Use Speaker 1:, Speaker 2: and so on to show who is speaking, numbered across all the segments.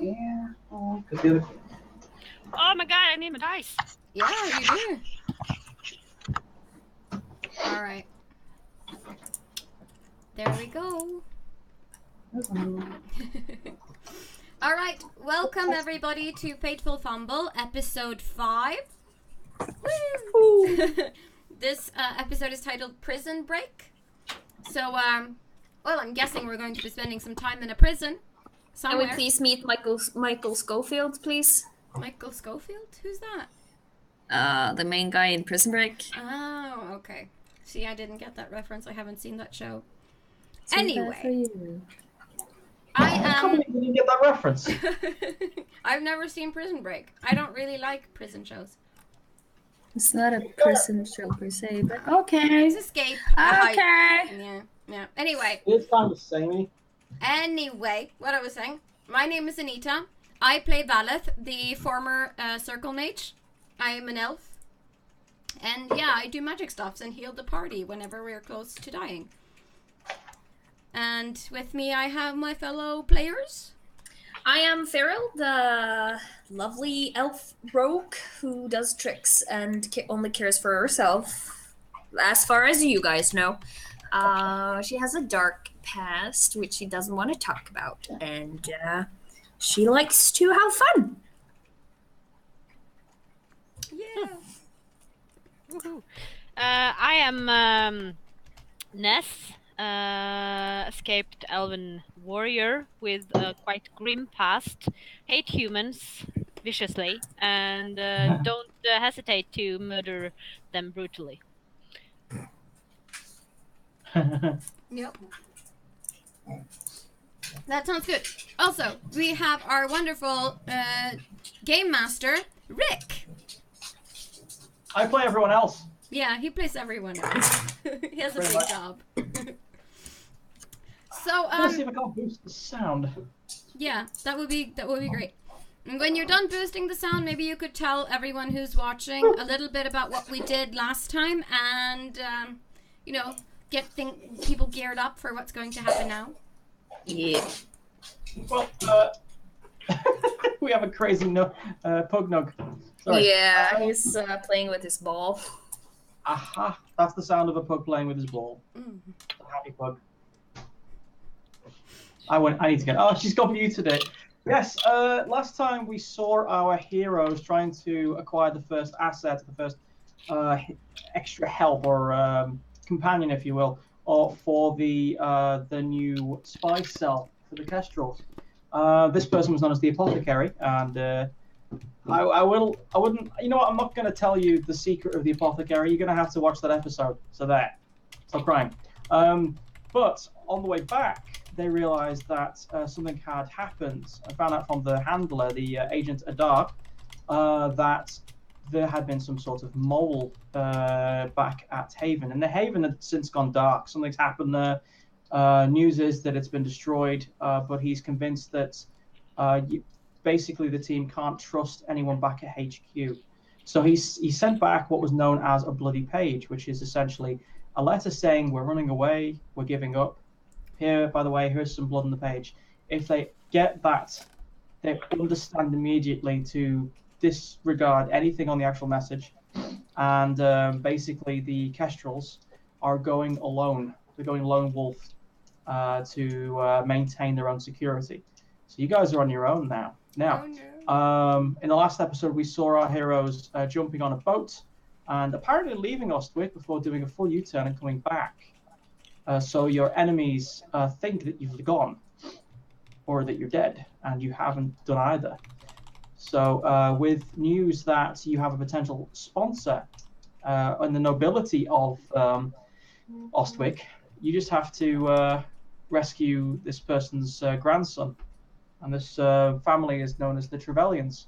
Speaker 1: Yeah. Oh, could be the...
Speaker 2: Oh my god, I need my dice.
Speaker 3: Yeah, you do. All right. There we go. All right, welcome everybody to Fateful Fumble, episode 5. Woo! This episode is titled Prison Break. So, well, I'm guessing we're going to be spending some time in a prison somewhere.
Speaker 4: Can we please meet Michael Schofield, please?
Speaker 3: Michael Schofield? Who's that?
Speaker 4: The main guy in Prison Break.
Speaker 3: Oh, okay. See, I didn't get that reference. I haven't seen that show.
Speaker 4: Too
Speaker 3: Anyway.
Speaker 4: bad for you.
Speaker 1: I can't believe you didn't get that reference.
Speaker 3: I've never seen Prison Break. I don't really like prison shows.
Speaker 4: It's not a prison show per se, but okay.
Speaker 3: It's escape.
Speaker 4: Okay.
Speaker 3: Yeah. Anyway.
Speaker 1: It's kind of samey.
Speaker 3: Anyway, what I was saying. My name is Anita. I play Valeth, the former Circle Mage. I am an elf. And yeah, I do magic stuffs and heal the party whenever we're close to dying. And with me I have my fellow players.
Speaker 4: I am Farrell, the lovely elf rogue who does tricks and only cares for herself, as far as you guys know. She has a dark past, which she doesn't want to talk about, and she likes to have fun.
Speaker 3: Yeah.
Speaker 2: Woohoo. I am Ness, escaped elven warrior with a quite grim past, hate humans viciously, and don't hesitate to murder them brutally.
Speaker 3: Yep. That sounds good. Also, we have our wonderful game master, Rick.
Speaker 1: I play everyone else.
Speaker 3: Yeah, he plays everyone else. He has a big job. So,
Speaker 1: Let's see if I can boost the sound.
Speaker 3: Yeah, that would be great. And when you're done boosting the sound, maybe you could tell everyone who's watching a little bit about what we did last time, and get people geared up for what's going to happen now.
Speaker 4: Yeah.
Speaker 1: Well, we have a crazy Pugnog. Sorry.
Speaker 4: Yeah, he's playing with his ball.
Speaker 1: Aha, that's the sound of a pug playing with his ball. A happy pug. I need to get... Oh, she's got muted it. Yes, last time we saw our heroes trying to acquire the first asset, the first extra help or companion, if you will, or for the new spy cell for the Kestrels. This person was known as the Apothecary, and I wouldn't. You know what? I'm not going to tell you the secret of the Apothecary. You're going to have to watch that episode. So there, stop crying. But on the way back, they realised that something had happened. I found out from the handler, the agent Adar, that there had been some sort of mole back at Haven, and the Haven had since gone dark. Something's happened there. News is that it's been destroyed, but he's convinced that basically the team can't trust anyone back at HQ. So he sent back what was known as a bloody page, which is essentially a letter saying we're running away, we're giving up. Here, by the way, here's some blood on the page. If they get that, they understand immediately to disregard anything on the actual message. And basically the Kestrels are going alone. They're going lone wolf to maintain their own security. So you guys are on your own now. Now, in the last episode, we saw our heroes jumping on a boat and apparently leaving Ostwick before doing a full U-turn and coming back. So your enemies think that you've gone or that you're dead, and you haven't done either. So with news that you have a potential sponsor and the nobility of Ostwick, you just have to rescue this person's grandson. And this family is known as the Trevelyans,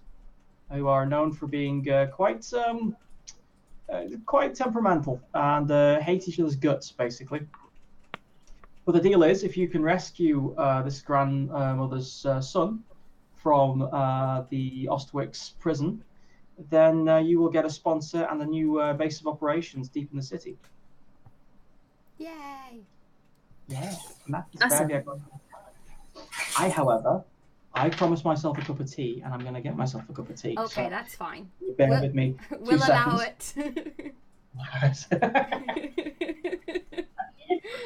Speaker 1: who are known for being quite temperamental and hate each other's guts, basically. But the deal is, if you can rescue this grandmother's son from the Ostwick's prison, then you will get a sponsor and a new base of operations deep in the city.
Speaker 3: Yay!
Speaker 1: Yeah,
Speaker 4: Awesome.
Speaker 1: I, however, I promised myself a cup of tea, and I'm going to get myself a cup of tea.
Speaker 3: Okay,
Speaker 1: so
Speaker 3: that's fine.
Speaker 1: bear with me.
Speaker 3: We'll allow it.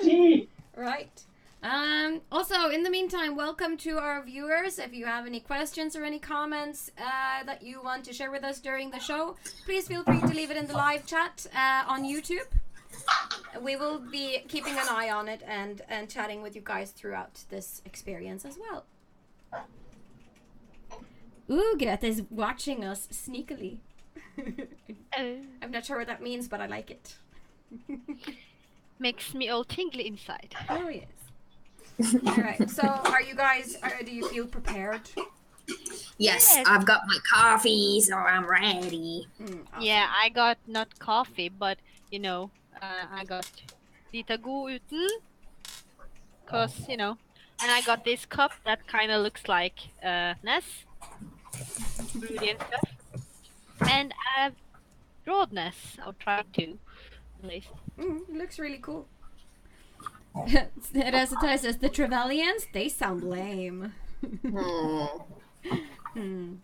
Speaker 1: Tea.
Speaker 3: Right. Also, in the meantime, welcome to our viewers. If you have any questions or any comments that you want to share with us during the show, please feel free to leave it in the live chat on YouTube. We will be keeping an eye on it and chatting with you guys throughout this experience as well. Ooh, Greta is watching us sneakily. I'm not sure what that means, but I like it.
Speaker 2: Makes me all tingly inside.
Speaker 3: Oh, yes. Alright, so are you guys, do you feel prepared?
Speaker 4: Yes, I've got my coffee, so I'm ready.
Speaker 3: Awesome.
Speaker 2: Yeah, I got not coffee, but you know, I got lite god uten. Cause you know, and I got this cup that kind of looks like Ness, broody and stuff. And I've drawn Ness. I'll try to, at least.
Speaker 3: It looks really cool. Resita says the Trevelyans, they sound lame.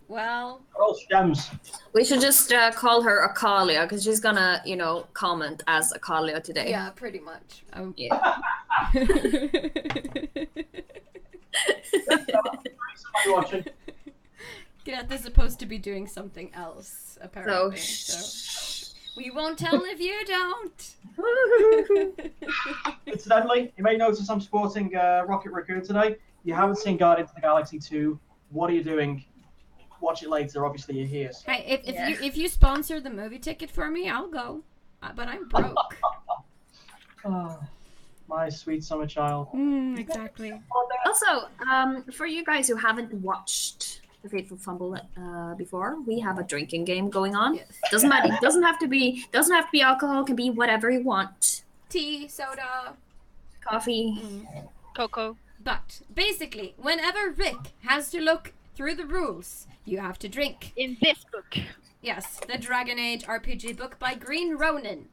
Speaker 3: Well,
Speaker 1: All stems.
Speaker 4: We should just call her Akalia, because she's gonna, you know, comment as Akalia today.
Speaker 3: yeah, pretty much.
Speaker 4: Yeah.
Speaker 1: Watching.
Speaker 3: Greta's supposed to be doing something else, apparently.
Speaker 4: So,
Speaker 3: So we won't tell if you don't.
Speaker 1: Incidentally, you may notice I'm sporting Rocket Raccoon today. You haven't seen Guardians of the Galaxy 2. What are you doing? Watch it later. Obviously, you're here. So.
Speaker 3: Hey, if you sponsor the movie ticket for me, I'll go. But I'm broke.
Speaker 1: Oh, my sweet summer child.
Speaker 3: Exactly.
Speaker 4: Also, for you guys who haven't watched the Fateful Fumble before, we have a drinking game going on.
Speaker 3: Yes.
Speaker 4: Doesn't matter. Doesn't have to be alcohol. Can be whatever you want.
Speaker 3: Tea, soda,
Speaker 4: Coffee.
Speaker 2: Coco.
Speaker 3: But basically, whenever Rick has to look through the rules, you have to drink.
Speaker 2: In this book.
Speaker 3: Yes, the Dragon Age RPG book by Green Ronin.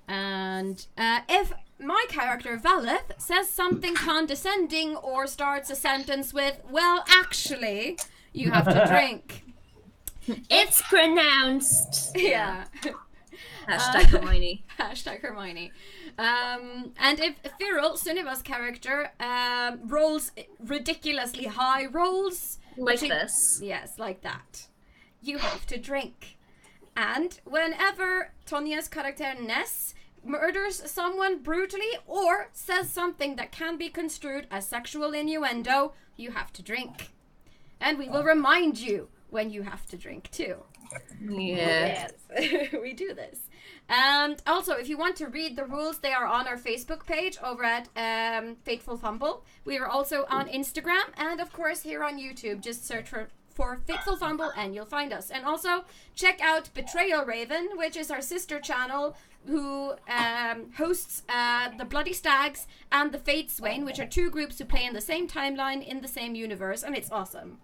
Speaker 3: And if my character Valeth says something condescending or starts a sentence with, well, actually, you have to drink.
Speaker 4: It's pronounced.
Speaker 3: Yeah.
Speaker 4: Hashtag Hermione.
Speaker 3: Hashtag Hermione. And if Cyril, Sunniva's character, rolls ridiculously high rolls,
Speaker 4: Like this.
Speaker 3: yes, like that, you have to drink. And whenever Tonja's character Ness murders someone brutally or says something that can be construed as sexual innuendo, you have to drink. And we will remind you when you have to drink too.
Speaker 4: Yeah.
Speaker 3: Yes, we do this. And also, if you want to read the rules, they are on our Facebook page over at Fateful Fumble. We are also on Instagram and, of course, here on YouTube. Just search for Fateful Fumble and you'll find us. And also, check out Betrayal Raven, which is our sister channel, who hosts the Bloody Stags and the Fateswain, which are two groups who play in the same timeline in the same universe, and it's awesome.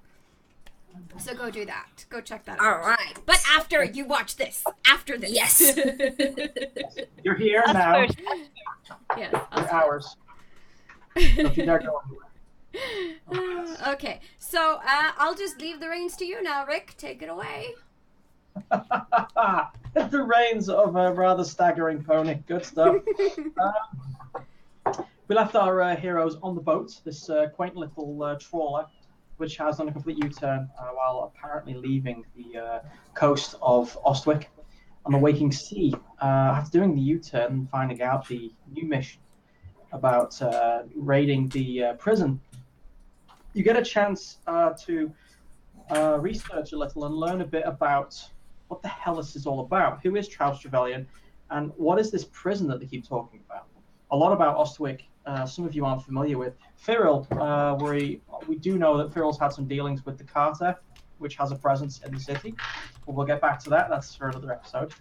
Speaker 3: So go do that. Go check that out.
Speaker 4: All right.
Speaker 3: But after you watch this. After this.
Speaker 4: Yes.
Speaker 1: You're here
Speaker 2: Us
Speaker 1: now.
Speaker 2: first.
Speaker 3: Yes.
Speaker 1: For hours. Don't you dare go anywhere.
Speaker 3: Okay. So I'll just leave the reins to you now, Rick. Take it away.
Speaker 1: The reins of a rather staggering pony. Good stuff. We left our heroes on the boat, this quaint little trawler, which has done a complete U-turn while apparently leaving the coast of Ostwick on the waking sea. After doing the U-turn and finding out the new mission about raiding the prison, you get a chance to research a little and learn a bit about what the hell this is all about. Who is Trevelyan, and what is this prison that they keep talking about? A lot about Ostwick, some of you aren't familiar with. Cyril, we do know that Cyril's had some dealings with the Carter, which has a presence in the city. But we'll get back to that. That's for another episode.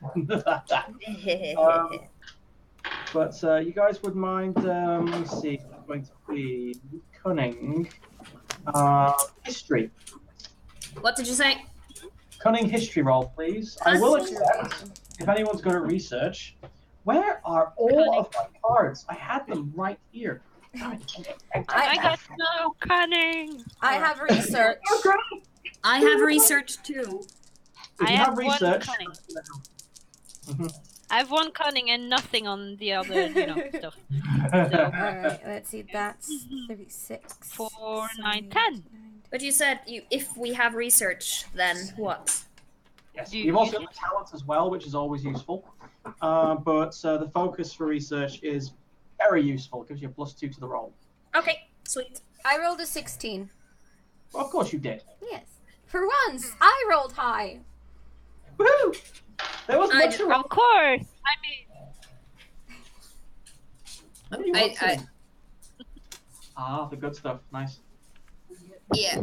Speaker 1: But you guys would mind, let me see, it's going to be cunning history.
Speaker 4: What did you say?
Speaker 1: Cunning history roll, please. I will accept if anyone's going to research. Where are all of my cards? I had them right here.
Speaker 2: I got no cunning.
Speaker 3: I have research.
Speaker 4: I have research too.
Speaker 1: If
Speaker 2: I
Speaker 1: you
Speaker 2: have
Speaker 1: research,
Speaker 2: one cunning.
Speaker 1: Mhm.
Speaker 2: I have one cunning and nothing on the other, stuff.
Speaker 3: Alright, let's see. That's 36.
Speaker 2: 4, 9, 10.
Speaker 4: But you said if we have research, then what?
Speaker 1: Yes,
Speaker 2: Do
Speaker 1: you've
Speaker 2: you
Speaker 1: also
Speaker 2: use
Speaker 1: got talents as well, which is always useful. But the focus for research is very useful. It gives you a +2 to the roll.
Speaker 4: Okay, sweet.
Speaker 3: I rolled a 16.
Speaker 1: Well, of course you did.
Speaker 3: Yes. For once, I rolled high.
Speaker 1: Woohoo! There was much to roll.
Speaker 2: Of course.
Speaker 1: The good stuff. Nice.
Speaker 4: Yeah.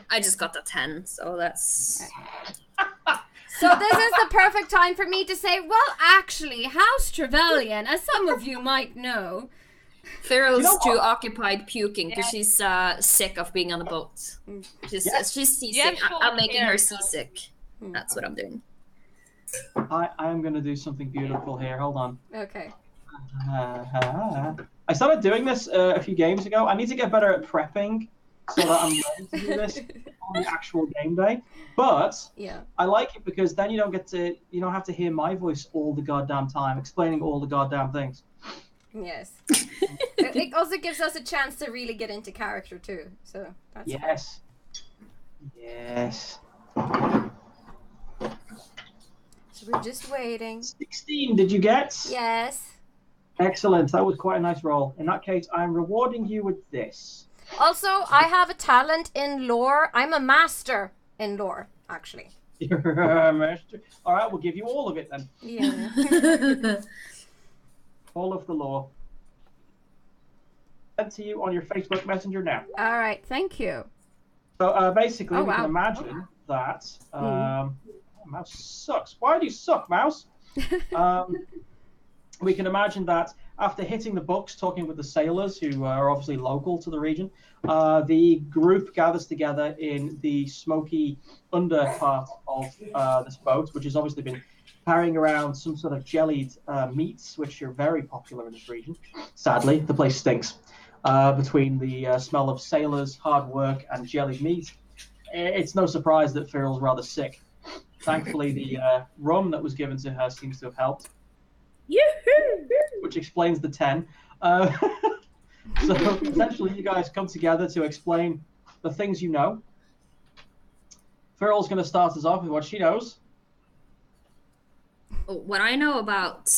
Speaker 4: I just got the 10, so that's...
Speaker 3: So this is the perfect time for me to say, well, actually, House Trevelyan, as some of you might know...
Speaker 4: Feral's
Speaker 1: You know
Speaker 4: too
Speaker 1: what?
Speaker 4: occupied puking because she's sick of being on the boat. She's seasick.
Speaker 2: Yeah,
Speaker 4: I'm making her
Speaker 2: sure.
Speaker 4: seasick. That's what I'm doing.
Speaker 1: I am going to do something beautiful here. Hold on.
Speaker 3: Okay.
Speaker 1: I started doing this a few games ago. I need to get better at prepping so that I'm ready to do this on the actual game day. But
Speaker 3: Yeah.
Speaker 1: I like it because then you don't have to hear my voice all the goddamn time explaining all the goddamn things.
Speaker 3: Yes. It also gives us a chance to really get into character too. So that's
Speaker 1: Yes. Yes.
Speaker 3: So we're just waiting.
Speaker 1: 16, did you get?
Speaker 3: Yes.
Speaker 1: Excellent. That was quite a nice roll. In that case, I'm rewarding you with this.
Speaker 3: Also, I have a talent in lore. I'm a master in lore, actually.
Speaker 1: You're a master. All right, we'll give you all of it then.
Speaker 3: Yeah.
Speaker 1: All of the lore. Sent to you on your Facebook Messenger now.
Speaker 3: All right. Thank you.
Speaker 1: So basically,
Speaker 3: Oh,
Speaker 1: we
Speaker 3: wow.
Speaker 1: can imagine that. Mouse sucks. Why do you suck, Mouse? We can imagine that after hitting the books, talking with the sailors, who are obviously local to the region, the group gathers together in the smoky under part of this boat, which has obviously been carrying around some sort of jellied meats, which are very popular in this region. Sadly, the place stinks. Between the smell of sailors, hard work, and jellied meat, it's no surprise that Feral's rather sick. Thankfully, the rum that was given to her seems to have helped.
Speaker 4: Yoo-hoo!
Speaker 1: Which explains the 10. So essentially, you guys come together to explain the things you know. Feral's going to start us off with what she knows.
Speaker 4: What I know about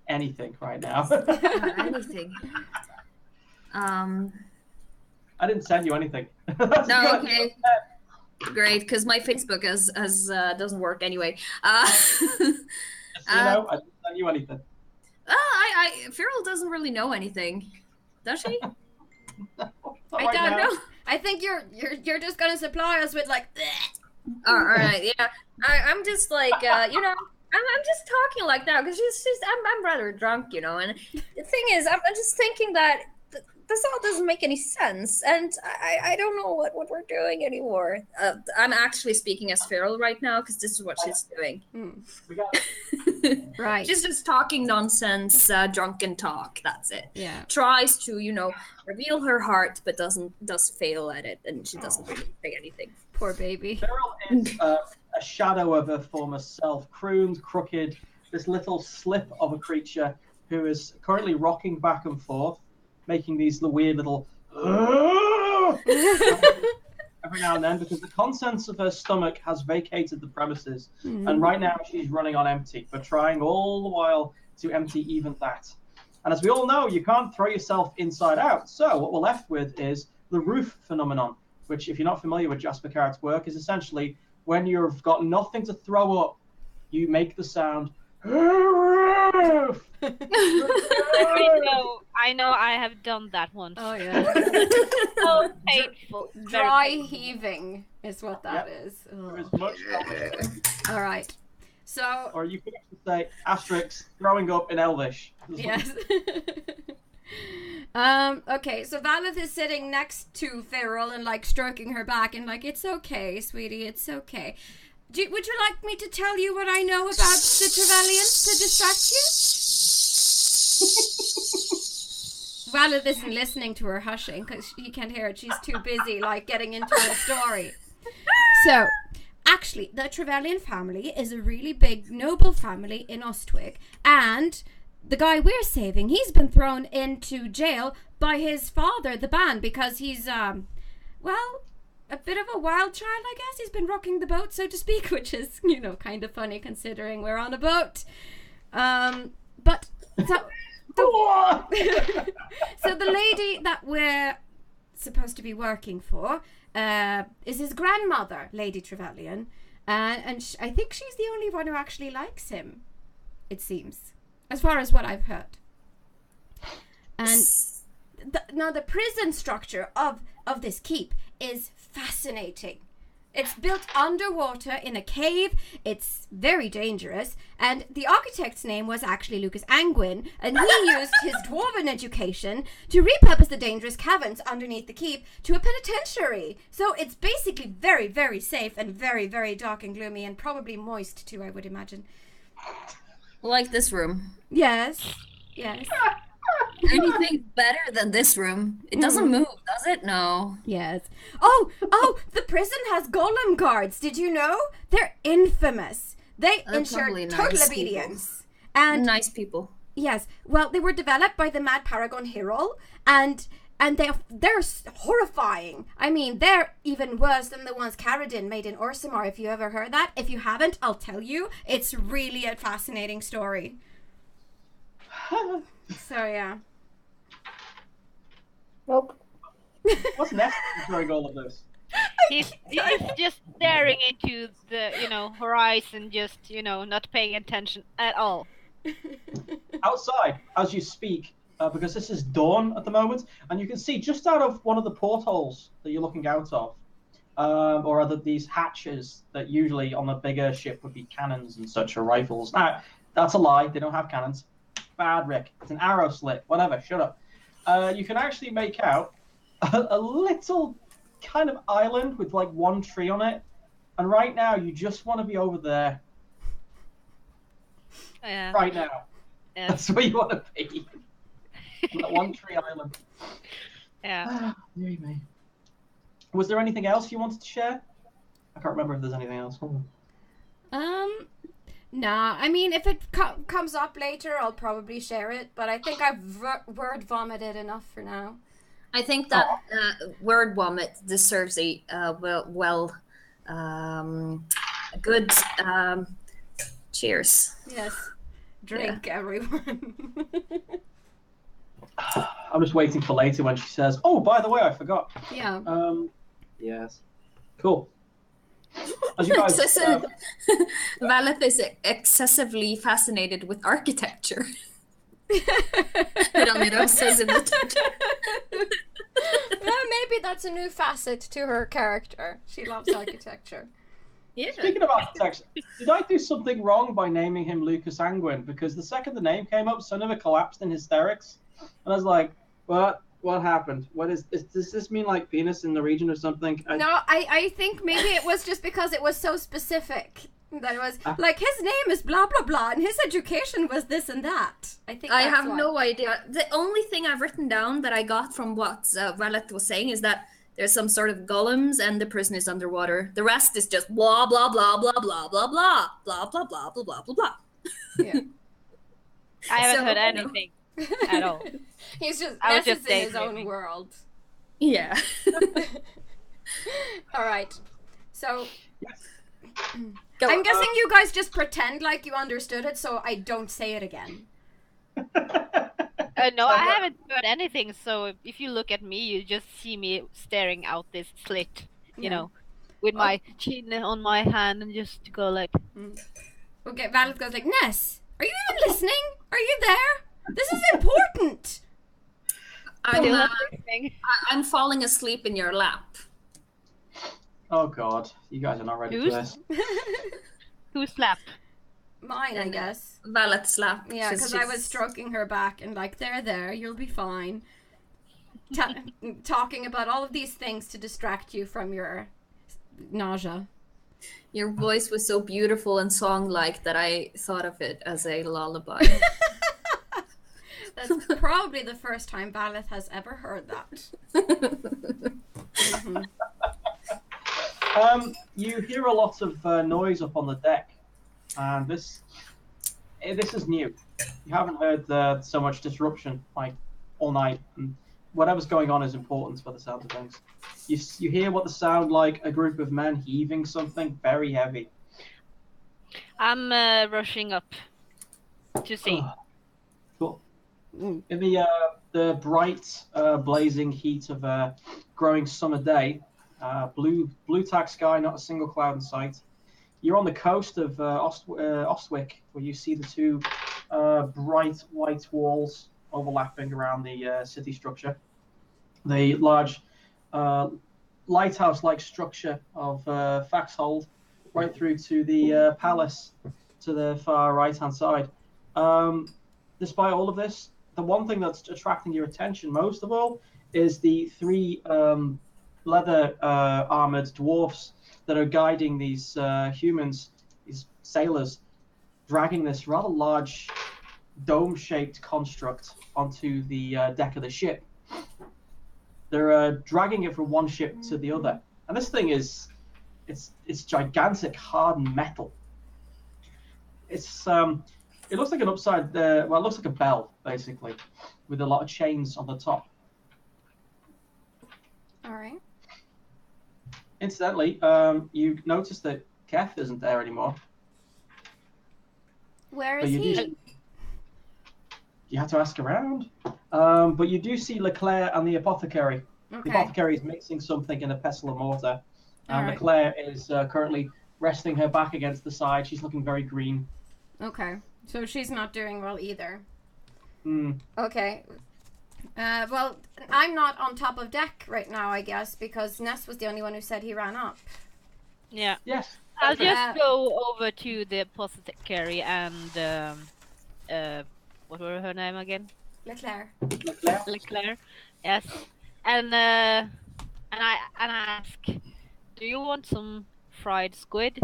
Speaker 1: Anything right now.
Speaker 4: anything.
Speaker 1: I didn't send you anything.
Speaker 4: No, okay. Great, because my Facebook has doesn't work anyway.
Speaker 1: You know, I didn't send you anything.
Speaker 4: Feral doesn't really know anything, does she?
Speaker 3: I don't know. I think you're just gonna supply us with like.
Speaker 4: All right, yeah. I'm just like I'm just talking like that because I'm rather drunk, and the thing is, I'm just thinking that this all doesn't make any sense, and I don't know what we're doing anymore. I'm actually speaking as Feral right now because this is what she's doing.
Speaker 1: We got it.
Speaker 3: Right.
Speaker 4: She's just talking nonsense, drunken talk. That's it.
Speaker 3: Yeah.
Speaker 4: Tries to, reveal her heart, but does fail at it, and she doesn't really say anything.
Speaker 3: Poor baby.
Speaker 1: Feral is a shadow of her former self, crooned, crooked, this little slip of a creature who is currently rocking back and forth, making these weird little every now and then, because the contents of her stomach has vacated the premises, and right now she's running on empty, but trying all the while to empty even that. And as we all know, you can't throw yourself inside out, so what we're left with is the roof phenomenon, which, if you're not familiar with Jasper Carrot's work, is essentially when you've got nothing to throw up, you make the sound roof.
Speaker 2: I know I have done that once.
Speaker 3: Oh yeah.
Speaker 2: So painful.
Speaker 3: Dry heaving is what that is.
Speaker 1: There is much
Speaker 3: All right. So.
Speaker 1: Or you could actually say asterisk throwing up in Elvish.
Speaker 3: Yes. Okay, so Valeth is sitting next to Feral and stroking her back and it's okay, sweetie, it's okay. Would you like me to tell you what I know about the Trevelyan to distract you? Valid isn't listening to her hushing because he can't hear it. She's too busy, like, getting into her story. So, actually, the Trevelyan family is a really big, noble family in Ostwick. And the guy we're saving, he's been thrown into jail by his father, the ban, because he's, well, a bit of a wild child, I guess. He's been rocking the boat, so to speak, which is, you know, kind of funny considering we're on a boat. But, so... So the lady that we're supposed to be working for is his grandmother, Lady Trevelyan, and I think she's the only one who actually likes him, it seems, as far as what I've heard. And now the prison structure of this keep is fascinating. It's built underwater in a cave. It's very dangerous. And the architect's name was actually Lucas Angwin. And he used his dwarven education to repurpose the dangerous caverns underneath the keep to a penitentiary. So it's basically very, very safe and very, very dark and gloomy and probably moist too, I would imagine.
Speaker 4: Like this room.
Speaker 3: Yes. Yes.
Speaker 4: Anything better than this room? It doesn't move, does it? No.
Speaker 3: Yes. Oh, the prison has golem guards. Did you know? They're infamous. They ensure total obedience. And
Speaker 4: nice people.
Speaker 3: Yes. Well, they were developed by the Mad Paragon hero, and they're horrifying. I mean, they're even worse than the ones Caradin made in Orsimar, if you ever heard that. If you haven't, I'll tell you. It's really a fascinating story. So, yeah.
Speaker 5: Nope.
Speaker 1: What's next during all of this?
Speaker 2: He's just staring into the, horizon, just, not paying attention at all.
Speaker 1: Outside, as you speak, because this is dawn at the moment, and you can see just out of one of the portholes that you're looking out of, or other these hatches that usually on a bigger ship would be cannons and such, or rifles. Now, that's a lie. They don't have cannons. Bad, Rick. It's an arrow slit. Whatever. Shut up. You can actually make out a little kind of island with like one tree on it, and right now you just want to be over there.
Speaker 2: Yeah.
Speaker 1: Right now.
Speaker 2: Yeah.
Speaker 1: That's where you want to be. On that one tree island.
Speaker 2: Yeah.
Speaker 1: Yay me. Was there anything else you wanted to share? I can't remember if there's anything else.
Speaker 3: Nah, I mean, if it comes up later, I'll probably share it, but I think I've word vomited enough for now.
Speaker 4: I think that word vomit deserves a good cheers.
Speaker 3: Yes. Drink, everyone.
Speaker 1: I'm just waiting for later when she says, "Oh, by the way, I forgot."
Speaker 3: Yeah.
Speaker 1: Yes. Cool. As you guys,
Speaker 4: Valeth is excessively fascinated with architecture. Ramiro says in the chat.
Speaker 3: Yeah, maybe that's a new facet to her character. She loves architecture.
Speaker 4: Yeah.
Speaker 1: Speaking of architecture, did I do something wrong by naming him Lucas Angwin? Because the second the name came up, Son of a collapsed in hysterics, and I was like, "What? What happened? Does this mean like penis in the region or something?"
Speaker 3: No, I think maybe it was just because it was so specific. That it was like his name is blah blah blah and his education was this and that. I think
Speaker 4: I have
Speaker 3: why.
Speaker 4: no idea. The only thing I've written down that I got from what Valeth was saying is that there's some sort of golems and the prison is underwater. The rest is just blah blah blah blah blah blah blah blah blah blah blah blah blah blah.
Speaker 3: Yeah.
Speaker 2: I haven't heard anything at all.
Speaker 3: He's just
Speaker 2: I was
Speaker 3: Ness
Speaker 2: just
Speaker 3: is in his
Speaker 2: daydreaming.
Speaker 3: own world.
Speaker 4: Yeah.
Speaker 3: All right. So
Speaker 4: Go.
Speaker 3: I'm guessing you guys just pretend like you understood it, so I don't say it again.
Speaker 2: No, I haven't heard anything. So if you look at me, you just see me staring out this slit, with my chin on my hand and just go like.
Speaker 3: Okay, Valeth goes like, Ness, are you even listening? Are you there? This is important.
Speaker 4: I'm falling asleep in your lap.
Speaker 1: Oh God, you guys are not ready for this.
Speaker 2: Who slapped?
Speaker 3: Mine, I guess.
Speaker 4: Valeth's lap.
Speaker 3: Yeah, because I was stroking her back and like, there, you'll be fine. Talking about all of these things to distract you from your nausea.
Speaker 4: Your voice was so beautiful and song-like that I thought of it as a lullaby.
Speaker 3: That's probably the first time Valeth has ever heard that. Mhm.
Speaker 1: You hear a lot of noise up on the deck, and this is new. You haven't heard so much disruption like all night, and whatever's going on is important by the sound of things. You hear what the sound like a group of men heaving something very heavy.
Speaker 2: I'm rushing up to see.
Speaker 1: Cool. In the bright, blazing heat of a growing summer day, blue tack sky, not a single cloud in sight. You're on the coast of Ostwick, where you see the two bright white walls overlapping around the city structure. The large lighthouse-like structure of Faxhold, right through to the palace to the far right-hand side. Despite all of this, the one thing that's attracting your attention most of all is the three leather armored dwarfs that are guiding these humans, these sailors, dragging this rather large dome-shaped construct onto the deck of the ship. They're dragging it from one ship to the other, and this thing it's gigantic, hardened metal. It looks like an upside. It looks like a bell basically, with a lot of chains on the top.
Speaker 3: All right.
Speaker 1: Incidentally, you notice that Keth isn't there anymore.
Speaker 3: Where
Speaker 1: But
Speaker 3: is
Speaker 1: you
Speaker 3: he?
Speaker 1: do. You have to ask around. But you do see Leclerc and the apothecary.
Speaker 3: Okay.
Speaker 1: The apothecary is mixing something in a pestle and mortar.
Speaker 3: All right.
Speaker 1: Leclerc is currently resting her back against the side. She's looking very green.
Speaker 3: Okay. So she's not doing well either.
Speaker 1: Mm.
Speaker 3: Okay. Well, I'm not on top of deck right now, I guess, because Ness was the only one who said he ran up.
Speaker 2: Yeah.
Speaker 1: Yes.
Speaker 2: I'll
Speaker 1: Okay.
Speaker 2: just go over to the apothecary and what were her name again?
Speaker 3: Leclerc.
Speaker 2: Leclerc. Yes. And I ask, do you want some fried squid?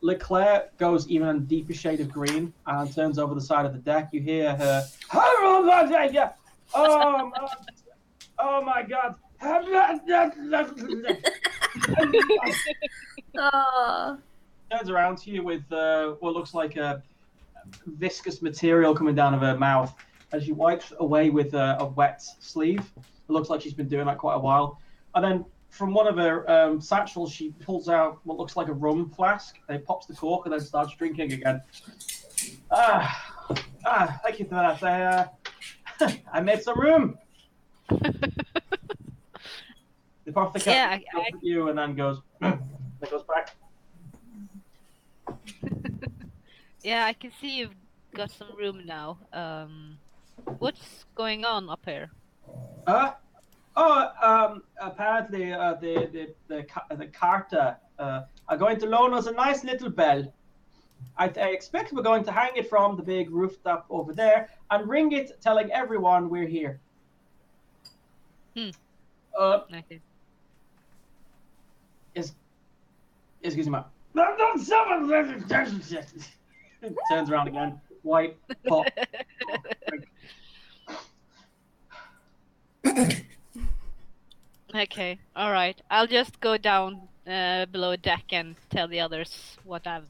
Speaker 1: Leclerc goes even a deeper shade of green and turns over the side of the deck. You hear her. Oh my god! Turns around to you with what looks like a viscous material coming down of her mouth as she wipes away with a wet sleeve. It looks like she's been doing that quite a while. And then from one of her satchels, she pulls out what looks like a rum flask. And pops the cork and then starts drinking again. Thank you for that. I made some room. The apothecary looks at you and then goes, then goes back.
Speaker 2: Yeah, I can see you've got some room now. What's going on up here?
Speaker 1: Apparently the Carter are going to loan us a nice little bell. I expect we're going to hang it from the big rooftop over there and ring it, telling everyone we're here.
Speaker 2: Okay.
Speaker 1: Excuse me. Turns around again. White pop.
Speaker 2: Okay, all right. I'll just go down below deck and tell the others what I've.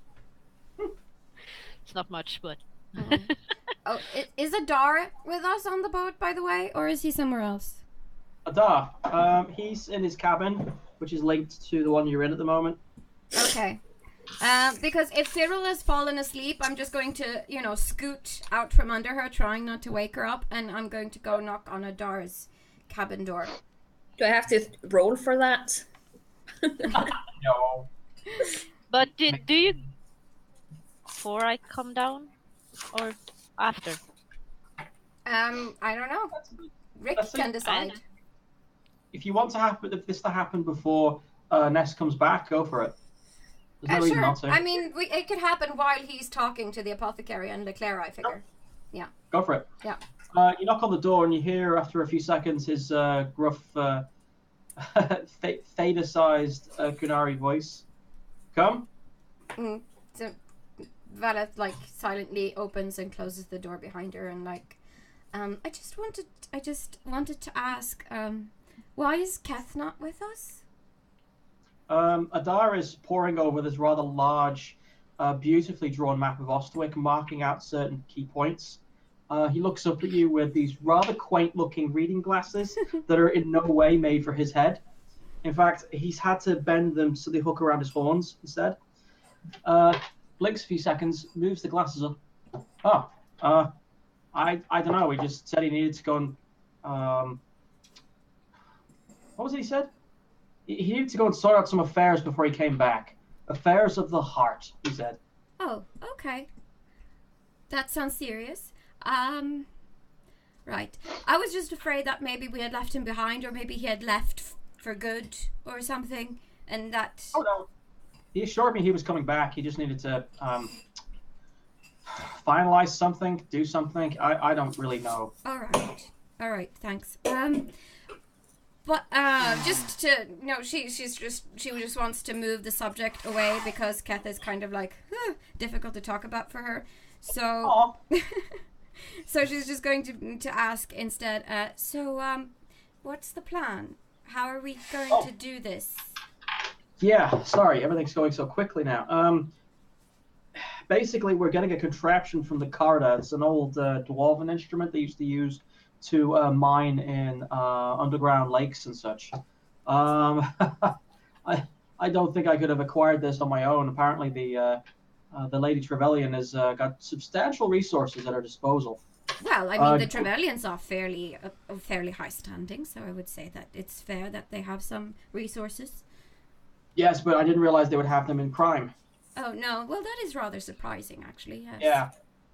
Speaker 2: It's not much, but.
Speaker 3: Oh, is Adar with us on the boat, by the way, or is he somewhere else?
Speaker 1: Adar, he's in his cabin, which is linked to the one you're in at the moment.
Speaker 3: Okay. Because if Cyril has fallen asleep, I'm just going to, scoot out from under her, trying not to wake her up, and I'm going to go knock on Adar's cabin door.
Speaker 4: Do I have to roll for that?
Speaker 1: No.
Speaker 2: But do you before I come down or after?
Speaker 3: I don't know. Rick can decide.
Speaker 1: If you want this to happen before Ness comes back, go for it. There's no reason not to.
Speaker 3: I mean, it could happen while he's talking to the apothecary and Leclerc, I figure. Yeah.
Speaker 1: Go for it.
Speaker 3: Yeah.
Speaker 1: You knock on the door and you hear after a few seconds his gruff, Theta-sized Kunari voice. Come.
Speaker 3: So, Valeth like silently opens and closes the door behind her, and like, I just wanted to ask, why is Keth not with us?
Speaker 1: Adar is poring over this rather large, beautifully drawn map of Ostwick, marking out certain key points. He looks up at you with these rather quaint-looking reading glasses that are in no way made for his head. In fact, he's had to bend them so they hook around his horns instead. Blinks a few seconds, moves the glasses up. I don't know. He just said he needed to go and what was it he said? He needed to go and sort out some affairs before he came back. Affairs of the heart, he said.
Speaker 3: Oh, okay. That sounds serious. Right. I was just afraid that maybe we had left him behind, or maybe he had left for good or something, and that...
Speaker 1: Oh, no. He assured me he was coming back. He just needed to finalize something, do something. I don't really know.
Speaker 3: All right, thanks. But just to she just wants to move the subject away because Keth is kind of like difficult to talk about for her. So so she's just going to ask instead. What's the plan? How are we going to do this?
Speaker 1: Yeah, sorry, everything's going so quickly now. Basically, we're getting a contraption from the Carta. It's an old dwarven instrument they used to use to mine in underground lakes and such. I don't think I could have acquired this on my own. Apparently, the Lady Trevelyan has got substantial resources at her disposal.
Speaker 3: Well, I mean, the Trevelyans are fairly high standing, so I would say that it's fair that they have some resources.
Speaker 1: Yes, but I didn't realize they would have them in crime.
Speaker 3: Oh, no. Well, that is rather surprising, actually, yes.
Speaker 1: Yeah.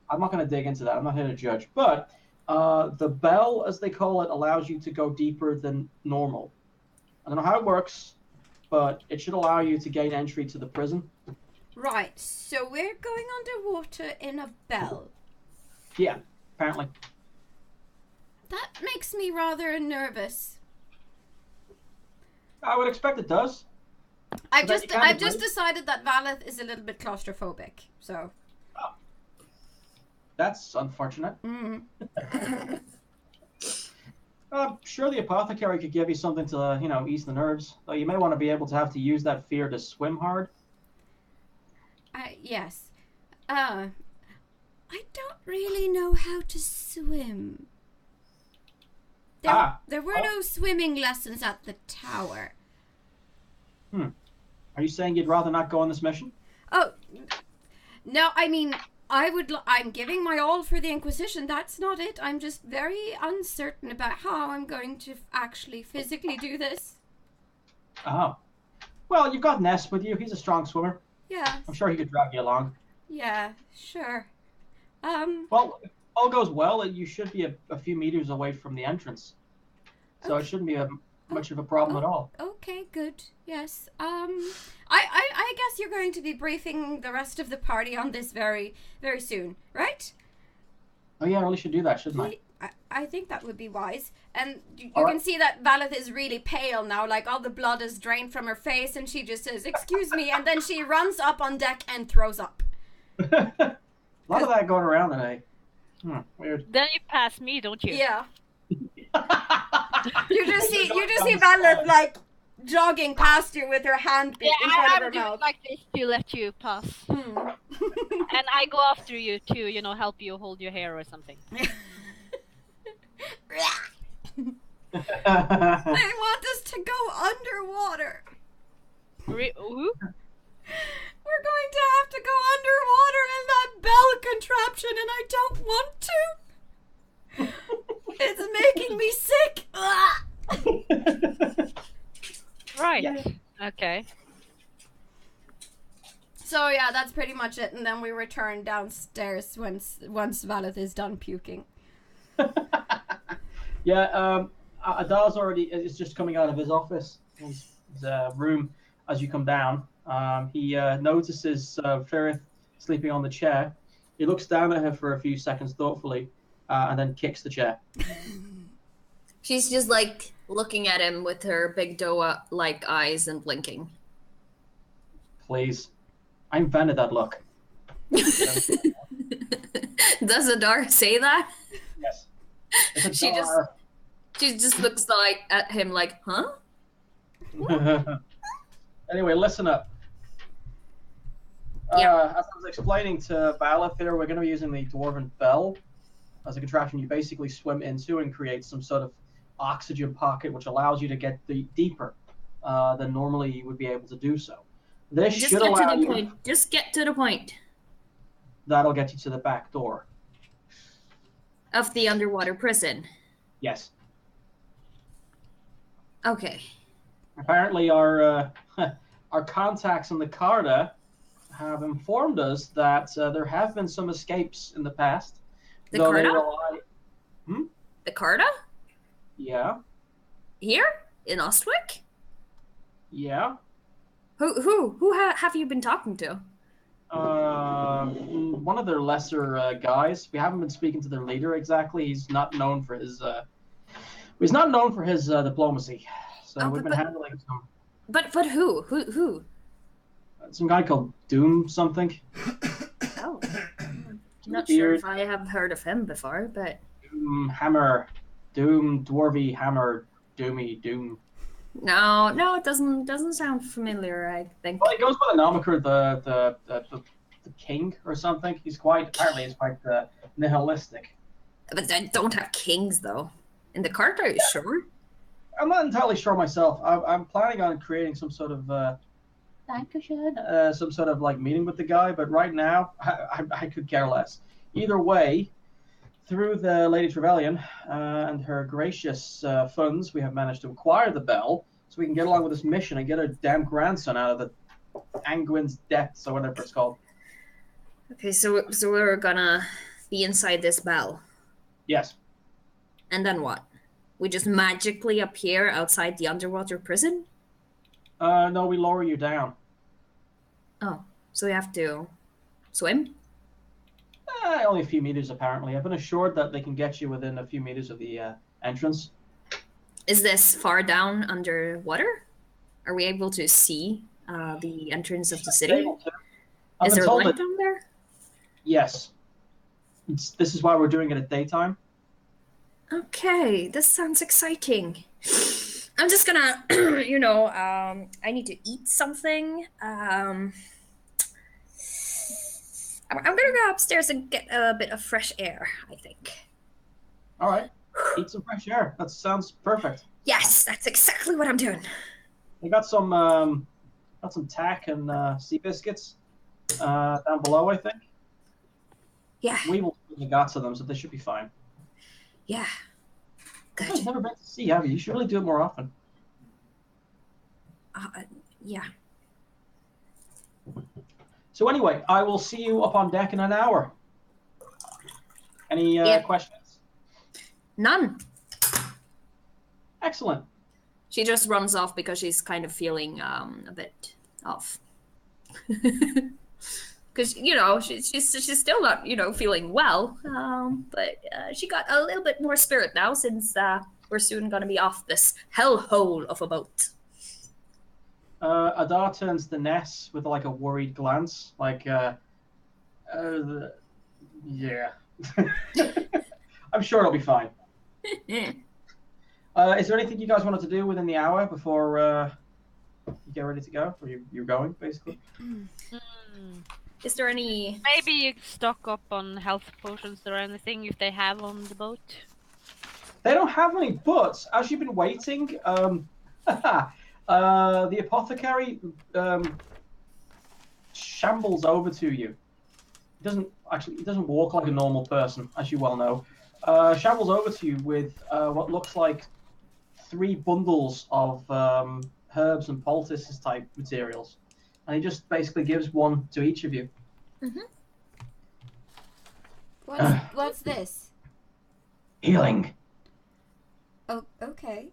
Speaker 1: I'm not going to dig into that. I'm not here to judge. But the bell, as they call it, allows you to go deeper than normal. I don't know how it works, but it should allow you to gain entry to the prison.
Speaker 3: Right. So we're going underwater in a bell.
Speaker 1: Yeah, apparently.
Speaker 3: That makes me rather nervous.
Speaker 1: I would expect it does.
Speaker 3: I've just decided that Valeth is a little bit claustrophobic, so.
Speaker 1: Oh. That's unfortunate. I'm sure the apothecary could give you something to, ease the nerves. Though you may want to be able to have to use that fear to swim hard.
Speaker 3: Yes. I don't really know how to swim. There were no swimming lessons at the tower.
Speaker 1: Are you saying you'd rather not go on this mission?
Speaker 3: Oh, no, I mean, I'm giving my all for the Inquisition. That's not it. I'm just very uncertain about how I'm going to actually physically do this.
Speaker 1: Oh. Well, you've got Ness with you. He's a strong swimmer.
Speaker 3: Yeah.
Speaker 1: I'm sure he could drag you along.
Speaker 3: Yeah, sure.
Speaker 1: Well, if all goes well, you should be a few meters away from the entrance. So it shouldn't be much of a problem at all.
Speaker 3: Okay, good. Yes. I guess you're going to be briefing the rest of the party on this very, very soon, right?
Speaker 1: Oh yeah, I really should do that, shouldn't I?
Speaker 3: I think that would be wise. And you can see that Valeth is really pale now, like all the blood is drained from her face, and she just says, "Excuse me," and then she runs up on deck and throws up.
Speaker 1: A lot of that going around today. Weird.
Speaker 2: Then you pass me, don't you?
Speaker 3: Yeah. You just see Valeth like jogging past you with her hand in front of her mouth.
Speaker 2: Like this to let you pass. And I go after you to, help you hold your hair or something.
Speaker 3: They want us to go underwater.
Speaker 2: Who?
Speaker 3: We're going to have to go underwater in that bell contraption, and I don't want to. It's making me sick.
Speaker 2: Right.
Speaker 1: Yeah.
Speaker 2: Okay.
Speaker 3: So yeah, that's pretty much it, and then we return downstairs once Valeth is done puking.
Speaker 1: Yeah, Adar's is just coming out of his office, his room, as you come down. He notices Ferrith sleeping on the chair. He looks down at her for a few seconds thoughtfully, and then kicks the chair.
Speaker 4: She's just like looking at him with her big Doa-like eyes and blinking.
Speaker 1: Please. I invented that look.
Speaker 4: Does Adar say that?
Speaker 1: Yes. It's
Speaker 4: She just looks like at him like, huh?
Speaker 1: Anyway, listen up.
Speaker 4: Yeah.
Speaker 1: As I was explaining to Baleth here, we're going to be using the Dwarven Bell as a contraption you basically swim into and create some sort of oxygen pocket which allows you to get deeper than normally you would be able to do so. This
Speaker 4: Just
Speaker 1: should
Speaker 4: get
Speaker 1: allow
Speaker 4: to the
Speaker 1: you...
Speaker 4: point. Just get to the point.
Speaker 1: That'll get you to the back door.
Speaker 4: Of the underwater prison.
Speaker 1: Yes.
Speaker 4: Okay.
Speaker 1: Apparently our our contacts in the Carta have informed us that there have been some escapes in the past.
Speaker 4: The
Speaker 1: though they
Speaker 4: Carta?
Speaker 1: rely...
Speaker 4: The Carta?
Speaker 1: Yeah.
Speaker 4: Here? In Ostwick?
Speaker 1: Yeah.
Speaker 4: Who have you been talking to?
Speaker 1: One of their lesser guys. We haven't been speaking to their leader exactly. He's not known for his diplomacy. So we've been handling some.
Speaker 4: But who? Who?
Speaker 1: Some guy called Doom something.
Speaker 4: Oh. Not sure if I have heard of him before, but
Speaker 1: Doom Hammer, Doom Dwarvy Hammer, Doomy Doom.
Speaker 4: No, it doesn't sound familiar. I think.
Speaker 1: Well, he goes by the moniker the King or something. He's quite nihilistic.
Speaker 4: But they don't have kings though. In the Carta, are you sure?
Speaker 1: I'm not entirely sure myself. I'm planning on creating some sort of some sort of like meeting with the guy, but right now I could care less. Either way, through the Lady Trevelyan and her gracious funds, we have managed to acquire the bell, so we can get along with this mission and get her damn grandson out of the Anguin's depths or whatever it's called.
Speaker 4: Okay, so we're gonna be inside this bell.
Speaker 1: Yes.
Speaker 4: And then what? We just magically appear outside the underwater prison?
Speaker 1: No, we lower you down.
Speaker 4: Oh, so we have to swim?
Speaker 1: Only a few meters, apparently. I've been assured that they can get you within a few meters of the entrance.
Speaker 4: Is this far down underwater? Are we able to see the entrance of the city? Is there light down there?
Speaker 1: Yes. This is why we're doing it at daytime.
Speaker 4: Okay, this sounds exciting. I'm just gonna, I need to eat something. I'm gonna go upstairs and get a bit of fresh air, I think.
Speaker 1: All right. Eat some fresh air. That sounds perfect.
Speaker 4: Yes, that's exactly what I'm doing.
Speaker 1: We got some tack and sea biscuits down below, I think.
Speaker 4: Yeah.
Speaker 1: We will put the guts of them, so they should be fine.
Speaker 4: Yeah. Good.
Speaker 1: I've never been to sea, have you? You should really do it more often.
Speaker 4: Yeah.
Speaker 1: So anyway, I will see you up on deck in an hour. Any questions?
Speaker 4: None.
Speaker 1: Excellent.
Speaker 4: She just runs off because she's kind of feeling a bit off. Because, she's still not, feeling well. But she got a little bit more spirit now since we're soon going to be off this hellhole of a boat.
Speaker 1: Adar turns to Ness with like a worried glance, like, yeah. I'm sure it'll be fine. Is there anything you guys wanted to do within the hour before you get ready to go? Or you're going, basically?
Speaker 4: Is there any...
Speaker 2: Maybe you stock up on health potions or anything if they have on the boat?
Speaker 1: They don't have any, but as you've been waiting, the apothecary shambles over to you. He doesn't walk like a normal person, as you well know. Shambles over to you with what looks like 3 bundles of herbs and poultices type materials. And he just basically gives one to each of you.
Speaker 3: Mm-hmm. What's this?
Speaker 1: Healing.
Speaker 3: Oh, okay.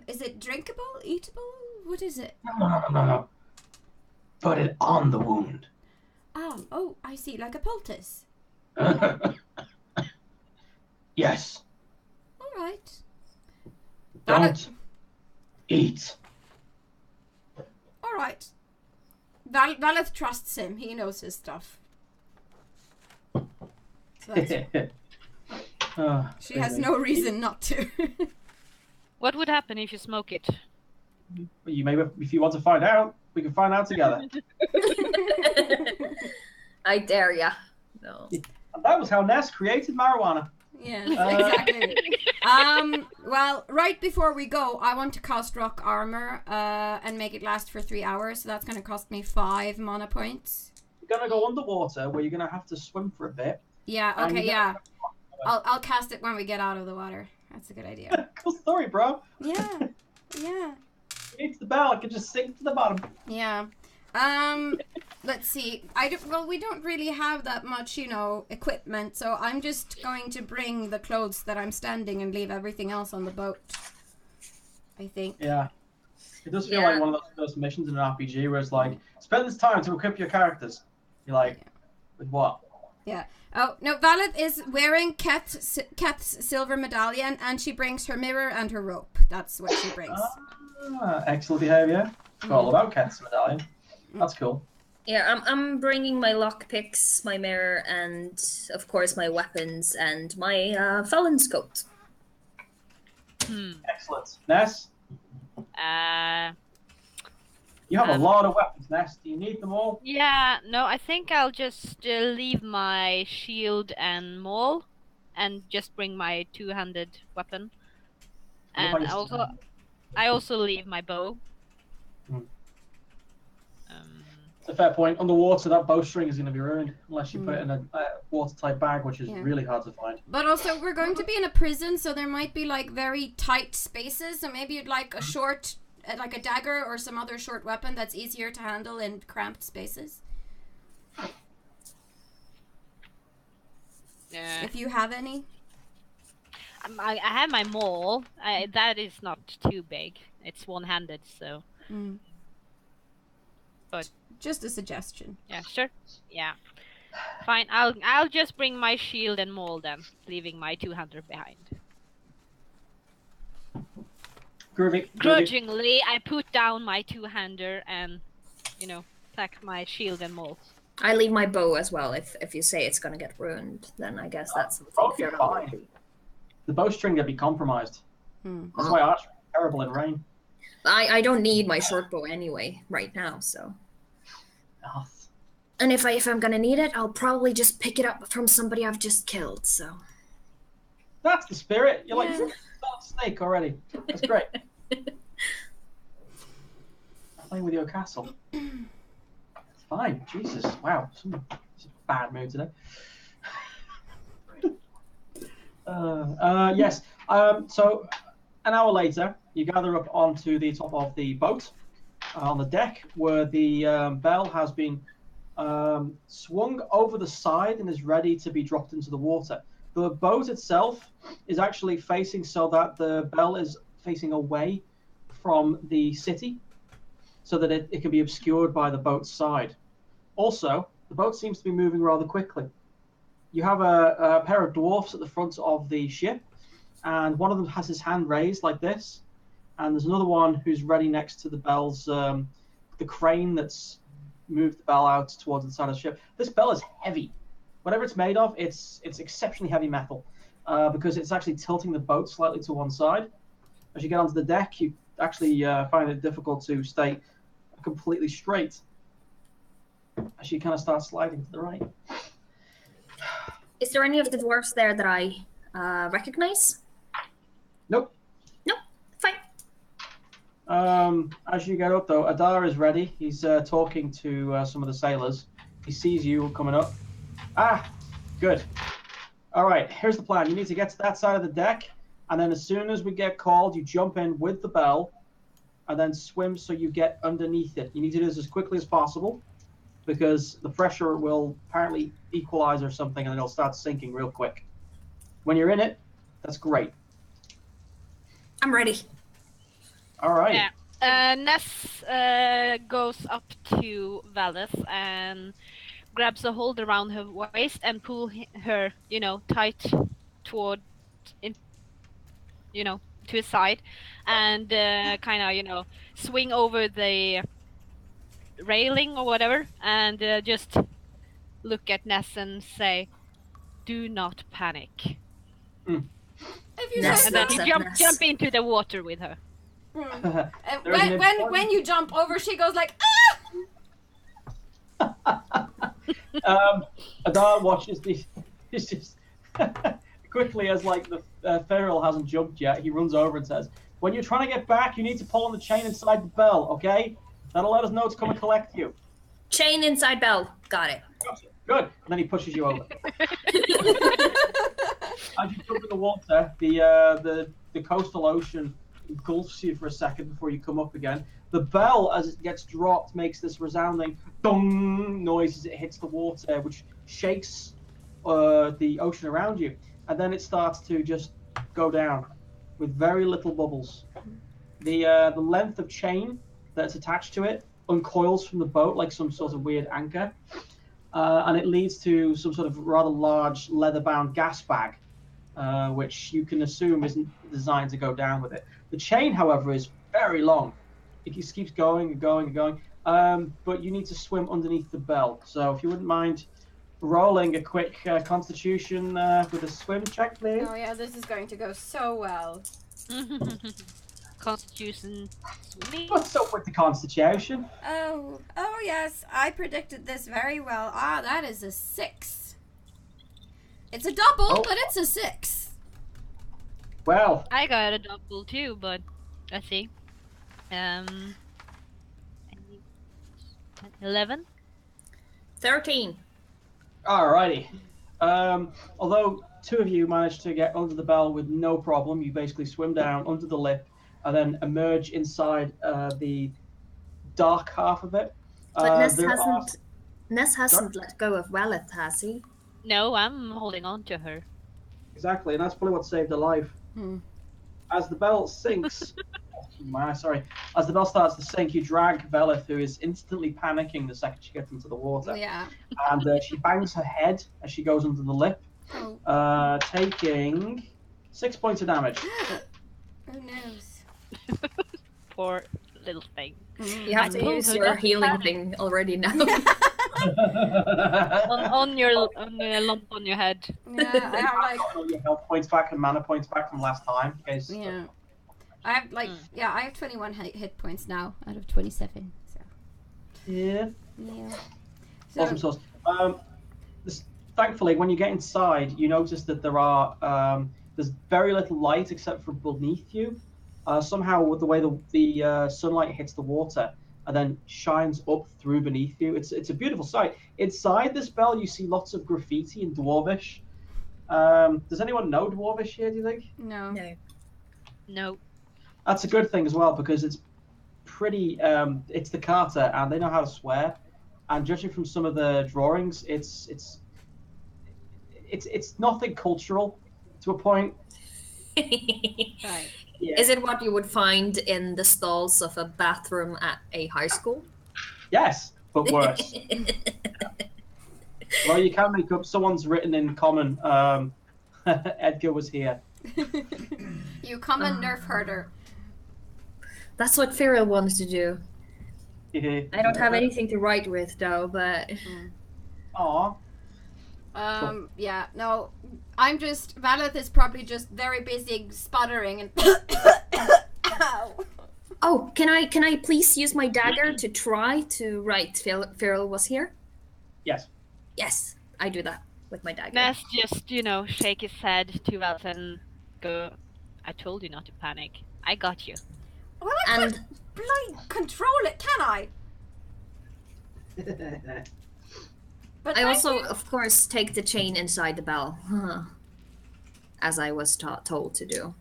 Speaker 3: Is it drinkable, eatable? What is it?
Speaker 1: No. Put it on the wound.
Speaker 3: Oh, I see, like a poultice.
Speaker 1: Yes.
Speaker 3: All right.
Speaker 1: Don't eat.
Speaker 3: All right. Valeth trusts him. He knows his stuff. So that's, she has no reason not to.
Speaker 2: What would happen if you smoke it?
Speaker 1: You maybe, if you want to find out, we can find out together.
Speaker 4: I dare ya. No.
Speaker 1: And that was how Ness created marijuana.
Speaker 3: Yes, exactly. Well, right before we go, I want to cast rock armor and make it last for 3 hours. So that's going to cost me 5 mana points.
Speaker 1: You're gonna go underwater, where you're gonna have to swim for a bit.
Speaker 3: Yeah. Okay. Yeah. I'll cast it when we get out of the water. That's a good idea.
Speaker 1: Cool story, bro.
Speaker 3: Yeah. Yeah.
Speaker 1: You need the bell. I could just sink to the bottom.
Speaker 3: Yeah. Let's see. Well, we don't really have that much, equipment. So I'm just going to bring the clothes that I'm standing and leave everything else on the boat. I think.
Speaker 1: Yeah. It does feel like one of those missions in an RPG where it's like, spend this time to equip your characters. You're like, with what?
Speaker 3: Yeah. Oh, no, Valeth is wearing Keth's silver medallion, and she brings her mirror and her rope. That's what she brings.
Speaker 1: Excellent behavior. All about Keth's medallion. That's cool.
Speaker 4: Yeah, I'm bringing my lockpicks, my mirror, and of course my weapons and my felon's coat.
Speaker 1: Excellent. Ness? You have a lot of weapons, Ness. Do you need them all?
Speaker 2: Yeah, no, I think I'll just leave my shield and maul and just bring my two-handed weapon. And I also leave my bow.
Speaker 1: It's a fair point. Underwater, that bowstring is going to be ruined unless you put it in a watertight bag, which is really hard to find.
Speaker 3: But also, we're going to be in a prison, so there might be like very tight spaces. So maybe you'd like a short, like a dagger or some other short weapon that's easier to handle in cramped spaces.
Speaker 2: Yeah.
Speaker 3: If you have any.
Speaker 2: I have my maul. That is not too big. It's one-handed, so. But
Speaker 3: just a suggestion.
Speaker 2: Yeah, sure. Yeah, fine. I'll just bring my shield and maul then, leaving my two-hander behind.
Speaker 1: Groovy.
Speaker 2: Grudgingly, I put down my two-hander and, pack my shield and maul.
Speaker 4: I leave my bow as well. If you say it's gonna get ruined, then I guess that's something
Speaker 1: fine. The bowstring will be compromised. That's why archery is terrible in rain.
Speaker 4: I don't need my short bow anyway right now, so. And if I'm gonna need it, I'll probably just pick it up from somebody I've just killed. So.
Speaker 1: That's the spirit. You're like snake already. That's great. Playing with your castle. It's fine. Jesus. Wow. It's a bad mood today. Yes. So an hour later, you gather up onto the top of the boat on the deck, where the bell has been swung over the side and is ready to be dropped into the water. The boat itself is actually facing so that the bell is facing away from the city, so that it can be obscured by the boat's side. Also, the boat seems to be moving rather quickly. You have a pair of dwarfs at the front of the ship, and one of them has his hand raised like this, and there's another one who's ready next to the bell's, the crane that's moved the bell out towards the side of the ship. This bell is heavy. Whatever it's made of, it's exceptionally heavy metal, because it's actually tilting the boat slightly to one side. As you get onto the deck, you actually find it difficult to stay completely straight, as you kind of start sliding to the right.
Speaker 4: Is there any of the dwarves there that I recognize?
Speaker 1: Nope.
Speaker 4: Nope. Fine.
Speaker 1: As you get up, though, Adar is ready. He's talking to some of the sailors. He sees you coming up. Ah, good. All right, here's the plan. You need to get to that side of the deck, and then as soon as we get called, you jump in with the bell, and then swim so you get underneath it. You need to do this as quickly as possible, because the pressure will apparently equalize or something, and it'll start sinking real quick. When you're in it, that's great.
Speaker 4: I'm ready.
Speaker 1: All right.
Speaker 2: Yeah. Ness goes up to Valeth and grabs a hold around her waist and pull her, tight toward, to his side, and kind of, swing over the railing or whatever, and just look at Ness and say, do not panic.
Speaker 3: If you
Speaker 4: Yes,
Speaker 3: say
Speaker 2: And then
Speaker 3: so.
Speaker 2: he jump into the water with her.
Speaker 3: And
Speaker 1: There's an
Speaker 3: when you jump over, she goes like,
Speaker 1: Adar watches this. It's just quickly as like the feral hasn't jumped yet. He runs over and says, "When you're trying to get back, you need to pull on the chain inside the bell. Okay, that'll let us know to come and collect you."
Speaker 4: Chain inside bell. Got it.
Speaker 1: Good. And then he pushes you over. As you jump in the water, the coastal ocean engulfs you for a second before you come up again. The bell, as it gets dropped, makes this resounding dong noise as it hits the water, which shakes the ocean around you. And then it starts to just go down with very little bubbles. The length of chain that's attached to it uncoils from the boat like some sort of weird anchor. And it leads to some sort of rather large leather-bound gas bag, which you can assume isn't designed to go down with it. The chain, however, is very long. It just keeps going and going and going. But you need to swim underneath the bell. So if you wouldn't mind rolling a quick constitution with a swim check, please.
Speaker 3: "Oh yeah, this is going to go so well."
Speaker 2: Constitution swimming.
Speaker 1: What's up with the constitution?
Speaker 3: Oh yes, I predicted this very well. Ah, that is a 6. It's a double, but it's a 6.
Speaker 1: Well,
Speaker 2: I got a double too, but let's see. 11.
Speaker 4: 13.
Speaker 1: alrighty. Although two of you managed to get under the bell with no problem, you basically swim down under the lip and then emerge inside the dark half of it.
Speaker 4: But Ness hasn't let go of Valeth, has he?
Speaker 2: No, I'm holding on to her.
Speaker 1: Exactly, and that's probably what saved her life. As the bell sinks, as the bell starts to sink, you drag Veleth, who is instantly panicking the second she gets into the water.
Speaker 3: Yeah.
Speaker 1: And she bangs her head as she goes under the lip, taking 6 points of damage.
Speaker 3: Who knows?
Speaker 2: Poor little thing.
Speaker 4: You have to use your healing thing already now.
Speaker 2: on your lump on your head.
Speaker 3: Yeah, I have
Speaker 1: I've got all your health points back and mana points back from last time.
Speaker 3: Yeah. I have I have 21 hit points now out of 27. So.
Speaker 1: Yeah.
Speaker 3: Yeah.
Speaker 1: Awesome sauce. Thankfully, when you get inside, you notice that there's very little light except for beneath you. Somehow, with the way the sunlight hits the water and then shines up through beneath you, it's a beautiful sight. Inside this bell, you see lots of graffiti in Dwarvish. Does anyone know Dwarvish here? Do you think?
Speaker 3: No.
Speaker 2: No.
Speaker 1: That's a good thing as well because it's pretty. It's the Carter, and they know how to swear. And judging from some of the drawings, it's nothing cultural to a point.
Speaker 3: Right.
Speaker 1: Yeah.
Speaker 4: Is it what you would find in the stalls of a bathroom at a high school?
Speaker 1: Yes, but worse. Well, you can make up. Someone's written in common. Edgar was here.
Speaker 3: You common nerf herder.
Speaker 4: That's what Feral wanted to do.
Speaker 1: I
Speaker 4: I don't have anything to write with though, but
Speaker 1: Aw.
Speaker 3: Yeah, no, I'm just, Valeth is probably just very busy sputtering and Ow.
Speaker 4: oh, can I please use my dagger to try to write Feral was here?
Speaker 1: Yes.
Speaker 4: Yes, I do that with my dagger.
Speaker 2: Ness just, shake his head to us and go, I told you not to panic. I got you.
Speaker 3: Well, I can't bloody control it, can I? But
Speaker 4: I also, of course, take the chain inside the bell, as I was told to do.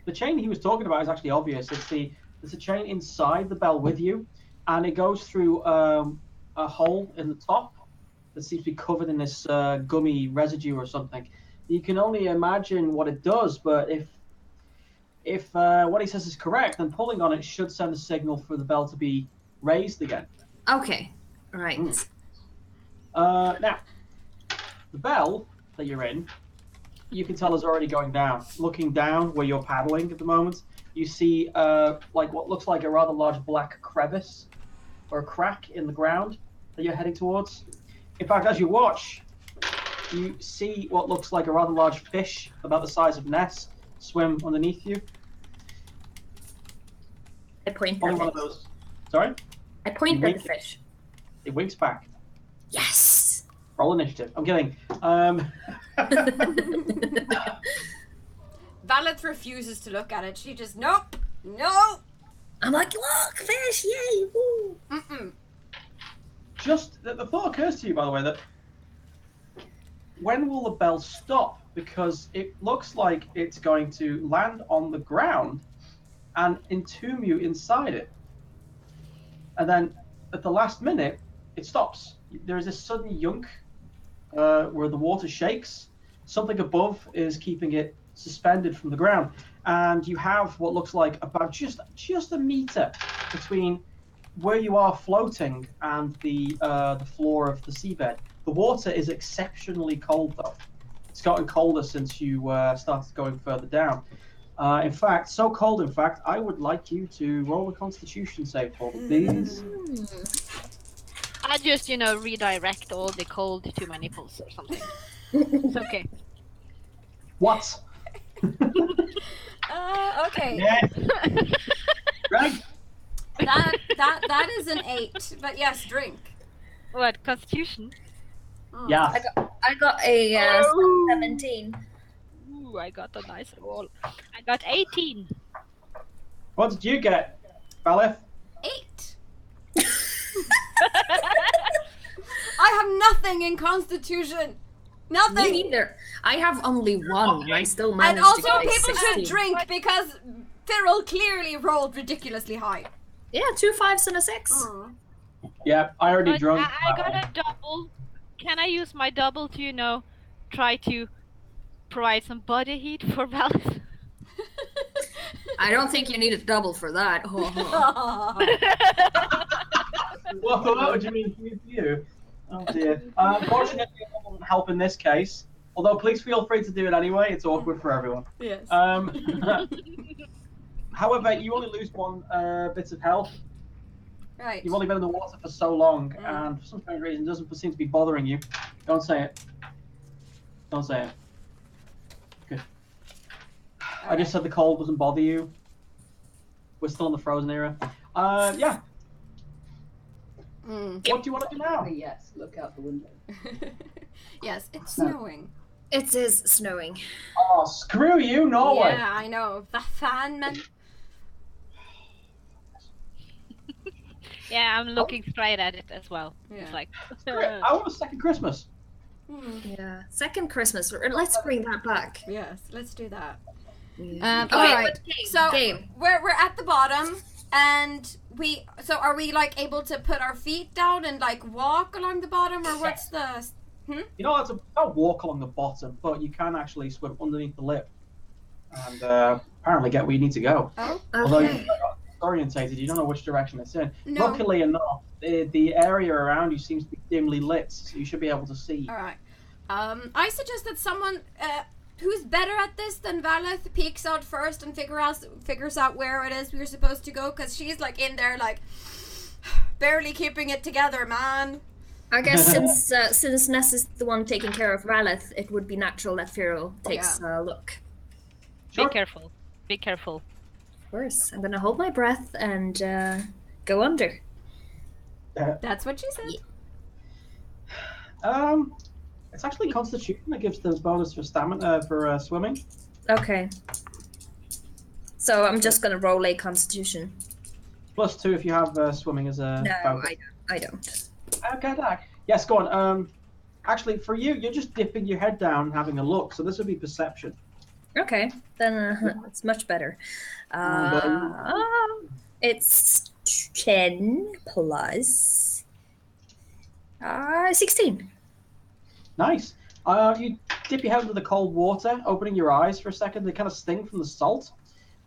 Speaker 1: The chain he was talking about is actually obvious. There's a chain inside the bell with you, and it goes through a hole in the top that seems to be covered in this gummy residue or something. You can only imagine what it does, but if what he says is correct, then pulling on it should send a signal for the bell to be raised again.
Speaker 4: Okay, right.
Speaker 1: Now, the bell that you're in, you can tell is already going down. Looking down where you're paddling at the moment, you see like what looks like a rather large black crevice or a crack in the ground that you're heading towards. In fact, as you watch, you see what looks like a rather large fish about the size of Ness swim underneath you.
Speaker 4: I point
Speaker 1: Only
Speaker 4: at
Speaker 1: one
Speaker 4: it.
Speaker 1: of those. Sorry?
Speaker 4: I point
Speaker 1: You
Speaker 4: at the
Speaker 1: wink.
Speaker 4: fish.
Speaker 1: It winks back.
Speaker 4: Yes!
Speaker 1: Roll initiative. I'm kidding.
Speaker 3: Valet refuses to look at it. She just, nope, no.
Speaker 4: I'm like, look, fish, yay, woo!
Speaker 3: Mm-mm.
Speaker 1: Just the thought occurs to you, by the way, that when will the bell stop? Because it looks like it's going to land on the ground and entomb you inside it. And then at the last minute, it stops. There is a sudden yunk where the water shakes. Something above is keeping it suspended from the ground. And you have what looks like about just a meter between where you are floating and the floor of the seabed. The water is exceptionally cold, though. It's gotten colder since you started going further down. In fact, so cold, in fact, I would like you to roll a Constitution save for me, please.
Speaker 2: I just, redirect all the cold to my nipples or something. It's okay.
Speaker 1: What?
Speaker 3: Okay.
Speaker 1: Yeah. Greg?
Speaker 3: That is an 8, but yes, drink.
Speaker 2: What, Constitution?
Speaker 1: Yeah.
Speaker 4: I got a 17.
Speaker 2: Ooh, I got a nice roll. I got 18.
Speaker 1: What did you get, Valeth?
Speaker 3: 8. I have nothing in Constitution.
Speaker 4: Me
Speaker 3: Nothing.
Speaker 4: neither. I have only one, and I still managed
Speaker 3: And also,
Speaker 4: to get a
Speaker 3: people
Speaker 4: 16.
Speaker 3: should drink because Cyril clearly rolled ridiculously high.
Speaker 4: Yeah, 2 5s and a 6.
Speaker 1: Yeah, I already
Speaker 2: But
Speaker 1: drunk.
Speaker 2: I got a double. Can I use my double to, try to provide some body heat for Valis?
Speaker 4: I don't think you need a double for that.
Speaker 1: What do you mean for you? Oh dear. Unfortunately, it won't help in this case. Although, please feel free to do it anyway. It's awkward for everyone.
Speaker 3: Yes.
Speaker 1: However, you only lose 1 bit of health.
Speaker 3: Right.
Speaker 1: You've only been in the water for so long, and for some strange reason, it doesn't seem to be bothering you. Don't say it. Don't say it. Good. I just said the cold doesn't bother you. We're still in the frozen era. Yeah. What do you want to do now?
Speaker 5: Yes, look out the window.
Speaker 3: Yes, it's snowing.
Speaker 4: It is snowing.
Speaker 1: Oh, screw you, Norway!
Speaker 3: Yeah, I know. The fan man.
Speaker 2: Yeah, I'm looking straight at it as well.
Speaker 3: Yeah.
Speaker 2: It's like,
Speaker 1: I want a second Christmas.
Speaker 4: Yeah. Second Christmas. Let's bring that back.
Speaker 3: Yes, let's do that.
Speaker 4: Yeah.
Speaker 3: All
Speaker 4: Okay,
Speaker 3: right.
Speaker 4: but game,
Speaker 3: So
Speaker 4: game.
Speaker 3: we're at the bottom, and are we like able to put our feet down and like walk along the bottom, or what's the?
Speaker 1: You don't have to walk along the bottom, but you can actually swim underneath the lip and apparently get where you need to go.
Speaker 3: Oh,
Speaker 1: Although
Speaker 4: Okay.
Speaker 1: you're orientated, you don't know which direction it's in.
Speaker 3: No.
Speaker 1: Luckily enough, the area around you seems to be dimly lit, so you should be able to see.
Speaker 3: all right. I suggest that someone who's better at this than Valeth peeks out first and figures out where it is we're supposed to go, because she's like in there like barely keeping it together, man.
Speaker 4: I guess since Ness is the one taking care of Raleth, it would be natural that Firo takes a look.
Speaker 1: Sure.
Speaker 2: be careful. Be careful.
Speaker 4: Of course. I'm gonna hold my breath and go under.
Speaker 3: That's what she said.
Speaker 1: It's actually Constitution that gives the bonus for stamina for swimming.
Speaker 4: Okay. So I'm just gonna roll a Constitution.
Speaker 1: +2 if you have swimming as a
Speaker 4: No,
Speaker 1: focus.
Speaker 4: I don't.
Speaker 1: Okay, yes, go on. Actually, for you, you're just dipping your head down and having a look, so this would be perception.
Speaker 4: Okay, then it's much better. It's 10 plus 16.
Speaker 1: Nice. You dip your head into the cold water, opening your eyes for a second. They kind of sting from the salt.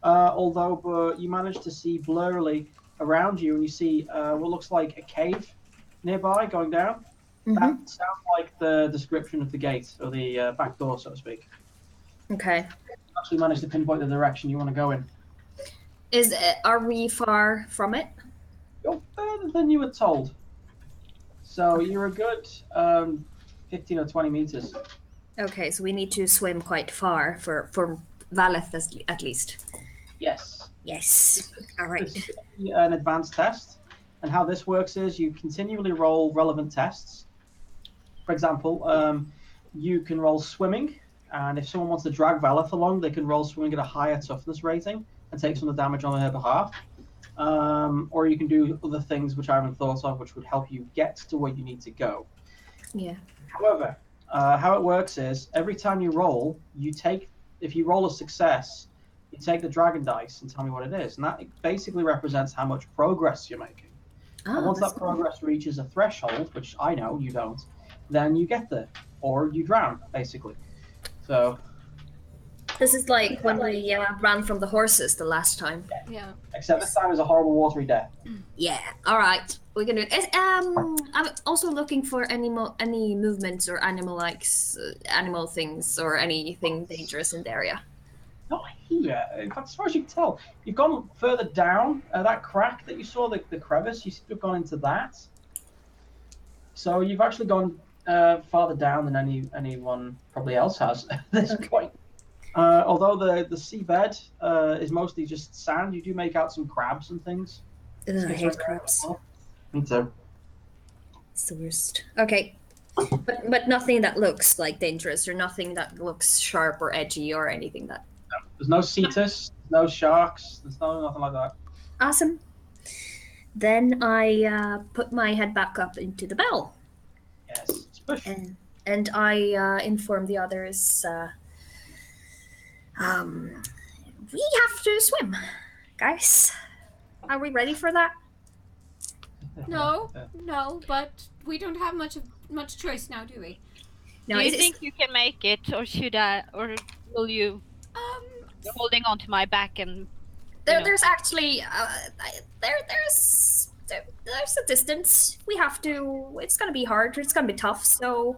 Speaker 1: Although you manage to see blurrily around you, and you see what looks like a cave nearby going down. That sounds like the description of the gate, or the back door, so to speak.
Speaker 4: Okay.
Speaker 1: You actually managed to pinpoint the direction you want to go in.
Speaker 4: Are we far from it?
Speaker 1: You're further than you were told. So you're a good 15 or 20 meters.
Speaker 4: Okay, so we need to swim quite far for Valeth at least.
Speaker 1: Yes.
Speaker 4: Yes. All right.
Speaker 1: This is an advanced test, and how this works is you continually roll relevant tests. For example, you can roll swimming, and if someone wants to drag Valeth along, they can roll swimming at a higher toughness rating and take some of the damage on her behalf. Or you can do other things which I haven't thought of, which would help you get to where you need to go.
Speaker 4: Yeah.
Speaker 1: However, how it works is every time you roll, if you roll a success, you take the dragon dice and tell me what it is, and that basically represents how much progress you're making. And once that progress reaches a threshold, which I know you don't, then you get there, or you drown, basically. So
Speaker 4: this is like when we ran from the horses the last time.
Speaker 3: Yeah.
Speaker 1: except this time is a horrible watery death.
Speaker 4: Yeah. All right. We're gonna do it. I'm also looking for any movements or animal things or anything dangerous in the area.
Speaker 1: Not here. In fact, as far as you can tell, you've gone further down. That crack that you saw, the crevice, you seem to have gone into that. So you've actually gone farther down than anyone probably else has at this point. Although the seabed is mostly just sand, you do make out some crabs and things.
Speaker 4: I hate crabs.
Speaker 1: Me too.
Speaker 4: It's the worst. Okay. But nothing that looks like dangerous or nothing that looks sharp or edgy or anything that...
Speaker 1: There's no cetus, no sharks, there's nothing like that.
Speaker 4: Awesome. Then I put my head back up into the bell.
Speaker 1: Yes, push.
Speaker 4: And I inform the others, we have to swim, guys. Are we ready for that?
Speaker 3: No, but we don't have much choice now, do we?
Speaker 2: Do you think you can make it, or should I, or will you? You're holding onto my back and.
Speaker 4: There's actually there's a distance. We have to. It's gonna be hard. It's gonna be tough. So,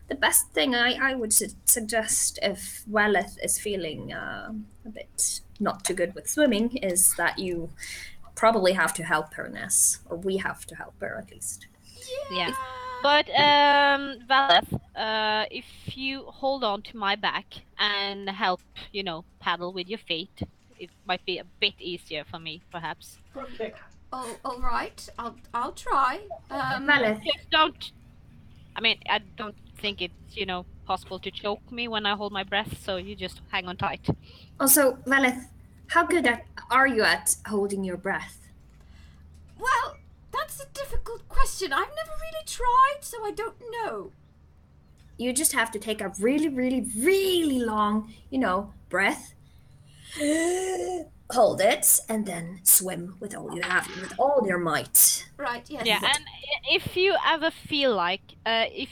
Speaker 4: the best thing I would suggest if Valeth is feeling a bit not too good with swimming is that you probably have to help her, Ness, or we have to help her at least.
Speaker 2: Yeah. But Valeth, if you hold on to my back and help, paddle with your feet, it might be a bit easier for me, perhaps.
Speaker 1: Okay.
Speaker 3: Oh, all right. I'll try.
Speaker 4: Valeth.
Speaker 2: Just don't. I mean, I don't think it's possible to choke me when I hold my breath, so you just hang on tight.
Speaker 4: Also, Valeth, how good are you at holding your breath?
Speaker 3: Well, that's a difficult question. I've never really tried, so I don't know.
Speaker 4: You just have to take a really, really, really long, breath. Hold it, and then swim with all you have, with all your might.
Speaker 3: Right, yes.
Speaker 2: Yeah, and if you ever feel like, if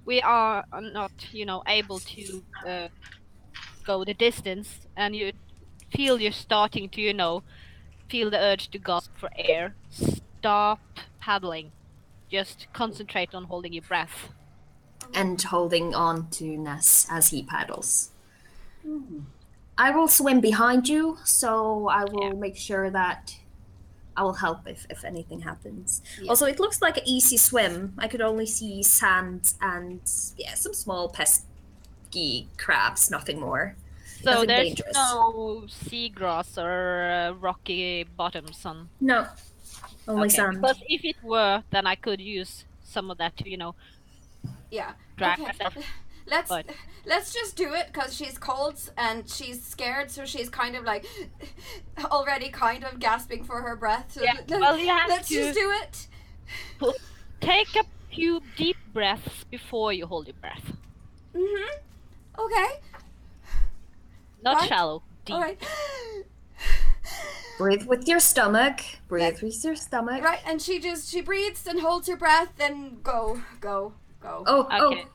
Speaker 2: we are not, able to go the distance, and you feel you're starting to, feel the urge to gasp for air, stop paddling. Just concentrate on holding your breath.
Speaker 4: And holding on to Ness as he paddles. I will swim behind you, so I will make sure that I will help if anything happens. Yeah. Also, it looks like an easy swim. I could only see sand and some small pesky crabs, nothing more.
Speaker 2: So
Speaker 4: nothing
Speaker 2: there's
Speaker 4: dangerous.
Speaker 2: No seagrass or rocky bottoms on?
Speaker 4: No, only sand.
Speaker 2: But if it were, then I could use some of that to, drag myself.
Speaker 3: Let's just do it, because she's cold and she's scared, so she's kind of like already kind of gasping for her breath. So let's just do it.
Speaker 2: Take a few deep breaths before you hold your breath.
Speaker 3: Okay.
Speaker 2: Not shallow, deep.
Speaker 3: All right.
Speaker 4: Breathe with your stomach. Breathe with your stomach.
Speaker 3: Right, and she breathes and holds her breath and go.
Speaker 4: Okay.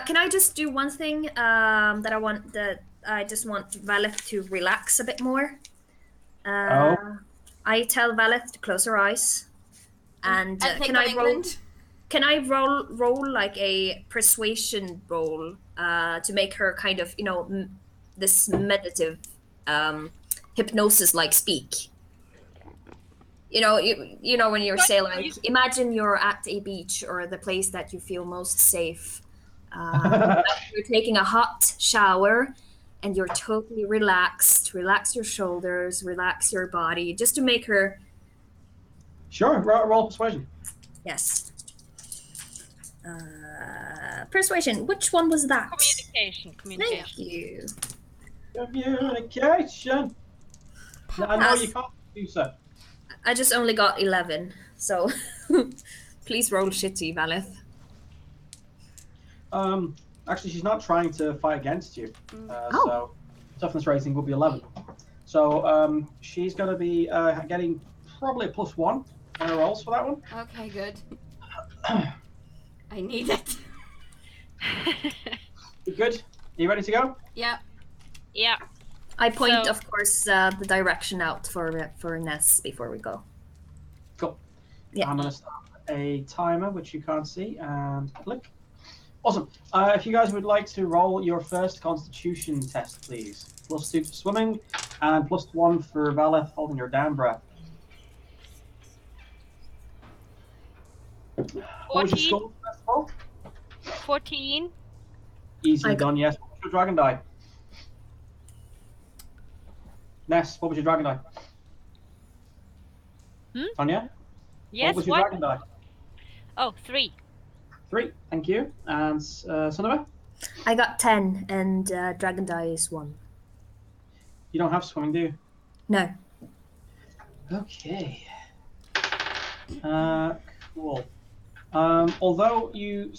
Speaker 4: Can I just do one thing that I just want Valeth to relax a bit more? I tell Valeth to close her eyes, and can I roll like a persuasion roll to make her kind of this meditative hypnosis like speak? you know when you say like, imagine you're at a beach or the place that you feel most safe. You're taking a hot shower and you're totally relaxed. Relax your shoulders, relax your body, just to make her.
Speaker 1: Sure, roll persuasion.
Speaker 4: Yes. Persuasion. Which one was that?
Speaker 2: Communication.
Speaker 4: Thank you.
Speaker 1: Communication. No, I know you can't do so.
Speaker 4: I just only got 11, so please roll shitty, Valeth.
Speaker 1: Actually, she's not trying to fight against you. So toughness rating will be 11. So she's going to be getting probably a +1 on her rolls for that one.
Speaker 3: Okay, good. I need it.
Speaker 1: You good? Are you ready to go?
Speaker 3: Yeah.
Speaker 2: Yeah.
Speaker 4: I point, of course, the direction out for Ness before we go.
Speaker 1: Cool.
Speaker 4: Yeah.
Speaker 1: I'm going to start a timer, which you can't see, and click. Awesome. If you guys would like to roll your first Constitution test, please. +2 for swimming, and +1 for Valeth holding your down breath. What was your score, first of all?
Speaker 2: 14.
Speaker 1: Easily done, yes. What was your dragon die? Ness, what was your dragon die? Tanya?
Speaker 2: Yes,
Speaker 1: what was your dragon die?
Speaker 2: Oh, 3.
Speaker 1: 3, thank you. And Sonoma?
Speaker 4: I got 10, and dragon die is 1.
Speaker 1: You don't have swimming, do you?
Speaker 4: No.
Speaker 1: Okay. Cool. Although you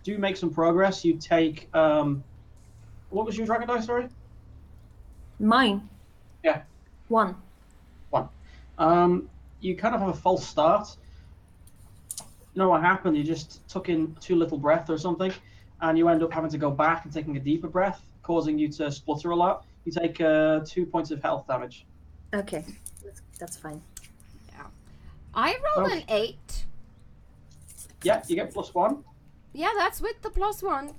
Speaker 1: do make some progress, you take what was your dragon die? Sorry.
Speaker 4: Mine.
Speaker 1: Yeah.
Speaker 4: 1.
Speaker 1: 1. You kind of have a false start. You know what happened? You just took in too little breath or something, and you end up having to go back and taking a deeper breath, causing you to splutter a lot. You take 2 points of health damage.
Speaker 4: Okay, that's fine.
Speaker 3: Yeah. I rolled an 8.
Speaker 1: Yeah, you get +1.
Speaker 3: Yeah, that's with the +1.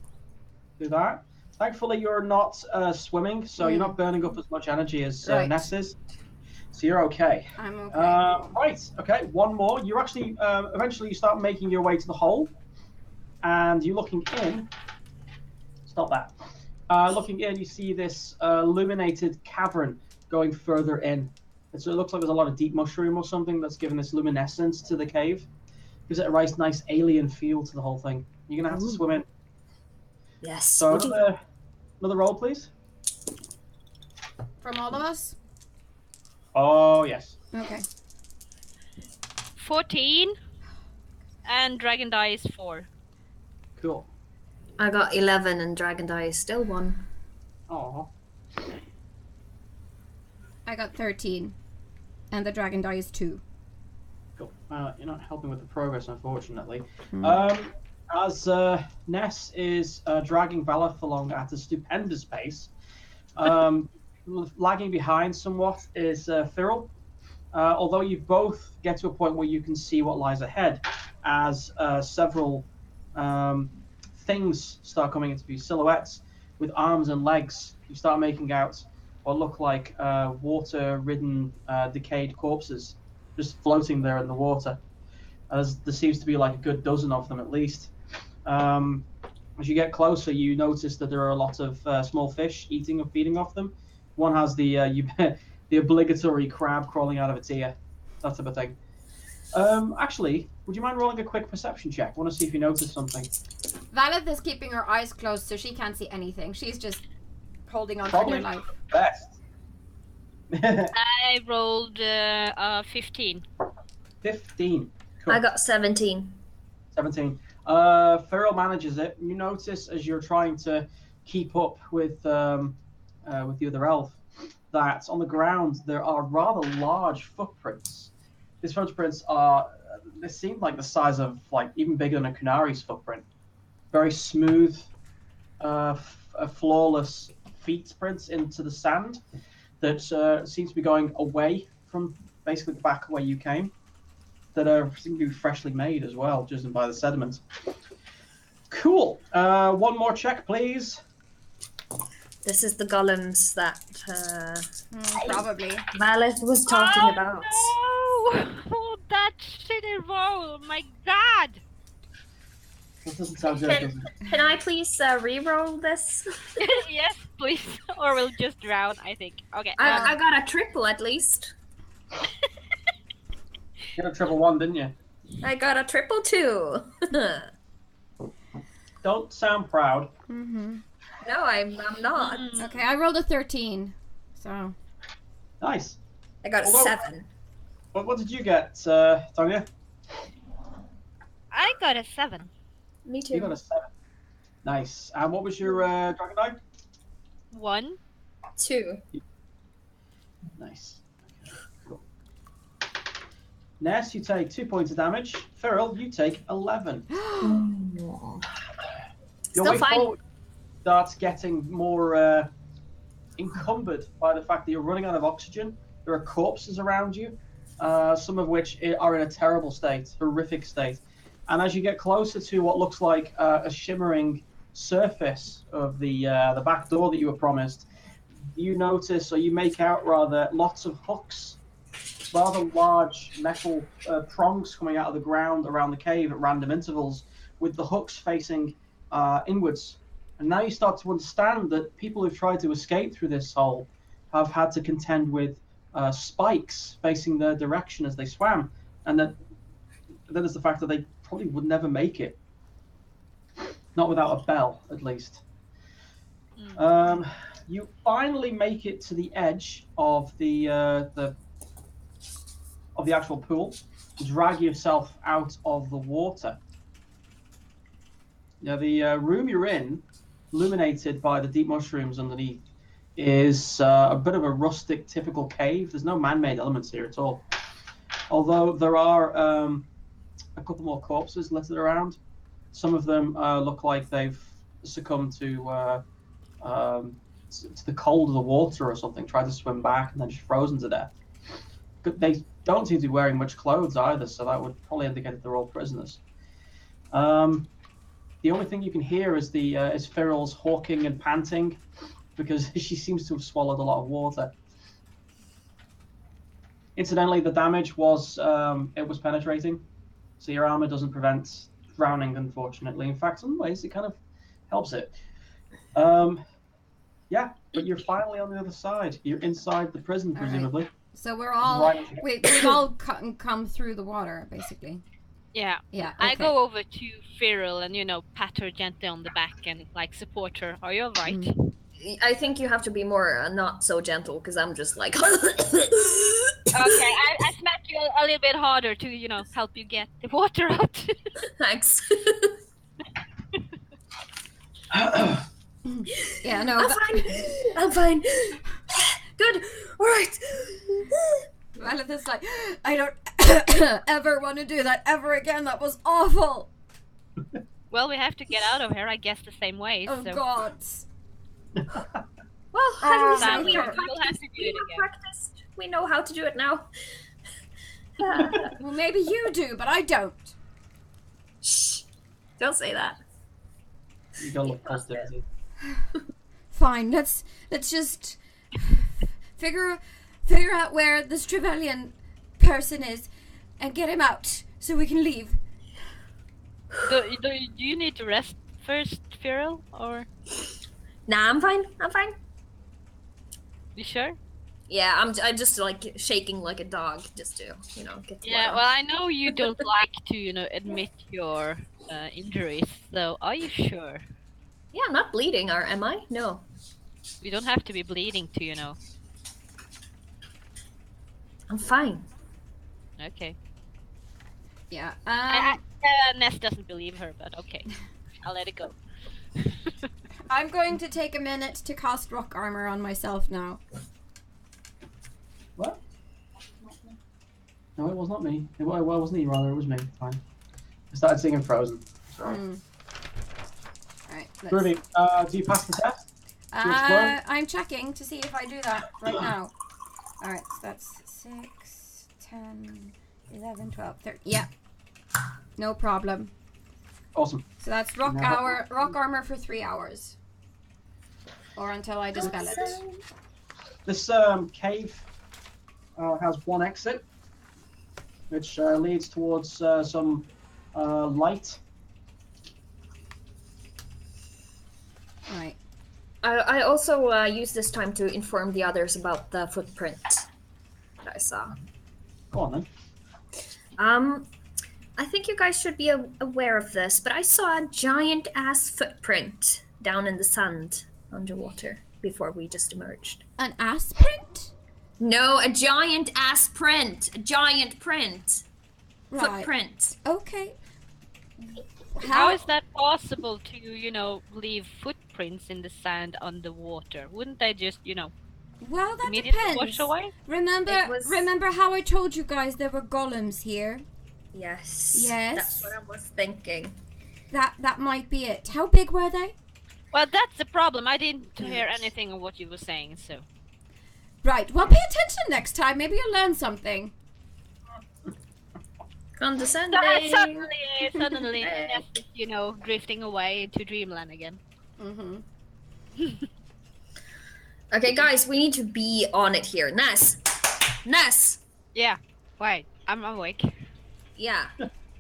Speaker 1: Do that. Thankfully, you're not swimming, so you're not burning up as much energy as Ness is. So you're okay.
Speaker 3: I'm okay.
Speaker 1: Right. Okay. One more. You're actually eventually you start making your way to the hole, and you're looking in. Stop that. Looking in, you see this illuminated cavern going further in. So it looks like there's a lot of deep mushroom or something that's giving this luminescence to the cave. Gives it a nice alien feel to the whole thing. You're gonna have to swim in.
Speaker 4: Yes.
Speaker 1: So another roll, please.
Speaker 3: From all of us?
Speaker 1: Oh yes.
Speaker 3: Okay.
Speaker 2: 14. And dragon die is 4.
Speaker 1: Cool.
Speaker 4: I got 11, and dragon die is still 1.
Speaker 1: Oh.
Speaker 3: I got 13. And the dragon die is 2.
Speaker 1: Cool. You're not helping with the progress, unfortunately. As Ness is dragging Valeth along at a stupendous pace, lagging behind somewhat is Firil. Although you both get to a point where you can see what lies ahead, as several things start coming into view, silhouettes with arms and legs. You start making out what look like water-ridden, decayed corpses just floating there in the water. As there seems to be like a good dozen of them at least. As you get closer, you notice that there are a lot of small fish eating or feeding off them. One has the the obligatory crab crawling out of its ear, that type of thing. Actually, would you mind rolling a quick perception check? I want to see if you notice something.
Speaker 3: Valeth is keeping her eyes closed so she can't see anything. She's just holding on
Speaker 1: Probably
Speaker 3: to her life.
Speaker 1: Best.
Speaker 2: I rolled 15.
Speaker 1: 15. Cool.
Speaker 4: I got 17.
Speaker 1: 17. Ferrell manages it. You notice as you're trying to keep up with the other elf that on the ground there are rather large footprints. These footprints they seem like the size of like even bigger than a canary's footprint. Very smooth, flawless feet prints into the sand that seems to be going away from basically the back where you came. That seem to be freshly made as well, judging by the sediment. Cool. One more check, please.
Speaker 4: This is the golems that
Speaker 3: Probably.
Speaker 4: Valeth was talking about.
Speaker 2: No! That shitty roll! My God!
Speaker 1: That doesn't sound good, does it?
Speaker 4: Can I please re-roll this?
Speaker 2: Yes, please. Or we'll just drown, I think. Okay.
Speaker 4: I got a triple at least.
Speaker 1: You got a triple 1, didn't you?
Speaker 4: I got a triple 2.
Speaker 1: Don't sound proud.
Speaker 3: Mm-hmm.
Speaker 4: No, I'm not.
Speaker 3: Okay, I rolled a 13. So.
Speaker 1: Nice.
Speaker 4: I got a
Speaker 1: Although-
Speaker 4: 7.
Speaker 1: What did you get, Tonya?
Speaker 2: I got a 7.
Speaker 4: Me too.
Speaker 1: You got a 7. Nice. And what was your dragon die?
Speaker 2: 1.
Speaker 4: 2.
Speaker 1: Nice. Okay, cool. Ness, you take 2 points of damage. Ferrell, you take 11. Your
Speaker 4: Still
Speaker 1: way
Speaker 4: fine.
Speaker 1: forward starts getting more encumbered by the fact that you're running out of oxygen. There are corpses around you, some of which are in a terrible state, horrific state. And as you get closer to what looks like a shimmering surface of the back door that you were promised, you notice, or you make out rather, lots of hooks, rather large metal prongs coming out of the ground around the cave at random intervals, with the hooks facing inwards. And now you start to understand that people who've tried to escape through this hole have had to contend with spikes facing their direction as they swam, and that is the fact that they probably would never make it, not without a bell, at least. You finally make it to the edge of the actual pool, drag yourself out of the water. Now, the room you're in, illuminated by the deep mushrooms underneath, is a bit of a rustic, typical cave. There's no man-made elements here at all. Although there are a couple more corpses littered around. Some of them look like they've succumbed to the cold of the water or something, tried to swim back and then just frozen to death. They don't seem to be wearing much clothes either, so that would probably indicate that they're all prisoners. The only thing you can hear is is Ferrell's hawking and panting, because she seems to have swallowed a lot of water. Incidentally, the damage was penetrating, so your armor doesn't prevent drowning, unfortunately. In fact, in some ways, it kind of helps it. Yeah, but you're finally on the other side. You're inside the prison, presumably.
Speaker 3: Right. So we're all we've all come through the water, basically.
Speaker 2: Yeah.
Speaker 3: Yeah.
Speaker 2: I
Speaker 3: okay.
Speaker 2: go over to Ferrell and, pat her gently on the back and, support her. Are you alright?
Speaker 3: Mm.
Speaker 4: I think you have to be more not so gentle, because I'm just like...
Speaker 2: Okay, I smack you a little bit harder to, help you get the water out.
Speaker 4: Thanks.
Speaker 3: Yeah, no.
Speaker 4: I'm fine. Good. All right.
Speaker 3: Lilith is like, I don't ever want to do that ever again. That was awful.
Speaker 2: Well, we have to get out of here, I guess, the same way.
Speaker 3: Oh,
Speaker 2: so.
Speaker 3: God.
Speaker 4: Well,
Speaker 3: Oh,
Speaker 2: Sam,
Speaker 3: okay.
Speaker 2: we'll have to do it again.
Speaker 4: practiced. We know how to do it now.
Speaker 3: Well, maybe you do, but I don't.
Speaker 4: Shh. Don't say that.
Speaker 1: You gotta look positive.
Speaker 3: Fine, let's just figure out where this Trevelyan person is and get him out so we can leave.
Speaker 2: Do you need to rest first, Ferrell, or?
Speaker 4: Nah, I'm fine.
Speaker 2: You sure?
Speaker 4: Yeah, I'm just like shaking like a dog just to, get the
Speaker 2: Yeah,
Speaker 4: blood
Speaker 2: well,
Speaker 4: off.
Speaker 2: I know you don't like to, admit your injuries, so are you sure?
Speaker 4: Yeah, I'm not bleeding, or am I? No.
Speaker 2: You don't have to be bleeding to,
Speaker 4: I'm fine.
Speaker 2: Okay.
Speaker 3: Yeah.
Speaker 2: Ness doesn't believe her, but okay. I'll let it go.
Speaker 3: I'm going to take a minute to cast rock armor on myself now.
Speaker 1: What? No, it was not me. Well, it wasn't you, rather. It was me. Fine. I started singing Frozen. Sorry.
Speaker 3: Alright,
Speaker 1: Ruby, do you pass the test?
Speaker 3: I'm checking to see if I do that right now. Alright, so that's 6, 10, 11, 12, 13. Yeah. No problem.
Speaker 1: Awesome.
Speaker 3: So that's rock armor for 3 hours. Or until I dispel it.
Speaker 1: This cave has one exit. which leads towards some light.
Speaker 3: Right.
Speaker 4: I also use this time to inform the others about the footprint that I saw.
Speaker 1: Go on then.
Speaker 4: I think you guys should be aware of this, but I saw a giant ass footprint down in the sand underwater before we just emerged.
Speaker 3: An ass print?
Speaker 4: No, a giant ass print. A giant print.
Speaker 3: Right.
Speaker 4: Footprint.
Speaker 3: Okay.
Speaker 2: How is that possible to, leave footprints in the sand underwater? Wouldn't they just,
Speaker 3: Well, that
Speaker 2: immediately
Speaker 3: depends.
Speaker 2: wash away?
Speaker 3: Remember how I told you guys there were golems here?
Speaker 4: Yes.
Speaker 3: Yes.
Speaker 4: That's what I was thinking.
Speaker 3: That might be it. How big were they?
Speaker 2: Well, that's the problem. I didn't hear anything of what you were saying, so.
Speaker 3: Right. Well, pay attention next time. Maybe you'll learn something.
Speaker 4: Condescending.
Speaker 2: Suddenly, Ness is, drifting away into dreamland again.
Speaker 3: Mm-hmm.
Speaker 4: Okay, guys, we need to be on it here. Ness!
Speaker 2: Yeah. Wait, I'm awake.
Speaker 4: Yeah.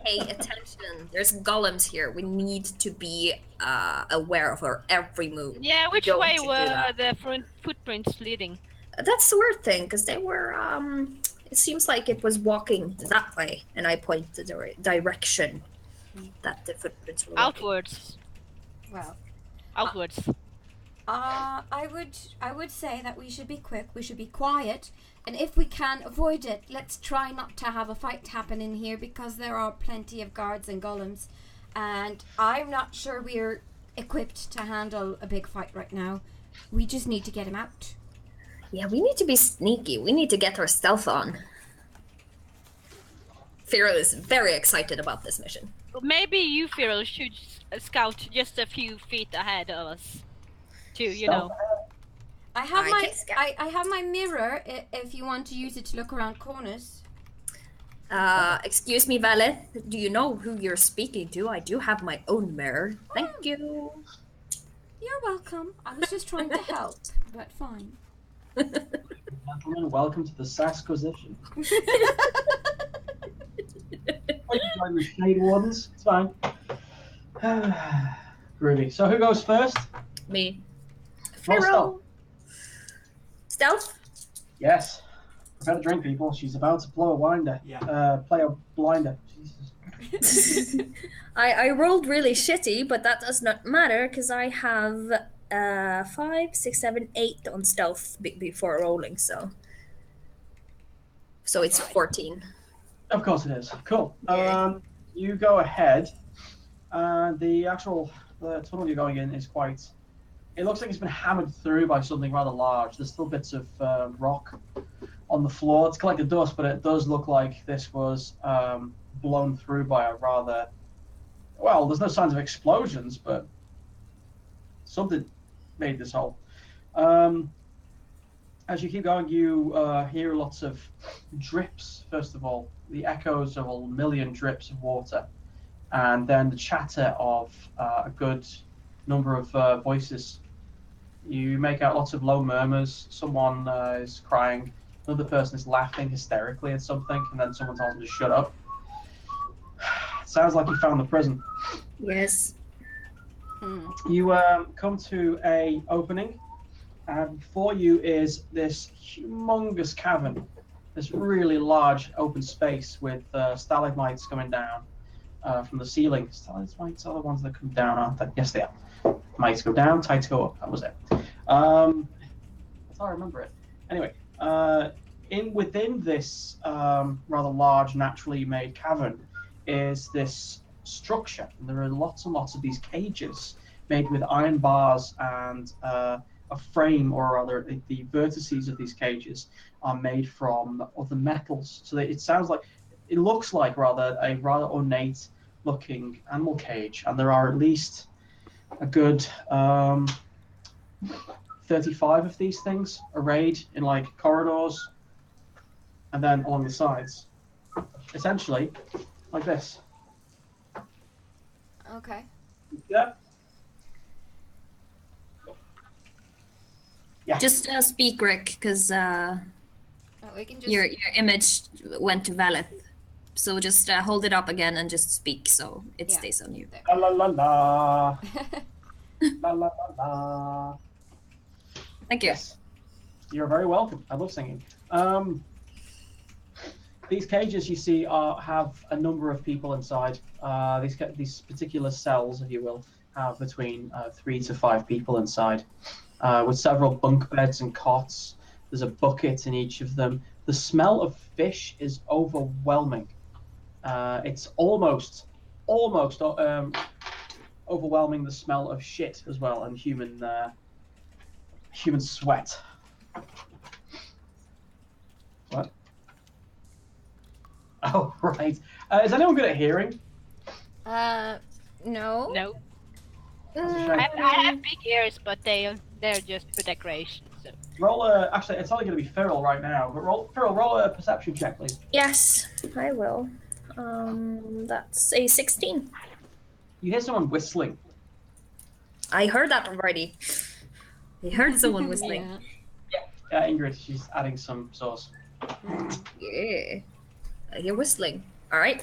Speaker 4: Pay attention. There's golems here. We need to be aware of our every move.
Speaker 2: Yeah, which
Speaker 4: Don't
Speaker 2: way
Speaker 4: you do
Speaker 2: were
Speaker 4: that.
Speaker 2: the front footprints leading?
Speaker 4: That's the weird thing, because they were, it seems like it was walking that way, and I point the direction that the footprints were walking.
Speaker 2: Outwards.
Speaker 3: Well,
Speaker 2: Outwards.
Speaker 3: I would say that we should be quick. We should be quiet, and if we can avoid it, let's try not to have a fight happen in here because there are plenty of guards and golems, and I'm not sure we're equipped to handle a big fight right now. We just need to get him out.
Speaker 4: Yeah, we need to be sneaky. We need to get our stealth on. Firo is very excited about this mission.
Speaker 2: Maybe you, Firo, should scout just a few feet ahead of us. To,
Speaker 3: I have
Speaker 4: I can scout.
Speaker 3: I have my mirror if you want to use it to look around corners.
Speaker 4: Excuse me, Valeth. Do you know who you're speaking to? I do have my own mirror. Thank you.
Speaker 3: You're welcome. I was just trying to help, but fine.
Speaker 1: Gentlemen, welcome to the Sasquisition. Oh, you join the Shade Wardens. It's fine. Groovy. So who goes first?
Speaker 4: Me.
Speaker 1: Roll
Speaker 4: Firo. Stealth?
Speaker 1: Yes. Prepare to drink, people. She's about to blow a winder.
Speaker 5: Yeah.
Speaker 1: Play a blinder. Jesus.
Speaker 4: I rolled really shitty, but that does not matter because I have 5, 6, 7, 8 on stealth before rolling, so it's 14.
Speaker 1: Of course it is. Cool.
Speaker 4: Yeah.
Speaker 1: You go ahead. The tunnel you're going in is quite... It looks like it's been hammered through by something rather large. There's still bits of rock on the floor. It's collected dust, but it does look like this was blown through by a rather... Well, there's no signs of explosions, but something made this hole. As you keep going, you hear lots of drips, first of all. The echoes of a million drips of water. And then the chatter of a good number of voices. You make out lots of low murmurs. Someone is crying. Another person is laughing hysterically at something. And then someone tells them to shut up. Sounds like you found the prison.
Speaker 4: Yes.
Speaker 1: You come to a opening, and before you is this humongous cavern, this really large open space with stalagmites coming down from the ceiling. Stalagmites are the ones that come down, aren't they? Yes, they are. Mites go down, tights go up. That was it. That's how I remember it. Anyway, within this rather large, naturally made cavern is this structure. And there are lots and lots of these cages made with iron bars and a frame, or rather the vertices of these cages are made from other metals. So that it looks like a rather ornate looking animal cage. And there are at least a good 35 of these things arrayed in like corridors and then along the sides. Essentially like this.
Speaker 3: Okay.
Speaker 1: Yeah. Yeah.
Speaker 4: Just speak, Rick, because
Speaker 3: We can just...
Speaker 4: your image went to Valeth. So just hold it up again and just speak so it
Speaker 3: Yeah.
Speaker 4: stays on you.
Speaker 1: La la la la. La la la la.
Speaker 4: Thank you.
Speaker 1: Yes. You're very welcome. I love singing. These cages you see have a number of people inside. These particular cells, if you will, have between 3 to 5 people inside, with several bunk beds and cots. There's a bucket in each of them. The smell of fish is overwhelming. It's almost overwhelming the smell of shit as well, and human sweat. What? Oh, right. Is anyone good at hearing?
Speaker 3: No.
Speaker 2: No.
Speaker 1: That's a shame.
Speaker 2: I have big ears, but they're just for decoration. So.
Speaker 1: Roll a. Actually, it's only going to be Feral right now, but roll a perception check, please.
Speaker 4: Yes, I will. That's a 16.
Speaker 1: You hear someone whistling.
Speaker 4: I heard that already. I heard someone whistling.
Speaker 3: Yeah.
Speaker 1: Ingrid, she's adding some sauce.
Speaker 4: Yeah. I hear whistling. All right.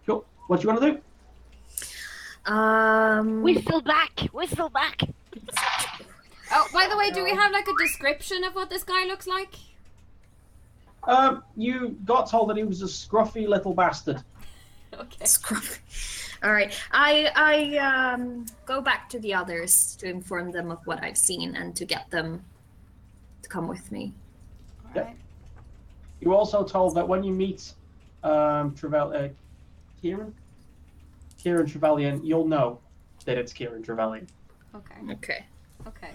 Speaker 1: Cool. What do you want to do?
Speaker 2: Whistle back! Whistle back!
Speaker 3: Oh, by the way, do we have like a description of what this guy looks like?
Speaker 1: You got told that he was a scruffy little bastard.
Speaker 3: Okay.
Speaker 4: Scruffy. All right. I go back to the others to inform them of what I've seen and to get them to come with me.
Speaker 1: Yep.
Speaker 3: Alright.
Speaker 1: You were also told that when you meet Kieran Trevelyan, you'll know that it's Kieran Trevelyan.
Speaker 3: Okay.
Speaker 4: Okay.
Speaker 3: Okay.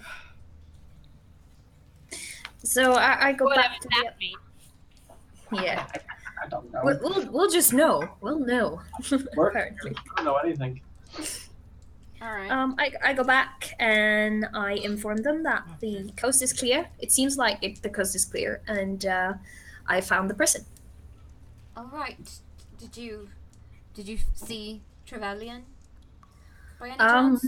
Speaker 4: So I go
Speaker 2: Whatever
Speaker 4: back to
Speaker 2: that means.
Speaker 4: yeah.
Speaker 1: I don't know.
Speaker 4: We'll just know. We'll know. Apparently.
Speaker 1: I don't know anything.
Speaker 3: Alright.
Speaker 4: I go back and I inform them that the coast is clear. It seems like the coast is clear, and I found the prison.
Speaker 3: Alright. Did you see Trevelyan? By any chance?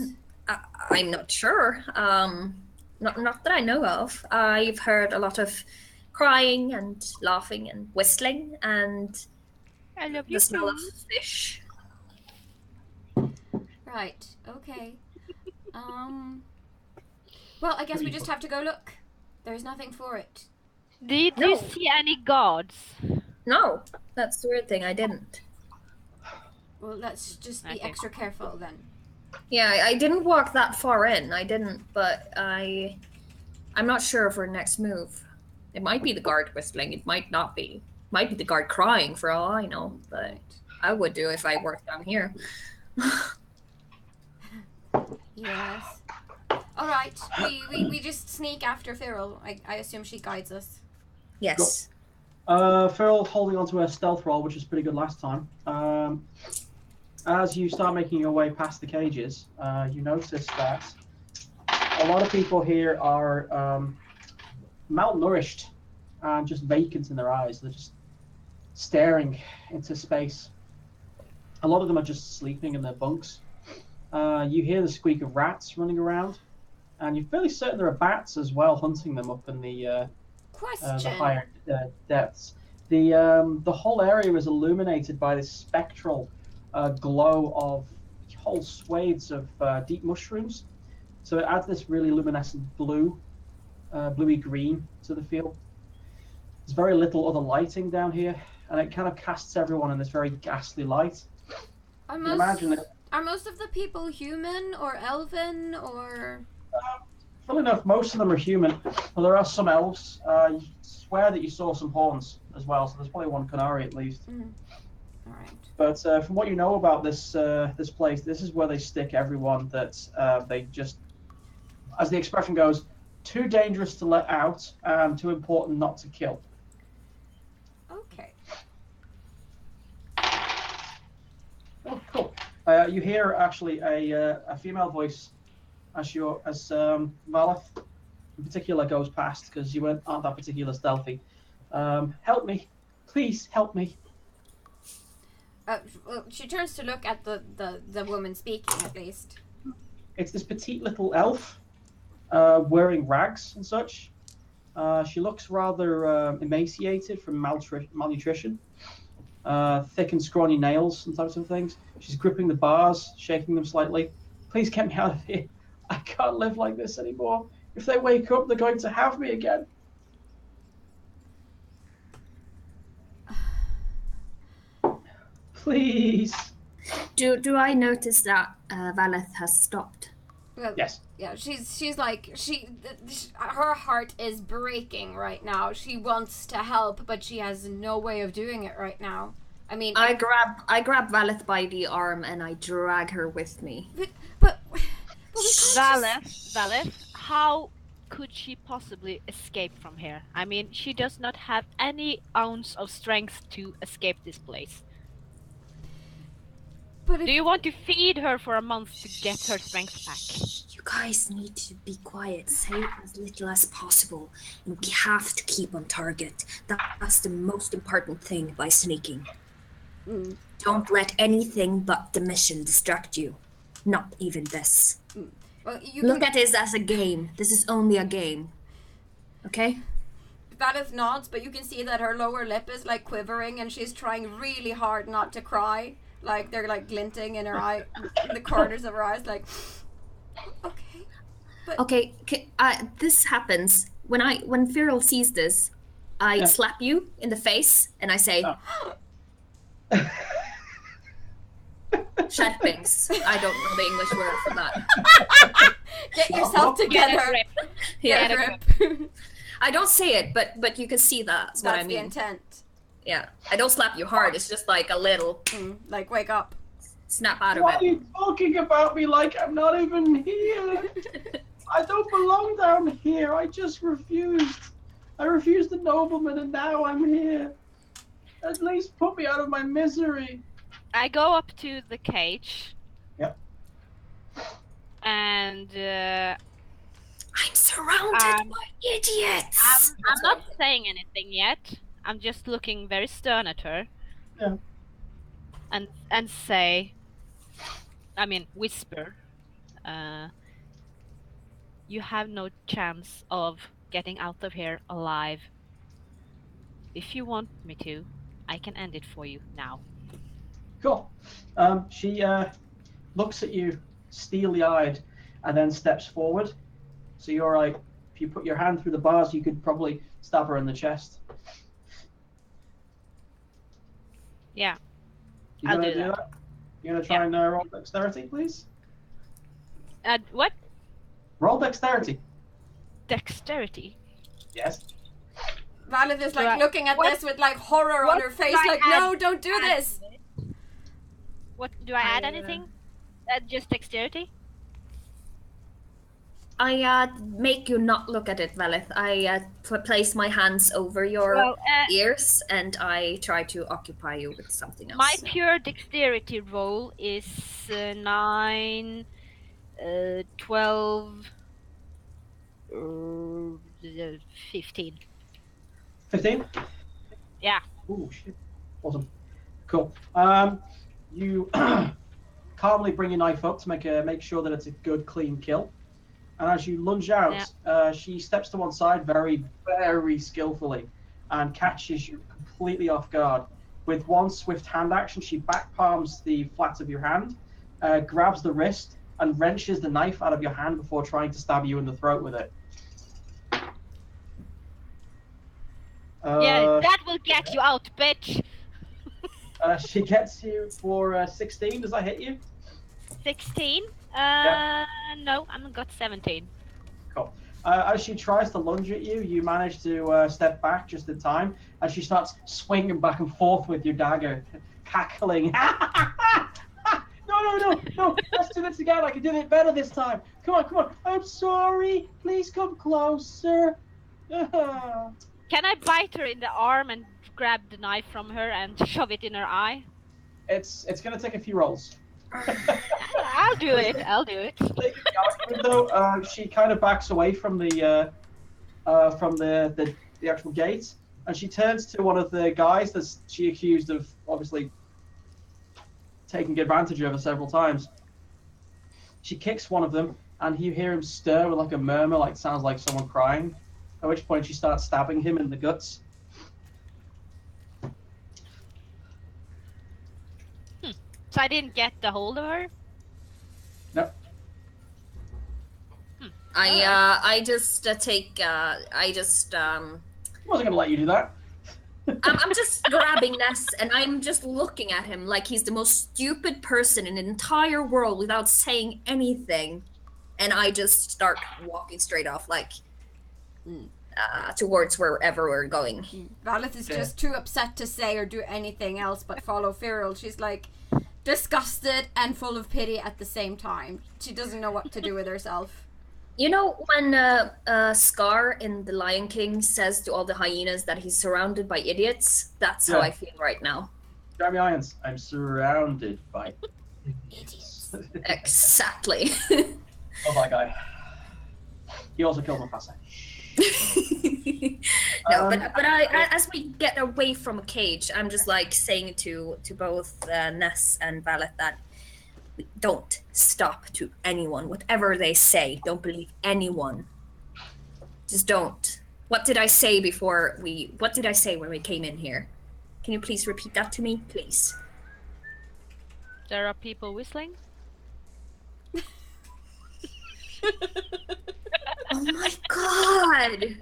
Speaker 4: I'm not sure. Not that I know of. I've heard a lot of crying and laughing and whistling and
Speaker 2: I love you
Speaker 4: the smell
Speaker 2: too.
Speaker 4: of fish.
Speaker 3: Right. Okay. Well, I guess we just have to go look. There's nothing for it.
Speaker 2: Did
Speaker 4: No.
Speaker 2: you see any gods?
Speaker 4: No, that's the weird thing. I didn't.
Speaker 3: Well, let's just be
Speaker 2: Okay.
Speaker 3: extra careful then.
Speaker 4: Yeah, I didn't walk that far in. I didn't, but I'm not sure for next move. It might be the guard whistling. It might not be. Might be the guard crying for all I know. But
Speaker 3: Right.
Speaker 4: I would do if I worked down here.
Speaker 3: Yes. Alright. We just sneak after Feral. I assume she guides us.
Speaker 4: Yes.
Speaker 1: Feral holding onto her stealth roll, which was pretty good last time. As you start making your way past the cages, you notice that a lot of people here are malnourished and just vacant in their eyes. They're just staring into space. A lot of them are just sleeping in their bunks. You hear the squeak of rats running around, and you're fairly certain there are bats as well hunting them up in the
Speaker 3: Question.
Speaker 1: higher depths. The whole area is illuminated by this spectral glow of whole swathes of deep mushrooms. So it adds this really luminescent blue, bluey green to the field. There's very little other lighting down here, and it kind of casts everyone in this very ghastly light.
Speaker 3: Are
Speaker 1: You imagine it.
Speaker 3: Are most of the people human or elven or?
Speaker 1: Funnily enough, most of them are human, but there are some elves. You swear that you saw some horns as well, so there's probably one Canary at least.
Speaker 3: All right.
Speaker 1: But from what you know about this this place, this is where they stick everyone that they just, as the expression goes, too dangerous to let out and too important not to kill.
Speaker 3: Okay.
Speaker 1: Oh, cool. You hear actually a female voice as Valeth in particular goes past, because you aren't that particular stealthy. Help me, please help me.
Speaker 3: Well, she turns to look at the woman speaking at least.
Speaker 1: It's this petite little elf wearing rags and such. She looks rather emaciated from malnutrition. thick and scrawny nails and types of things. She's gripping the bars, shaking them slightly. Please get me out of here. I can't live like this anymore. If they wake up, they're going to have me again. Please.
Speaker 4: Do I notice that Valeth has stopped?
Speaker 3: Well,
Speaker 1: Yes.
Speaker 3: Yeah, she's like her heart is breaking right now. She wants to help, but she has no way of doing it right now. I mean,
Speaker 4: I grab Valeth by the arm and I drag her with me.
Speaker 3: but
Speaker 2: Valeth, how could she possibly escape from here? I mean, she does not have any ounce of strength to escape this place.
Speaker 3: But
Speaker 2: Do you want to feed her for a month to get her strength back?
Speaker 4: You guys need to be quiet, say as little as possible, and we have to keep on target. That's the most important thing by sneaking. Don't let anything but the mission distract you. Not even this.
Speaker 3: Well,
Speaker 4: Look at this as a game. This is only a game. Okay?
Speaker 3: Valeth nods, but you can see that her lower lip is like quivering, and she's trying really hard not to cry. Like they're like glinting in her eye, in the corners of her eyes. Like, okay, but
Speaker 4: Okay, this happens when Feral sees this. I slap you in the face and I say, "Skärpings." I don't know the English word for that.
Speaker 3: Get yourself together.
Speaker 4: Yeah,
Speaker 3: Grip.
Speaker 4: I don't say it, but you can see that's what I
Speaker 3: That's the
Speaker 4: mean.
Speaker 3: intent.
Speaker 4: Yeah, I don't slap you hard. It's just like a little
Speaker 3: Like, wake up.
Speaker 4: snap out of
Speaker 1: Why are
Speaker 4: it.
Speaker 1: you talking about me like I'm not even here? I don't belong down here. I just refused. I refused the nobleman and now I'm here. At least put me out of my misery.
Speaker 2: I go up to the cage.
Speaker 1: Yep.
Speaker 2: And
Speaker 4: I'm surrounded by idiots.
Speaker 2: I'm not saying anything yet. I'm just looking very stern at her.
Speaker 1: Yeah.
Speaker 2: And say, whisper, you have no chance of getting out of here alive. If you want me to, I can end it for you now.
Speaker 1: Cool. She looks at you steely-eyed and then steps forward. So you're like, if you put your hand through the bars, you could probably stab her in the chest.
Speaker 2: Yeah.
Speaker 1: You
Speaker 2: I'll
Speaker 1: gonna
Speaker 2: do that.
Speaker 1: that? You gonna try and roll dexterity, please?
Speaker 2: What?
Speaker 1: Roll dexterity.
Speaker 2: Dexterity?
Speaker 1: Yes.
Speaker 3: Valeth is like
Speaker 2: Right.
Speaker 3: looking at this with like horror on her face, like, no, don't do this.
Speaker 2: What do I add anything? Just dexterity?
Speaker 4: I make you not look at it, Valeth. I place my hands over your ears and I try to occupy you with something else.
Speaker 2: My pure dexterity roll is 9, 12, 15.
Speaker 1: 15?
Speaker 2: Yeah.
Speaker 1: Ooh, shit. Awesome. Cool. You calmly bring your knife up to make sure that it's a good, clean kill. And as you lunge out, she steps to one side very, very skillfully and catches you completely off guard. With one swift hand action, she back palms the flat of your hand, grabs the wrist, and wrenches the knife out of your hand before trying to stab you in the throat with it.
Speaker 2: Yeah, that will get you out, bitch!
Speaker 1: She gets you for 16. Does that hit you?
Speaker 2: 16? No, I've got 17.
Speaker 1: Cool. As she tries to lunge at you, you manage to step back just in time as she starts swinging back and forth with your dagger, cackling. No, let's do this again. I can do it better this time. Come on. I'm sorry. Please come closer.
Speaker 2: Can I bite her in the arm and grab the knife from her and shove it in her eye?
Speaker 1: It's going to take a few rolls.
Speaker 2: I'll do it.
Speaker 1: Though, she kind of backs away from the actual gate, and she turns to one of the guys that she accused of obviously taking advantage of her several times. She kicks one of them, and you hear him stir with like a murmur, like sounds like someone crying. At which point she starts stabbing him in the guts.
Speaker 2: I didn't get the hold of her?
Speaker 1: No.
Speaker 4: I just take.
Speaker 1: I wasn't gonna let you do that.
Speaker 4: I'm just grabbing Ness and I'm just looking at him like he's the most stupid person in the entire world without saying anything, and I just start walking straight off, like towards wherever we're going.
Speaker 3: Valeth is just too upset to say or do anything else but follow Feral. She's like disgusted and full of pity at the same time. She doesn't know what to do with herself.
Speaker 4: You know when Scar in The Lion King says to all the hyenas that he's surrounded by idiots? That's how I feel right now.
Speaker 1: Jeremy Irons, I'm surrounded by
Speaker 3: Idiots.
Speaker 4: Exactly.
Speaker 1: Oh my guy. He also killed Mufasa.
Speaker 4: No, but I as we get away from a cage, I'm just like saying to both Ness and Valeth that don't stop to anyone. Whatever they say, don't believe anyone. Just don't. What did I say what did I say when we came in here? Can you please repeat that to me, please?
Speaker 2: There are people whistling.
Speaker 4: Oh my god!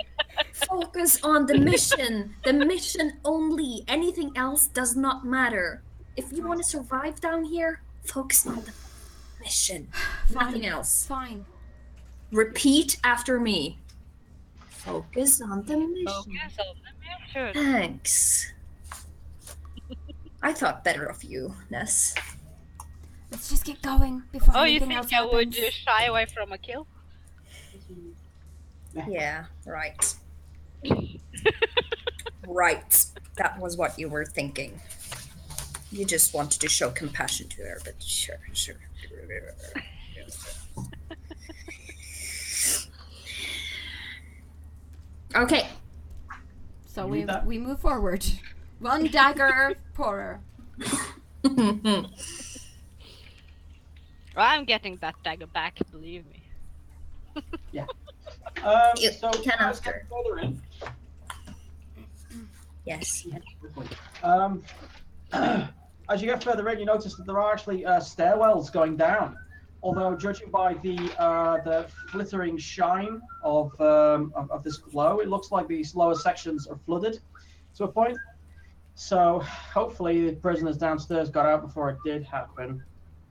Speaker 4: Focus on the mission. The mission only. Anything else does not matter. If you want to survive down here, focus on the mission. Nothing else.
Speaker 3: Fine.
Speaker 4: Repeat after me. Focus on the mission.
Speaker 2: Focus on the mission.
Speaker 4: Thanks. I thought better of you, Ness.
Speaker 3: Let's just get going before
Speaker 2: Oh, you
Speaker 3: anything
Speaker 2: think
Speaker 3: else
Speaker 2: I would
Speaker 3: happens.
Speaker 2: shy away from a kill?
Speaker 4: Yeah, right. Right. That was what you were thinking. You just wanted to show compassion to her, but sure. Okay.
Speaker 3: So we move forward. One dagger poorer.
Speaker 2: Well, I'm getting that dagger back, believe me.
Speaker 1: Yeah.
Speaker 4: You
Speaker 1: So
Speaker 4: can
Speaker 1: let's
Speaker 4: ask
Speaker 1: get
Speaker 4: her.
Speaker 1: further in.
Speaker 4: Yes.
Speaker 1: As you get further in, you notice that there are actually stairwells going down. Although, judging by the flittering shine of this glow, it looks like these lower sections are flooded to a point. So, hopefully, the prisoners downstairs got out before it did happen.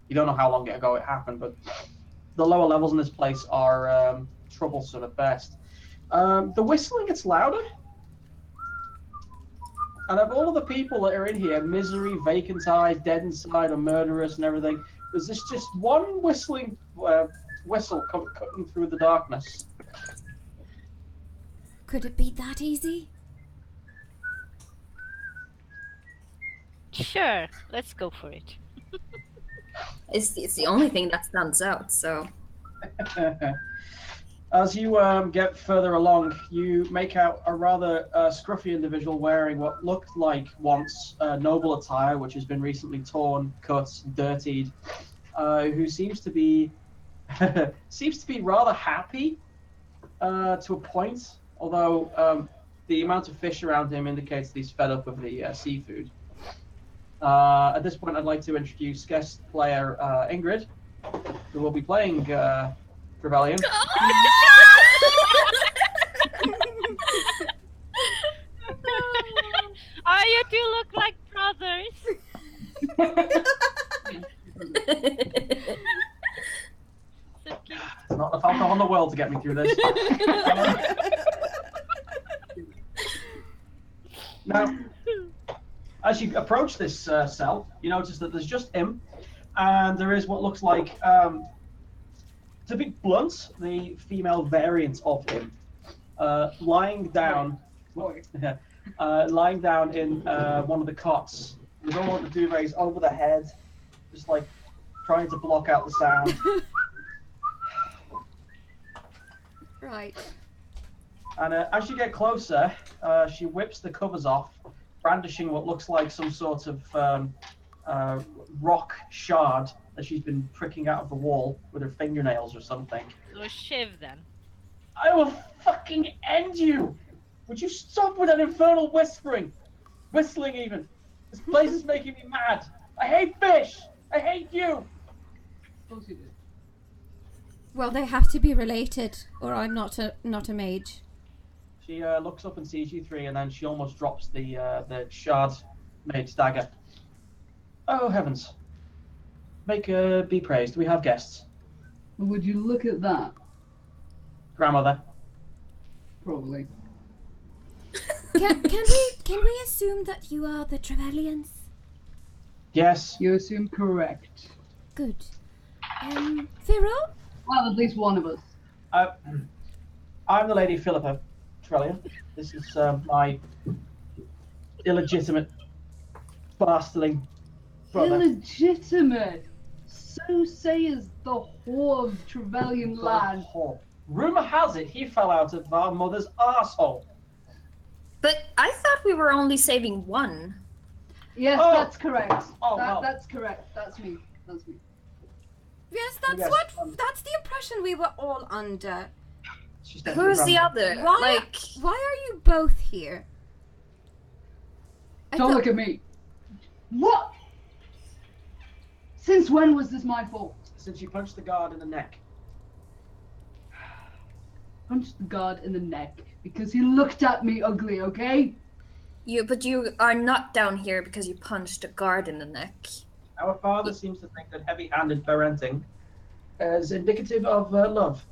Speaker 1: You don't know how long ago it happened, but the lower levels in this place are troublesome at best. The whistling gets louder. And of all of the people that are in here, misery, vacant eyes, dead inside, or murderous and everything, there's just one whistling whistle cutting through the darkness.
Speaker 3: Could it be that easy?
Speaker 2: Sure, let's go for it.
Speaker 4: It's the only thing that stands out, so...
Speaker 1: As you get further along, you make out a rather scruffy individual wearing what looked like once noble attire, which has been recently torn, cut, dirtied, who seems to be rather happy to a point, although the amount of fish around him indicates that he's fed up of the seafood. At this point, I'd like to introduce guest player Ingrid, who will be playing Trevelyan.
Speaker 2: Oh, you two look like brothers. So cute.
Speaker 1: It's not the alcohol in the world to get me through this. Now, as you approach this cell, you notice that there's just him, and there is what looks like, to be blunt, the female variant of him, lying down in one of the cots with all of the duvets over the head, just like trying to block out the sound.
Speaker 3: Right.
Speaker 1: And as you get closer, she whips the covers off, brandishing what looks like some sort of rock shard that she's been pricking out of the wall with her fingernails or something.
Speaker 2: So a shiv then.
Speaker 1: I will fucking end you! Would you stop with that infernal whispering? Whistling even. This place is making me mad. I hate fish! I I hate you!
Speaker 5: Of course you do.
Speaker 3: Well, they have to be related, or I'm not a mage.
Speaker 1: She looks up and sees you three, and then she almost drops the shard made dagger. Oh heavens! Be praised. We have guests.
Speaker 5: Would you look at that?
Speaker 1: Grandmother.
Speaker 5: Probably.
Speaker 3: Can we assume that you are the Trevelyans?
Speaker 1: Yes.
Speaker 5: You assume correct.
Speaker 3: Good. Cyril?
Speaker 5: Well, at least one of us.
Speaker 1: I'm the Lady Philippa Trevelyan. This is my illegitimate bastardling brother.
Speaker 5: Illegitimate. So says the whore of Trevelyan land.
Speaker 1: Rumour has it he fell out of our mother's arsehole.
Speaker 4: But I thought we were only saving one.
Speaker 5: Yes,
Speaker 1: Oh.
Speaker 5: that's correct.
Speaker 1: Oh, wow.
Speaker 5: That's correct. That's me. That's me.
Speaker 3: Yes,
Speaker 1: Yes,
Speaker 3: that's the impression we were all under.
Speaker 1: She's definitely
Speaker 4: Who's the
Speaker 1: grandmother.
Speaker 4: other?
Speaker 3: Why are you both here?
Speaker 5: Don't look at me. What? Since when was this my fault?
Speaker 1: Since you punched the guard in the neck.
Speaker 5: Punched the guard in the neck because he looked at me ugly, okay?
Speaker 4: But you are not down here because you punched a guard in the neck.
Speaker 1: Our father seems to think that heavy-handed parenting is indicative of love.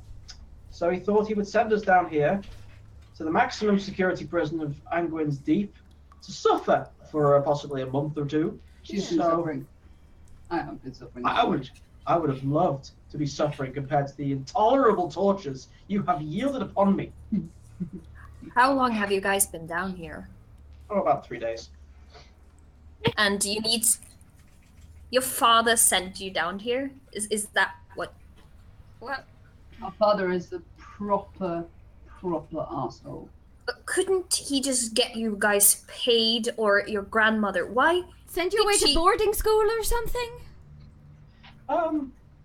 Speaker 1: So he thought he would send us down here to the maximum security prison of Angwin's Deep to suffer for possibly a month or two.
Speaker 5: She's been suffering. I have been suffering.
Speaker 1: I would have loved to be suffering compared to the intolerable tortures you have yielded upon me.
Speaker 4: How long have you guys been down here?
Speaker 1: Oh, about 3 days.
Speaker 4: And you need... Your father sent you down here? Is that what...
Speaker 3: Well,
Speaker 5: Our father is a proper asshole.
Speaker 4: But couldn't he just get you guys paid, or your grandmother? Why?
Speaker 3: send you away to boarding school or something?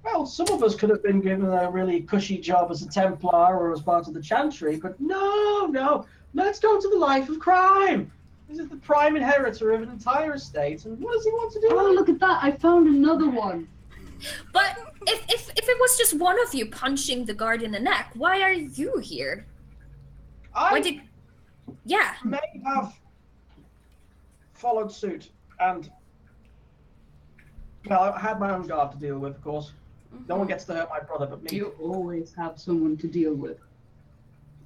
Speaker 1: Well, some of us could have been given a really cushy job as a Templar or as part of the Chantry, but no. Let's go to the life of crime. This is the prime inheritor of an entire estate, and what does he want to do?
Speaker 5: Oh, look at that! I found another one.
Speaker 4: But if it was just one of you punching the guard in the neck, why are you here? Yeah.
Speaker 1: May have followed suit, and well, I had my own guard to deal with, of course. No one gets to hurt my brother but me.
Speaker 5: You always have someone to deal with.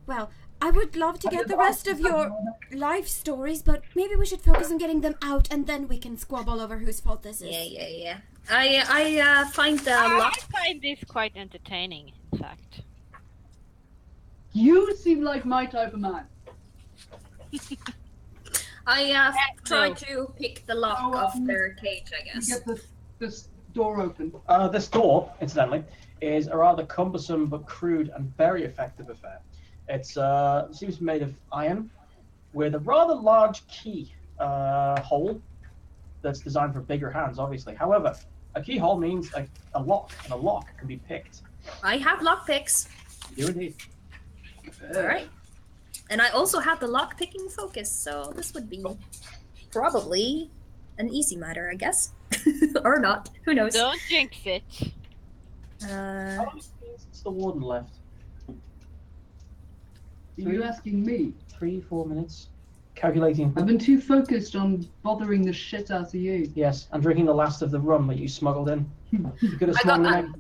Speaker 3: Well, I would love to get the rest of your life stories, but maybe we should focus on getting them out, and then we can squabble over whose fault this is.
Speaker 4: Yeah. I find the
Speaker 2: I find this quite entertaining, in fact.
Speaker 5: You seem like my type of man.
Speaker 4: I tried to pick the lock of their cage, I guess.
Speaker 5: Get this door open.
Speaker 1: This door, incidentally, is a rather cumbersome but crude and very effective affair. It's seems made of iron with a rather large key hole that's designed for bigger hands, obviously. However, a keyhole means a lock, and a lock can be picked.
Speaker 4: I have lockpicks.
Speaker 1: You do indeed.
Speaker 4: Alright. And I also have the lock-picking focus, so this would be probably an easy matter, I guess. Or not. Who knows?
Speaker 2: Don't jinx it.
Speaker 1: How many minutes is the warden left?
Speaker 5: Are you asking me?
Speaker 1: 3-4 minutes. Calculating.
Speaker 5: I've been too focused on bothering the shit out of you.
Speaker 1: Yes, and drinking the last of the rum that you smuggled in. You could have smuggled in.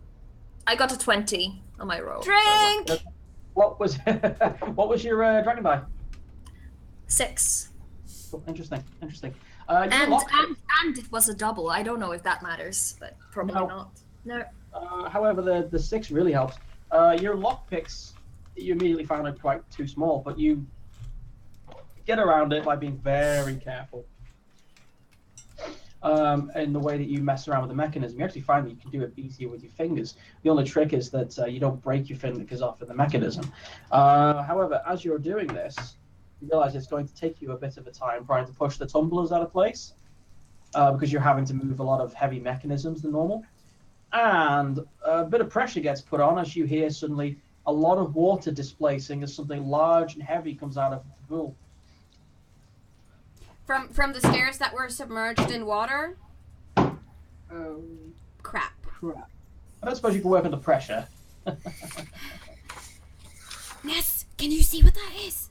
Speaker 4: I got a 20 on my roll.
Speaker 3: Drink!
Speaker 1: What was your dragon die?
Speaker 4: 6.
Speaker 1: Oh, interesting.
Speaker 4: And it was a double. I don't know if that matters, but probably not. No.
Speaker 1: However, the 6 really helps. Your lockpicks, you immediately found it quite too small, but you get around it by being very careful. In the way that you mess around with the mechanism, you actually find that you can do it easier with your fingers. The only trick is that you don't break your fingers off in the mechanism. However, as you're doing this, you realize it's going to take you a bit of a time trying to push the tumblers out of place, because you're having to move a lot of heavy mechanisms than normal. And a bit of pressure gets put on as you hear suddenly a lot of water displacing as something large and heavy comes out of the pool.
Speaker 3: From the stairs that were submerged in water?
Speaker 5: Oh. crap.
Speaker 1: I don't suppose you can work under pressure.
Speaker 3: Ness, can you see what that is?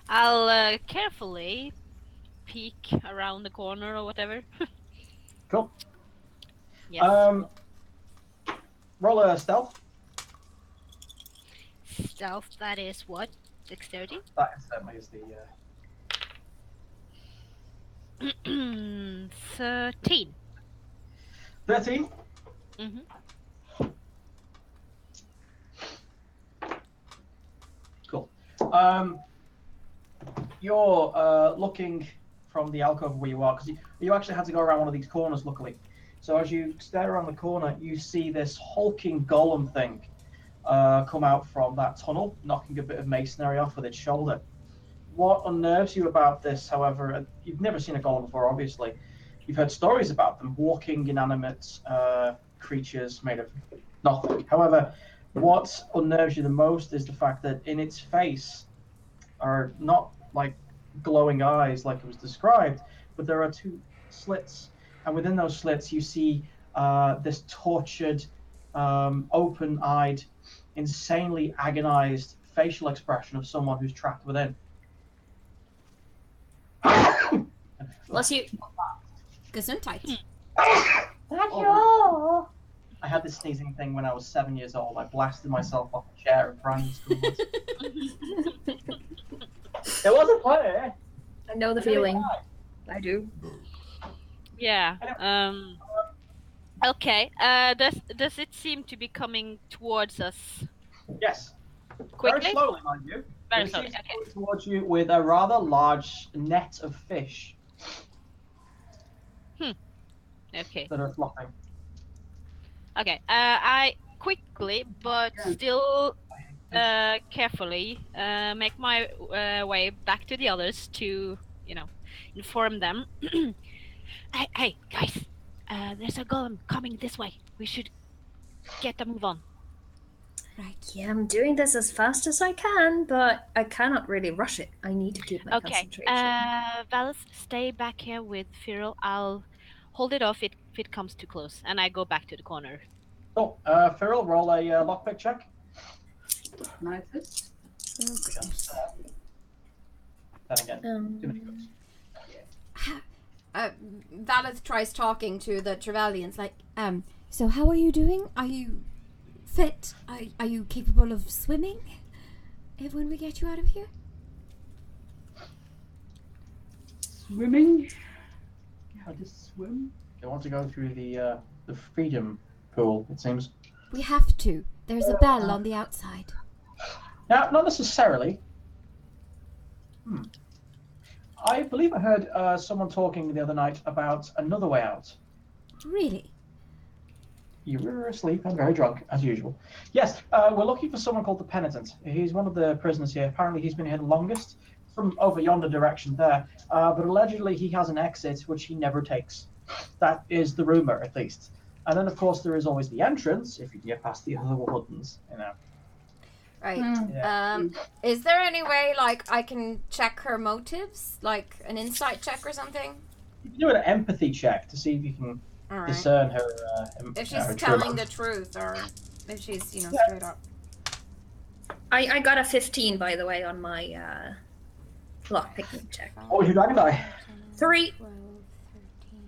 Speaker 2: I'll carefully peek around the corner or whatever.
Speaker 1: Cool.
Speaker 2: Yes.
Speaker 1: Roll a stealth.
Speaker 2: Stealth, that is what? 630?
Speaker 1: That certainly is the
Speaker 2: 13.
Speaker 1: 13.
Speaker 2: Mm-hmm.
Speaker 1: Cool. You're looking from the alcove where you are, because you actually had to go around one of these corners, luckily. So as you stare around the corner, you see this hulking golem thing come out from that tunnel, knocking a bit of masonry off with its shoulder. What unnerves you about this, however, you've never seen a golem before, obviously. You've heard stories about them, walking, inanimate creatures made of nothing. However, what unnerves you the most is the fact that in its face are not like glowing eyes like it was described, but there are two slits. And within those slits, you see this tortured, open-eyed, insanely agonized facial expression of someone who's trapped within.
Speaker 4: Bless you.
Speaker 3: Gesundheit.
Speaker 1: Oh. I had this sneezing thing when I was 7 years old. I blasted myself off a chair in primary school. It wasn't funny.
Speaker 4: I know the feeling. I do.
Speaker 2: Yeah. Okay. Does it seem to be coming towards us
Speaker 1: Yes.
Speaker 2: quickly?
Speaker 1: Very slowly, mind you.
Speaker 2: Very
Speaker 1: It
Speaker 2: slowly.
Speaker 1: seems
Speaker 2: Okay.
Speaker 1: coming towards you with a rather large net of fish
Speaker 2: Okay.
Speaker 1: that are flopping.
Speaker 2: Okay. I quickly but still carefully make my way back to the others to, inform them. Hey, guys! There's a golem coming this way. We should get a move on.
Speaker 3: Right.
Speaker 4: Yeah, I'm doing this as fast as I can, but I cannot really rush it. I need to keep my
Speaker 2: Okay.
Speaker 4: concentration.
Speaker 2: Valis, stay back here with Fyril. I'll hold it off if it comes too close, and I go back to the corner.
Speaker 1: Oh, Fyril, roll a lockpick check.
Speaker 5: Nicest.
Speaker 1: Because, then again, too many cooks.
Speaker 3: Valeth tries talking to the Trevelyan's like, so how are you doing? Are you fit? Are you capable of swimming? When we get you out of here?
Speaker 5: Swimming? How to swim?
Speaker 1: They want to go through the freedom pool, it seems.
Speaker 3: We have to. There's a bell on the outside.
Speaker 1: Now, not necessarily. I believe I heard someone talking the other night about another way out.
Speaker 3: Really?
Speaker 1: You were asleep and very drunk, as usual. Yes, we're looking for someone called the Penitent. He's one of the prisoners here. Apparently he's been here the longest, from over yonder direction there. But allegedly he has an exit, which he never takes. That is the rumour, at least. And then, of course, there is always the entrance, if you get past the other wardens,
Speaker 3: Right.
Speaker 1: Yeah.
Speaker 3: Is there any way, like, I can check her motives? Like, an insight check or something?
Speaker 1: You can do an empathy check to see if you can
Speaker 3: Alright.
Speaker 1: discern her.
Speaker 3: If she's
Speaker 1: her
Speaker 3: telling
Speaker 1: truth.
Speaker 3: the truth, or if she's, straight up.
Speaker 4: I got a 15, by the way, on my lockpicking check.
Speaker 1: What was your dragon die?
Speaker 4: 3.
Speaker 3: 12, 13.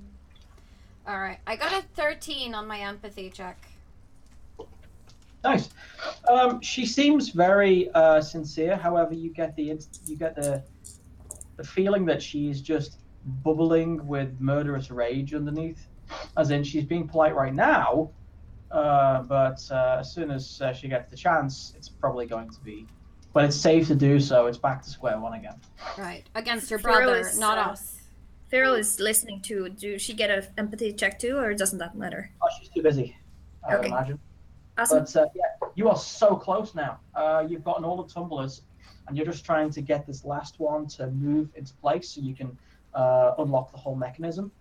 Speaker 3: Alright, I got a 13 on my empathy check.
Speaker 1: Nice. She seems very sincere. However, you get the feeling that she's just bubbling with murderous rage underneath. As in, she's being polite right now, but as soon as she gets the chance, it's probably going to be. When it's safe to do so, it's back to square one again.
Speaker 3: Right, against her
Speaker 4: Fyril
Speaker 3: brother,
Speaker 4: is,
Speaker 3: not us.
Speaker 4: Fyril is listening too. Do she get an empathy check too, or doesn't that matter?
Speaker 1: Oh, she's too busy, I would
Speaker 4: Okay.
Speaker 1: imagine.
Speaker 4: Awesome.
Speaker 1: But yeah, you are so close now. You've gotten all the tumblers, and you're just trying to get this last one to move into place so you can unlock the whole mechanism.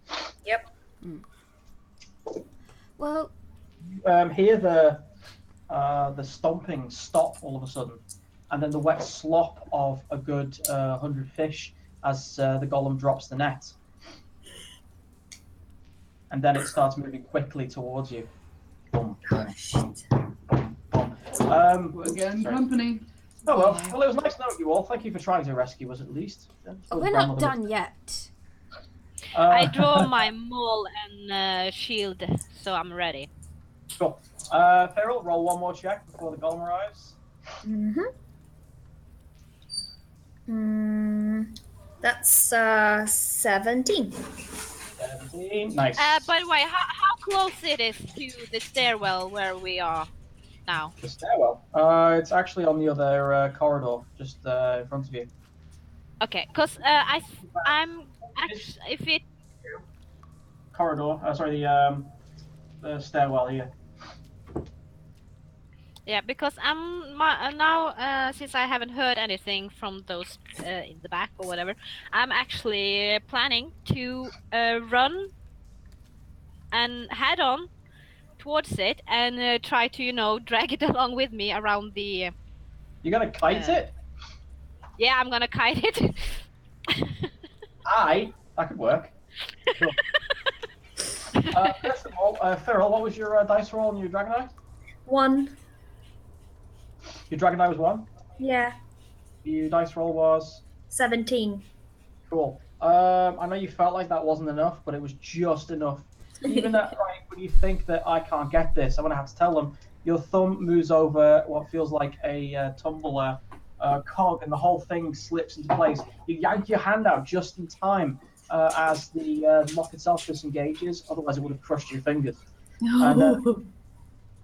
Speaker 4: Yep.
Speaker 3: Well,
Speaker 1: Hear the stomping stop all of a sudden, and then the wet slop of a good 100 fish as the golem drops the net. and then it starts moving quickly towards you. Boom, boom,
Speaker 4: Shit.
Speaker 1: boom.
Speaker 5: We're getting
Speaker 1: Sorry.
Speaker 5: company.
Speaker 1: Oh well. Well, it was nice knowing you all. Thank you for trying to rescue us at least.
Speaker 3: Oh, we're not done yet.
Speaker 2: I draw my maul and shield, so I'm ready.
Speaker 1: Cool. Feral, roll one more check before the golem arrives.
Speaker 4: That's 17.
Speaker 1: 17. Nice.
Speaker 2: By the way, how close it is to the stairwell where we are now?
Speaker 1: The stairwell. It's actually on the other corridor, just in front of you.
Speaker 2: Okay, because I'm actually if it.
Speaker 1: Corridor. Sorry, the stairwell here.
Speaker 2: Yeah, because now since I haven't heard anything from those in the back or whatever, I'm actually planning to run and head on towards it and try to drag it along with me around the.
Speaker 1: You're gonna kite it?
Speaker 2: Yeah, I'm gonna kite it.
Speaker 1: That could work. Sure. First of all, Feral, what was your dice roll on your dragon eye?
Speaker 4: 1.
Speaker 1: Your dragon eye was 1.
Speaker 4: Yeah.
Speaker 1: Your dice roll was
Speaker 4: 17.
Speaker 1: cool. I know you felt like that wasn't enough, but it was just enough. Even at point when you think that I can't get this, I'm gonna have to tell them. Your thumb moves over what feels like a tumbler cog, and the whole thing slips into place. You yank your hand out just in time as the lock itself disengages. Otherwise, it would have crushed your fingers. And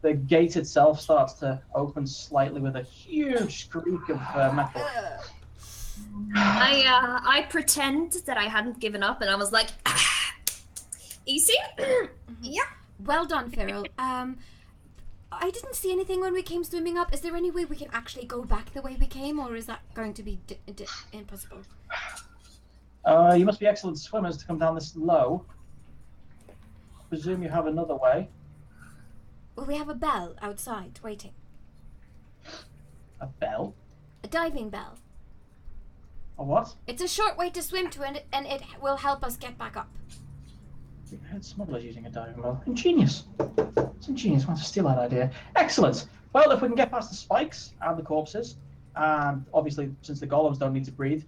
Speaker 1: the gate itself starts to open slightly with a huge squeak of metal.
Speaker 4: I pretend that I hadn't given up, and I was like, easy. Yeah.
Speaker 3: Well done, Feral. I didn't see anything when we came swimming up. Is there any way we can actually go back the way we came, or is that going to be impossible?
Speaker 1: You must be excellent swimmers to come down this low. Presume you have another way.
Speaker 3: Well, we have a bell outside waiting.
Speaker 1: A bell?
Speaker 3: A diving bell.
Speaker 1: A what?
Speaker 3: It's a short way to swim to, and it will help us get back up.
Speaker 1: We heard smugglers using a diving bell. Ingenious. It's ingenious. Want to steal that idea. Excellent. Well, if we can get past the spikes and the corpses, and obviously since the golems don't need to breathe,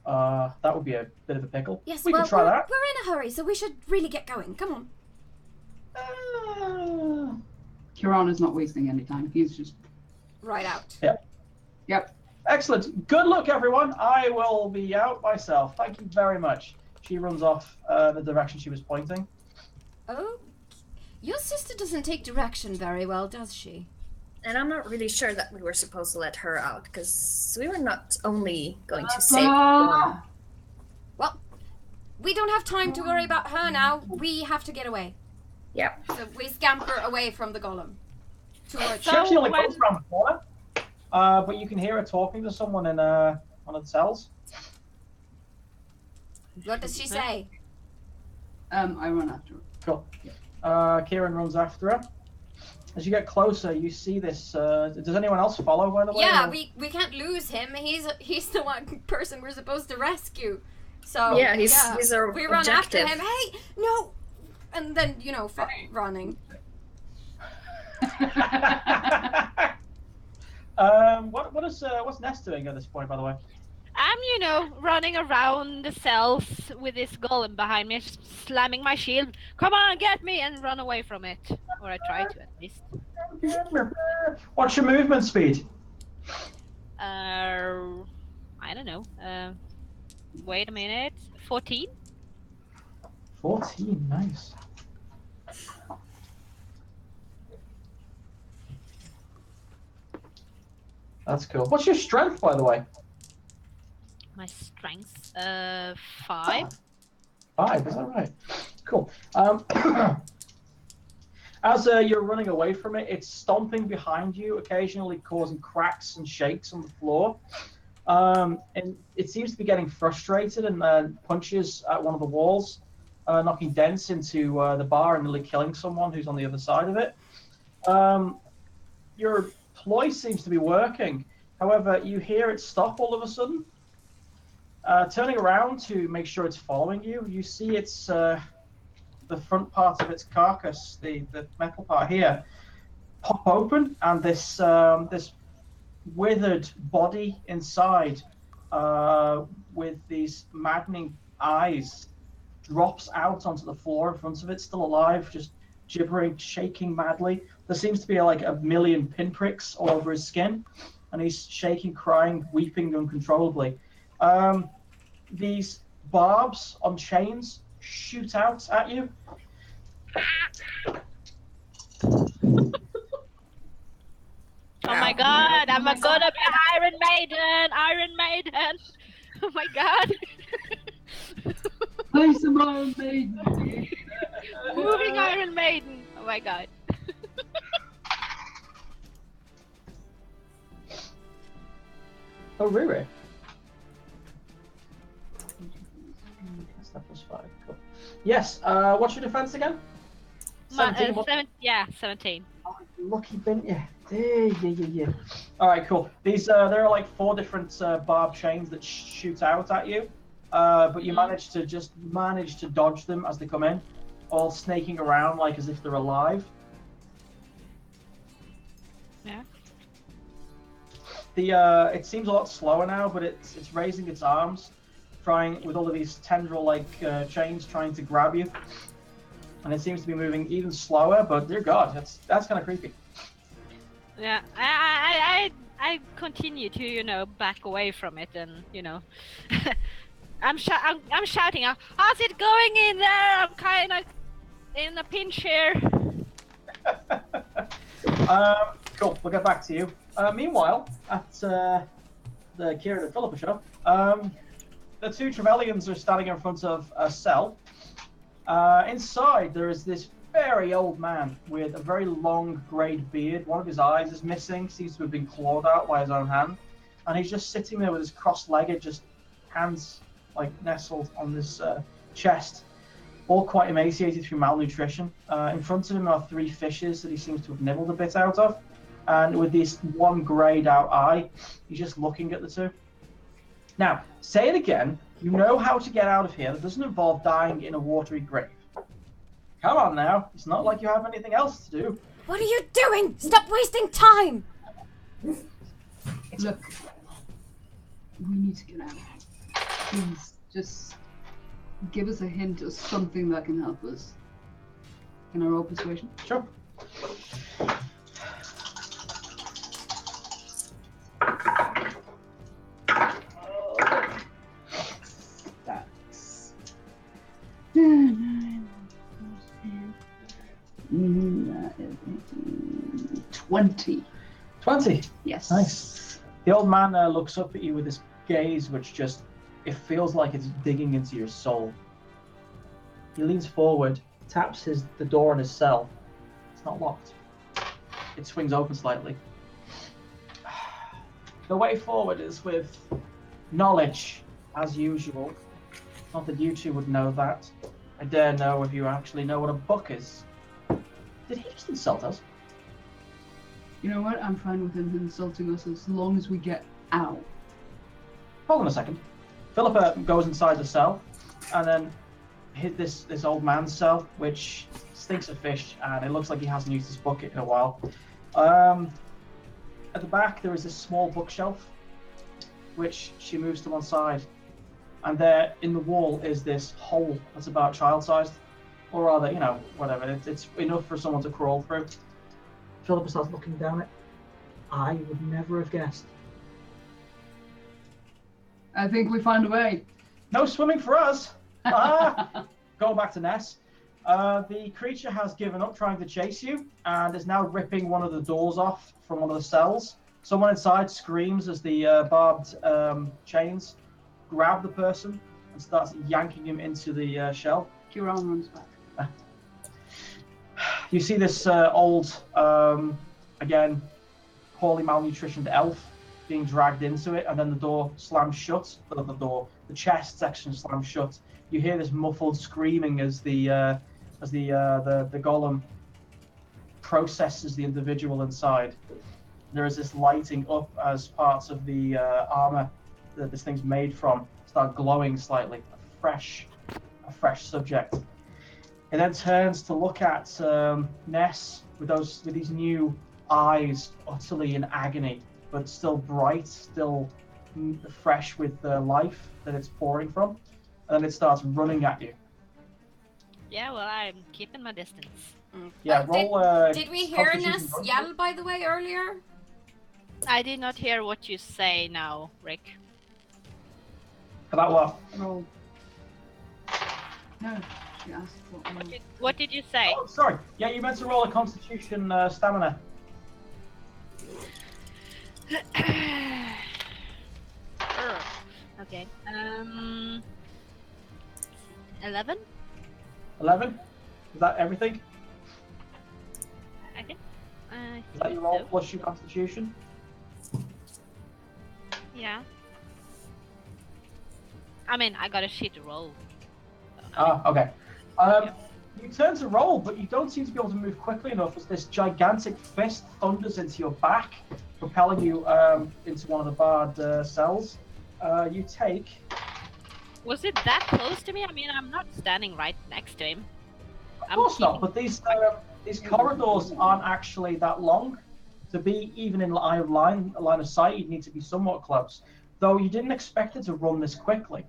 Speaker 1: that would be a bit of a pickle.
Speaker 3: Yes,
Speaker 1: we can try that.
Speaker 3: We're in a hurry, so we should really get going. Come on.
Speaker 5: Kieran is not wasting any time. He's just
Speaker 3: Right out.
Speaker 5: Yep.
Speaker 1: Excellent. Good luck, everyone. I will be out myself. Thank you very much. She runs off the direction she was pointing.
Speaker 3: Oh, your sister doesn't take direction very well, does she?
Speaker 4: And I'm not really sure that we were supposed to let her out, because we were not only going to save one.
Speaker 3: Well, we don't have time to worry about her now. We have to get away.
Speaker 4: Yeah.
Speaker 3: So we scamper away from the golem. Towards
Speaker 1: She actually only goes around the corner, but you can hear her talking to someone in one of the cells.
Speaker 3: What does she say?
Speaker 5: I run after her.
Speaker 1: Cool. Kieran runs after her. As you get closer, you see this. Does anyone else follow, by the way?
Speaker 3: Yeah,
Speaker 1: or?
Speaker 3: we can't lose him. He's the one person we're supposed to rescue. So
Speaker 4: Yeah, he's our
Speaker 3: we run
Speaker 4: objective.
Speaker 3: after him. Hey, no! And then running.
Speaker 1: What's Ness doing at this point, by the way?
Speaker 2: I'm, running around the cells with this golem behind me, slamming my shield. Come on, get me, and run away from it. Or I try to, at least.
Speaker 1: What's your movement speed?
Speaker 2: I don't know. Wait a minute. 14?
Speaker 1: 14, nice. That's cool. What's your strength, by the way?
Speaker 2: My strength, 5.
Speaker 1: 5, is that right? Cool. As you're running away from it, it's stomping behind you, occasionally causing cracks and shakes on the floor. And it seems to be getting frustrated and punches at one of the walls, knocking dents into the bar and nearly killing someone who's on the other side of it. Your ploy seems to be working. However, you hear it stop all of a sudden. Turning around to make sure it's following you, you see the the front part of its carcass, the metal part here, pop open, and this this withered body inside, with these maddening eyes, drops out onto the floor in front of it, still alive, just gibbering, shaking madly. There seems to be like a million pinpricks all over his skin, and he's shaking, crying, weeping uncontrollably. These barbs on chains shoot out at you.
Speaker 2: Oh my god, I'm gonna be Iron Maiden! Iron Maiden! Oh my god!
Speaker 5: Play some Iron Maiden.
Speaker 2: Moving Iron Maiden! Oh my god.
Speaker 1: Oh, really? That's that +5. Cool. Yes. What's your defense again? 17.
Speaker 2: 17.
Speaker 1: Oh, lucky bin. Yeah. Yeah. All right, cool. These there are like 4 different barb chains that shoot out at you, but you manage to dodge them as they come in, all snaking around like as if they're alive.
Speaker 2: Yeah.
Speaker 1: It seems a lot slower now, but it's raising its arms, trying with all of these tendril-like chains trying to grab you, and it seems to be moving even slower. But dear God, that's kind of creepy.
Speaker 2: Yeah, I continue to back away from it, and I'm shouting out, how's it going in there? I'm kind of in a pinch here.
Speaker 1: Cool. We'll get back to you. Meanwhile, at the Kira and Philippa show, the 2 Trevelyans are standing in front of a cell. Inside, there is this very old man with a very long greyed beard. One of his eyes is missing, seems to have been clawed out by his own hand, and he's just sitting there with his cross-legged, just hands like nestled on this chest, all quite emaciated through malnutrition. In front of him are 3 fishes that he seems to have nibbled a bit out of, and with this one greyed out eye, he's just looking at the 2. Now, say it again. You know how to get out of here. That doesn't involve dying in a watery grave. Come on now. It's not like you have anything else to do.
Speaker 3: What are you doing? Stop wasting time!
Speaker 5: Look, we need to get out. Please, just give us a hint of something that can help us. Can I roll persuasion?
Speaker 1: Sure.
Speaker 5: That's 9 that is 20.
Speaker 1: 20.
Speaker 5: Yes.
Speaker 1: Nice. The old man looks up at you with this gaze which just, it feels like it's digging into your soul. He leans forward, taps the door in his cell. It's not locked. It swings open slightly. The way forward is with knowledge, as usual. Not that you 2 would know that. I dare know if you actually know what a book is. Did he just insult us?
Speaker 5: You know what? I'm fine with him insulting us as long as we get out.
Speaker 1: Hold on a second. Philippa goes inside the cell, and then hit this old man's cell, which stinks of fish, and it looks like he hasn't used his bucket in a while. At the back, there is this small bookshelf, which she moves to one side, and there in the wall is this hole that's about child-sized, or rather, whatever. It's enough for someone to crawl through. Philippa starts looking down it. I would never have guessed.
Speaker 5: I think we found a way.
Speaker 1: No swimming for us. Going back to Ness. The creature has given up trying to chase you and is now ripping one of the doors off from one of the cells. Someone inside screams as the barbed chains grab the person and starts yanking him into the shell.
Speaker 5: Kiran runs back.
Speaker 1: You see this old, again, poorly malnutritioned elf being dragged into it, and then the door slams shut. The chest section slams shut. You hear this muffled screaming as the golem processes the individual inside. There is this lighting up as parts of the armor that this thing's made from start glowing slightly. A fresh subject. It then turns to look at Ness with these new eyes, utterly in agony, but still bright, still fresh with the life that it's pouring from. And then it starts running at you.
Speaker 2: Yeah, well, I'm keeping my distance.
Speaker 1: Yeah, roll.
Speaker 3: Did we hear
Speaker 1: Constitution
Speaker 3: Ness
Speaker 1: run.
Speaker 3: yell, by the way, earlier?
Speaker 2: I did not hear what you say now, Rick.
Speaker 1: About what?
Speaker 5: Roll. No, she asked what roll.
Speaker 2: What did you say?
Speaker 1: Oh, sorry. Yeah, you meant to roll a Constitution stamina.
Speaker 2: Okay. 11?
Speaker 1: 11? Is that everything?
Speaker 2: I think.
Speaker 1: Is that your roll
Speaker 2: so.
Speaker 1: plus your Constitution?
Speaker 2: Yeah. I mean, I got a shit to roll.
Speaker 1: Okay. You turn to roll, but you don't seem to be able to move quickly enough as this gigantic fist thunders into your back, propelling you into one of the barred cells. You take...
Speaker 2: Was it that close to me? I mean, I'm not standing right next to him.
Speaker 1: Of course not, but these corridors aren't actually that long. To be even in line of sight, you'd need to be somewhat close. Though you didn't expect it to run this quickly.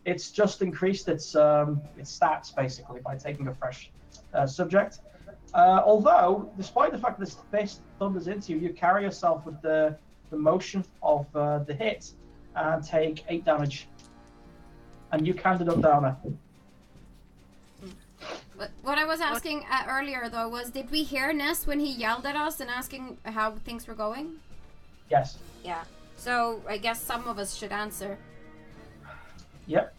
Speaker 1: It's just increased its stats, basically, by taking a fresh subject. Although, despite the fact that this fist thunders into you, you carry yourself with the motion of the hit and take 8 damage. And you counted up, Downer.
Speaker 3: What I was asking earlier, though, was did we hear Ness when he yelled at us and asking how things were going?
Speaker 1: Yes.
Speaker 3: Yeah. So I guess some of us should answer.
Speaker 1: Yep.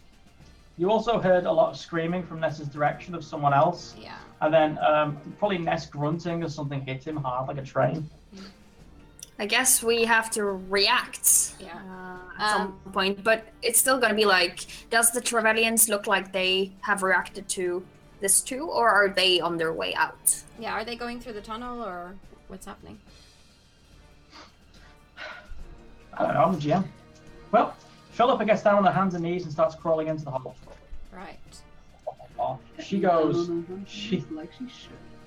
Speaker 1: You also heard a lot of screaming from Ness's direction of someone else.
Speaker 3: Yeah.
Speaker 1: And then probably Ness grunting as something hit him hard like a train.
Speaker 4: I guess we have to react
Speaker 3: Yeah.
Speaker 4: at some point, but it's still gonna be like, does the Trevelyans look like they have reacted to this too, or are they on their way out?
Speaker 3: Yeah, are they going through the tunnel or what's happening?
Speaker 1: I don't know, I'm the GM. Well, Philippa gets down on her hands and knees and starts crawling into the hole.
Speaker 3: Right.
Speaker 1: She goes,
Speaker 5: She like she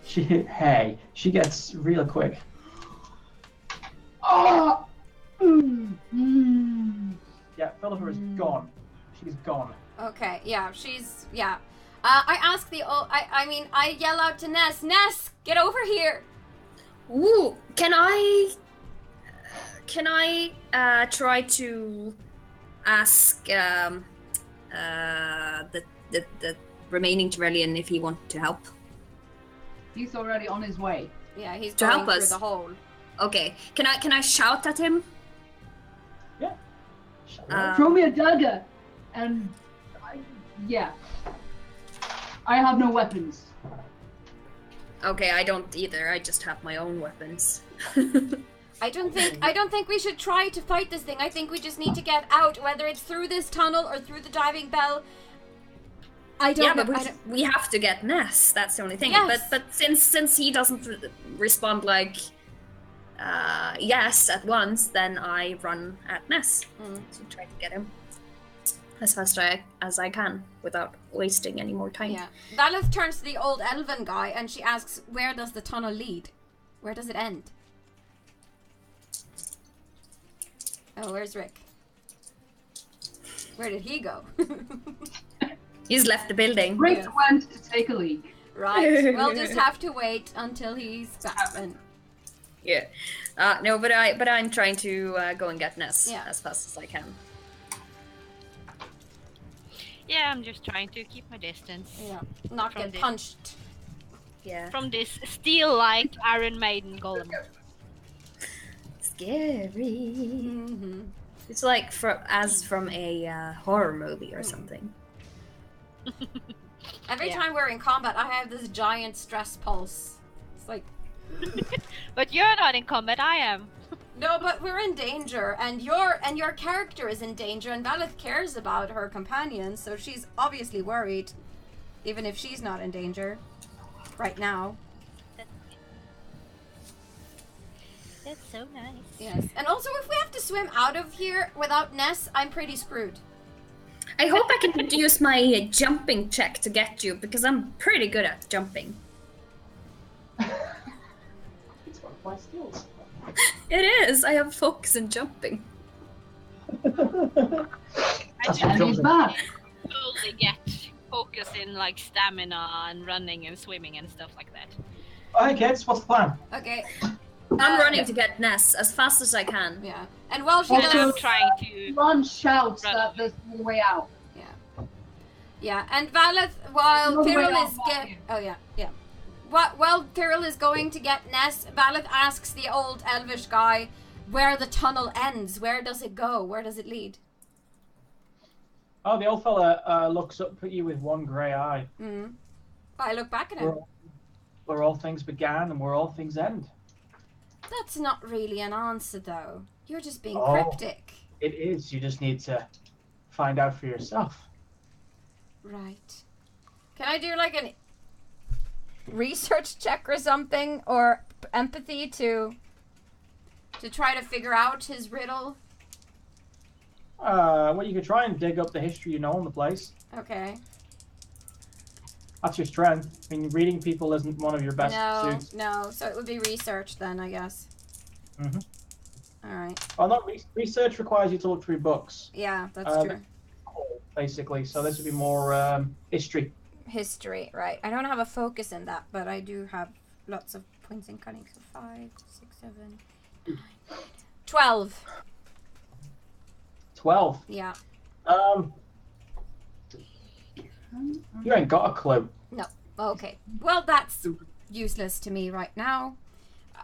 Speaker 5: should.
Speaker 1: she gets real quick.
Speaker 5: Oh!
Speaker 1: Yeah, Philippa is gone. She's gone.
Speaker 3: Okay, yeah, she's, yeah. I ask I yell out to Ness, Ness, get over here!
Speaker 4: Ooh, can I try to ask the remaining Trevelyan if he wants to help?
Speaker 5: He's already on his way.
Speaker 3: Yeah, he's
Speaker 4: To
Speaker 3: going
Speaker 4: help
Speaker 3: through
Speaker 4: us.
Speaker 3: the hole.
Speaker 4: Okay, can I shout at him?
Speaker 1: Yeah.
Speaker 5: Throw me a dagger! And yeah. I have no weapons.
Speaker 4: Okay, I don't either. I just have my own weapons.
Speaker 3: I don't think we should try to fight this thing. I think we just need to get out, whether it's through this tunnel or through the diving bell. I don't know.
Speaker 4: But we have to get Ness. That's the only thing.
Speaker 3: Yes.
Speaker 4: But since he doesn't respond like yes at once, then I run at Ness to try to get him as fast as I can without wasting any more time.
Speaker 3: Yeah. Valeth turns to the old elven guy and she asks, where does the tunnel lead? Where does it end? Oh, where's Rick? Where did he go?
Speaker 4: He's left the building.
Speaker 5: Rick went to take a leak.
Speaker 3: Right. We'll just have to wait until he's back then.
Speaker 4: Yeah. No, but I'm trying to go and get Ness as fast as I can.
Speaker 2: Yeah, I'm just trying to keep my distance.
Speaker 3: Yeah. Not
Speaker 2: From
Speaker 3: get
Speaker 2: the-
Speaker 3: punched.
Speaker 4: Yeah.
Speaker 2: From this steel-like Iron Maiden golem.
Speaker 4: Scary.
Speaker 3: Mm-hmm.
Speaker 4: It's like from a horror movie or something.
Speaker 3: Every
Speaker 2: Yeah.
Speaker 3: time we're in combat, I have this giant stress pulse. It's like,
Speaker 2: But you're not in combat, I am.
Speaker 3: no, but we're in danger, and your character is in danger, and Valeth cares about her companion, so she's obviously worried, even if she's not in danger right now.
Speaker 2: That's so nice.
Speaker 3: Yes, and also if we have to swim out of here without Ness, I'm pretty screwed.
Speaker 4: I hope I can use my jumping check to get you, because I'm pretty good at jumping.
Speaker 1: It's one of my skills.
Speaker 4: It is! I have focus in jumping.
Speaker 2: I
Speaker 1: That's
Speaker 2: just
Speaker 5: And he's back.
Speaker 2: totally get focus in like stamina and running and swimming and stuff like that.
Speaker 1: Alright, kids, what's the plan?
Speaker 3: Okay.
Speaker 4: I'm running to get Ness as fast as I can.
Speaker 3: Yeah. And while she
Speaker 2: And
Speaker 3: does...
Speaker 2: I'm trying to.
Speaker 5: Ron shouts
Speaker 2: Run.
Speaker 5: that there's no way out.
Speaker 3: Yeah, and Valeth, while
Speaker 5: No way
Speaker 3: Tyrell
Speaker 5: out,
Speaker 3: is
Speaker 5: Matthew.
Speaker 3: while Tyrell is going to get Ness, Valeth asks the old elvish guy where the tunnel ends. Where does it go? Where does it lead?
Speaker 1: Oh, the old fella looks up at you with one grey eye.
Speaker 3: Mm. I look back at him.
Speaker 1: Where all things began and where all things end.
Speaker 3: That's not really an answer, though. You're just being
Speaker 1: Oh.
Speaker 3: cryptic.
Speaker 1: It is. You just need to find out for yourself.
Speaker 3: Right. Can I do like an research check or something, or empathy to try to figure out his riddle?
Speaker 1: Well, you could try and dig up the history you know on the place.
Speaker 3: Okay.
Speaker 1: That's your strength. I mean, reading people isn't one of your best suits.
Speaker 3: No. So it would be research then, I guess.
Speaker 1: Mhm.
Speaker 3: All right.
Speaker 1: Well, not research requires you to look through books,
Speaker 3: Yeah, that's true.
Speaker 1: basically. So this would be more history.
Speaker 3: History, right. I don't have a focus in that, but I do have lots of points in cunning. So 5, 6, 7, 9, 12.
Speaker 1: 12.
Speaker 3: Yeah.
Speaker 1: You ain't got a clue.
Speaker 3: Okay. Well, that's useless to me right now.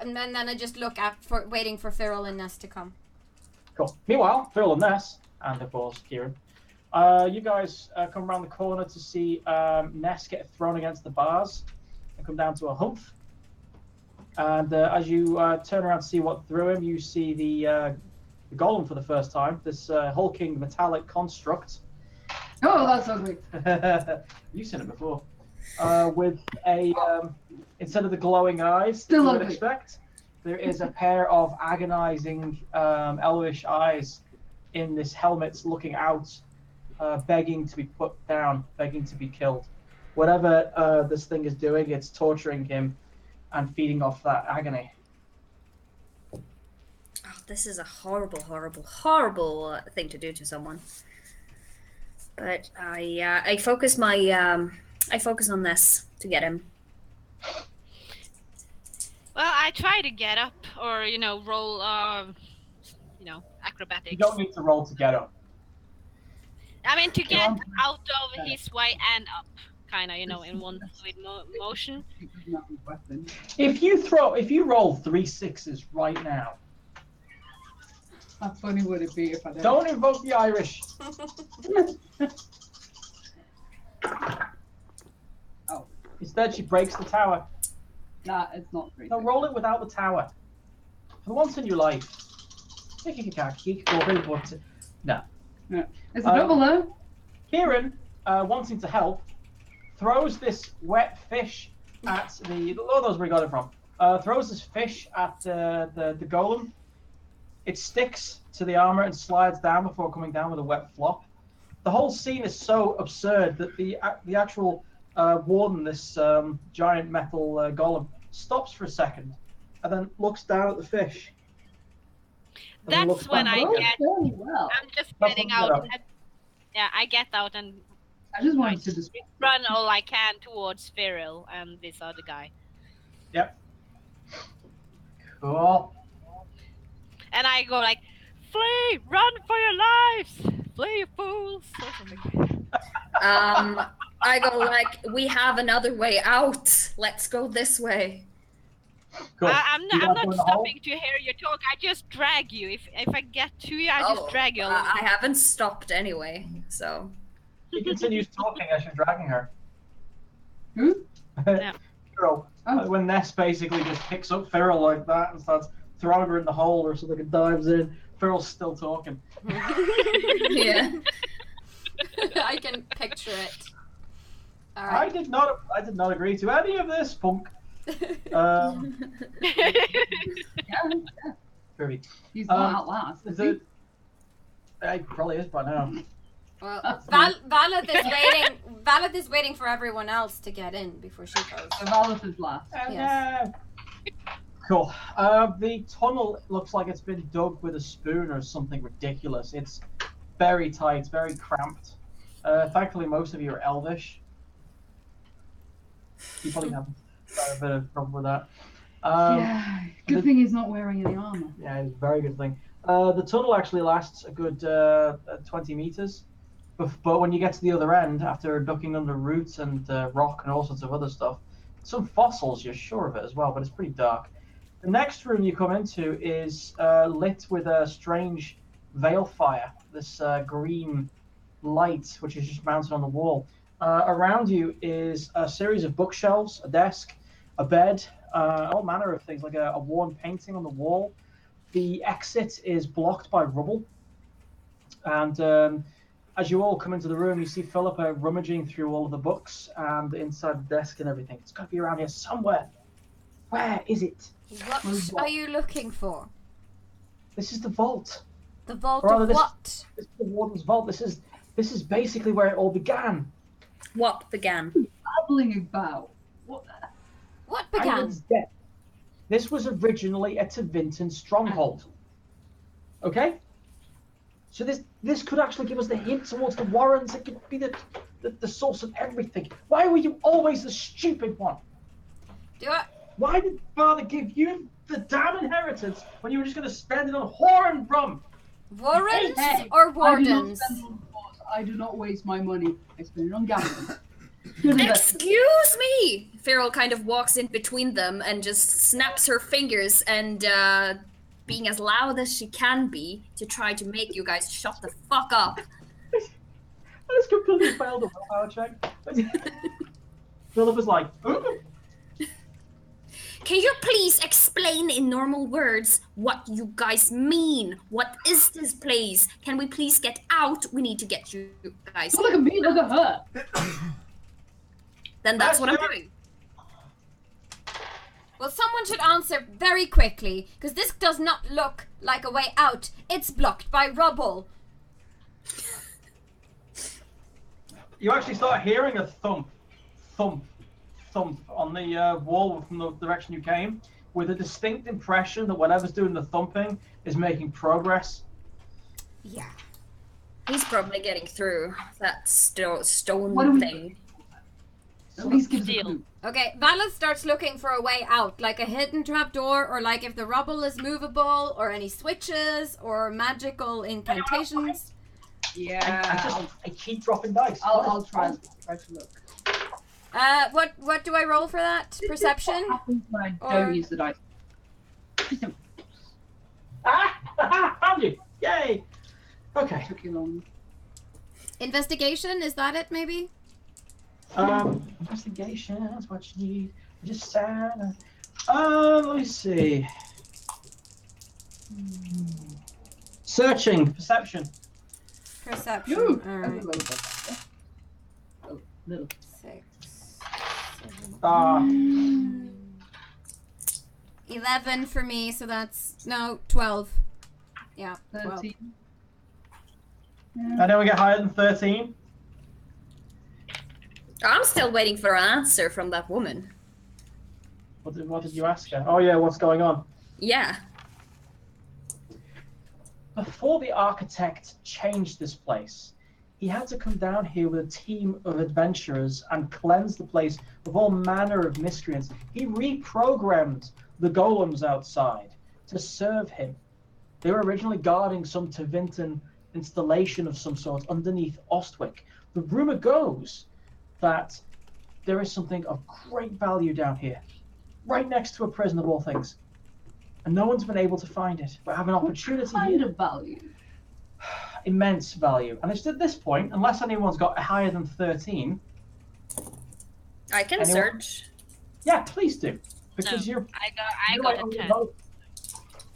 Speaker 3: And then I just look at waiting for Cyril and Ness to come.
Speaker 1: Cool. Meanwhile, Phil and Ness, and of course Kieran, you guys come around the corner to see Ness get thrown against the bars and come down to a humph. And as you turn around to see what threw him, you see the golem for the first time. This hulking metallic construct.
Speaker 5: Oh, that's ugly.
Speaker 1: You've seen it before. With a instead of the glowing eyes
Speaker 5: Still
Speaker 1: you would
Speaker 5: ugly.
Speaker 1: expect, there is a pair of agonizing elvish eyes in this helmet looking out, begging to be put down, begging to be killed. Whatever this thing is doing, it's torturing him and feeding off that agony.
Speaker 4: Oh, this is a horrible, horrible, horrible thing to do to someone. But I focus on this to get him.
Speaker 2: Well, I try to get up or roll acrobatics.
Speaker 1: You don't need to roll to get up.
Speaker 2: I mean to get
Speaker 1: Yeah.
Speaker 2: out of his way and up, kind of in one fluid motion.
Speaker 5: He doesn't have a weapon.
Speaker 1: If you roll 3 6s right now,
Speaker 5: How funny would it be if I did?
Speaker 1: don't invoke the Irish.
Speaker 5: Oh.
Speaker 1: Instead, she breaks the tower.
Speaker 5: Nah, it's not great.
Speaker 1: No, roll it without the tower. For once in your life. No.
Speaker 5: It's a double though.
Speaker 1: Kieran, wanting to help, throws this wet fish at the... Lord knows where he got it from. Throws this fish at the golem. It sticks to the armor and slides down before coming down with a wet flop. The whole scene is so absurd that the actual warden, this giant metal golem, stops for a second and then looks down at the fish. And then looks
Speaker 2: That's when
Speaker 1: back
Speaker 2: I
Speaker 1: up.
Speaker 2: get.
Speaker 5: Very well.
Speaker 2: I'm just
Speaker 1: That's
Speaker 2: getting
Speaker 1: what you
Speaker 2: out.
Speaker 1: got.
Speaker 2: Yeah, I get out and
Speaker 5: I just wanted to describe.
Speaker 2: run all I can towards Viral and this other guy.
Speaker 1: Yep. Cool.
Speaker 2: And I go like, flee! Run for your lives! Flee, you fools! Or something.
Speaker 4: I go like, we have another way out. Let's go this way.
Speaker 1: Cool.
Speaker 2: I'm
Speaker 1: You
Speaker 2: not
Speaker 1: wanna go in the hole?
Speaker 2: stopping to hear you talk. I just drag you. If I get to you, I just drag you along.
Speaker 4: I haven't stopped anyway, so.
Speaker 1: She continues talking as you're dragging her.
Speaker 5: Who?
Speaker 2: Yeah.
Speaker 1: Girl,
Speaker 5: Oh.
Speaker 1: when Ness basically just picks up Feral like that and starts throwing her in the hole or something and dives in, Feral's still talking.
Speaker 4: Yeah.
Speaker 3: I can picture it. All
Speaker 1: I
Speaker 3: right.
Speaker 1: did not agree to any of this, punk.
Speaker 5: Yeah,
Speaker 1: Very.
Speaker 5: he's not at last.
Speaker 1: Is it? It probably is by now.
Speaker 3: Well,
Speaker 5: That's
Speaker 3: Valeth is waiting. Valeth is waiting for everyone else to get in before she goes.
Speaker 5: So Valeth is last.
Speaker 3: Yes.
Speaker 1: Cool. The tunnel looks like it's been dug with a spoon or something ridiculous. It's very tight, very cramped. Thankfully, most of you are elvish. You probably have a bit of problem with that.
Speaker 5: Yeah. Good thing he's not wearing any armor.
Speaker 1: Yeah, it's a very good thing. The tunnel actually lasts a good 20 meters. But when you get to the other end, after ducking under roots and rock and all sorts of other stuff, some fossils, you're sure of it as well, but it's pretty dark. The next room you come into is lit with a strange veil fire, this green light, which is just mounted on the wall. Around you is a series of bookshelves, a desk, a bed, all manner of things, like a worn painting on the wall. The exit is blocked by rubble. And as you all come into the room, you see Philippa rummaging through all of the books and inside the desk and everything. It's got to be around here somewhere. Where is it?
Speaker 3: What are you looking for?
Speaker 1: This is the vault.
Speaker 3: The vault
Speaker 1: Or rather,
Speaker 3: of
Speaker 1: this-
Speaker 3: what?
Speaker 1: This is the warden's vault. This is basically where it all began.
Speaker 4: What began?
Speaker 5: Babbling about. What?
Speaker 3: What began?
Speaker 1: Ireland's death. This was originally a Tevinton stronghold. Okay? So this could actually give us the hint towards the Warrens. It could be the source of everything. Why were you always the stupid one?
Speaker 3: Do I?
Speaker 1: Why did father give you the damn inheritance when you were just going to spend it on whore and rum?
Speaker 3: Warrens
Speaker 1: Hey,
Speaker 3: or
Speaker 5: I do not
Speaker 3: wardens?
Speaker 5: spend on wars. I do not waste my money. I spend it on gambling. Good investment.
Speaker 4: Excuse me! Farrell kind of walks in between them and just snaps her fingers and, being as loud as she can be to try to make you guys shut the fuck up.
Speaker 1: I just completely failed a willpower check. Philip was like, ooh.
Speaker 4: Can you please explain in normal words what you guys mean? What is this place? Can we please get out? We need to get you guys.
Speaker 5: Don't look at me, look at her.
Speaker 4: Then that's what I'm doing.
Speaker 3: Well, someone should answer very quickly, because this does not look like a way out. It's blocked by rubble.
Speaker 1: You actually start hearing a thump, thump, thump on the wall from the direction you came, with a distinct impression that whatever's doing the thumping is making progress.
Speaker 3: Yeah.
Speaker 4: He's probably getting through that
Speaker 5: What do
Speaker 4: stone
Speaker 5: we-
Speaker 4: thing.
Speaker 5: At least give us a
Speaker 2: Deal.
Speaker 5: clue.
Speaker 3: Okay, Valeth starts looking for a way out, like a hidden trapdoor, or like if the rubble is movable, or any switches, or magical incantations.
Speaker 5: Yeah.
Speaker 1: I keep dropping dice.
Speaker 5: I'll try to look.
Speaker 3: What do I roll for that? Perception?
Speaker 5: What happens when I
Speaker 3: Or-
Speaker 5: don't use the dice?
Speaker 1: Ah! Found you! Yay! Okay.
Speaker 5: Took you long.
Speaker 3: Investigation? Is that it, maybe?
Speaker 1: Investigation, that's what you need. Just sad. Let me see. Searching, perception.
Speaker 3: Perception.
Speaker 5: You.
Speaker 3: Alright.
Speaker 5: Oh, little.
Speaker 3: 6,
Speaker 1: Ah,
Speaker 3: 11 for me, so that's... No, 12. Yeah, 12.
Speaker 5: 13.
Speaker 1: I know we get higher than 13.
Speaker 4: I'm still waiting for an answer from that woman.
Speaker 1: What did you ask her? Oh yeah, what's going on?
Speaker 4: Yeah.
Speaker 1: Before the architect changed this place, he had to come down here with a team of adventurers and cleanse the place of all manner of miscreants. He reprogrammed the golems outside to serve him. They were originally guarding some Tevinton installation of some sort underneath Ostwick. The rumor goes that there is something of great value down here, right next to a prison of all things. And no one's been able to find it. But I have an opportunity
Speaker 5: Kind
Speaker 1: here.
Speaker 5: of value.
Speaker 1: Immense value. And it's at this point, unless anyone's got higher than 13,
Speaker 4: I can
Speaker 1: Anyone?
Speaker 4: search.
Speaker 1: yeah, please do. Because
Speaker 2: No,
Speaker 1: you're
Speaker 2: I
Speaker 1: you're
Speaker 2: got
Speaker 1: my
Speaker 2: a
Speaker 1: only
Speaker 2: 10.
Speaker 1: hope.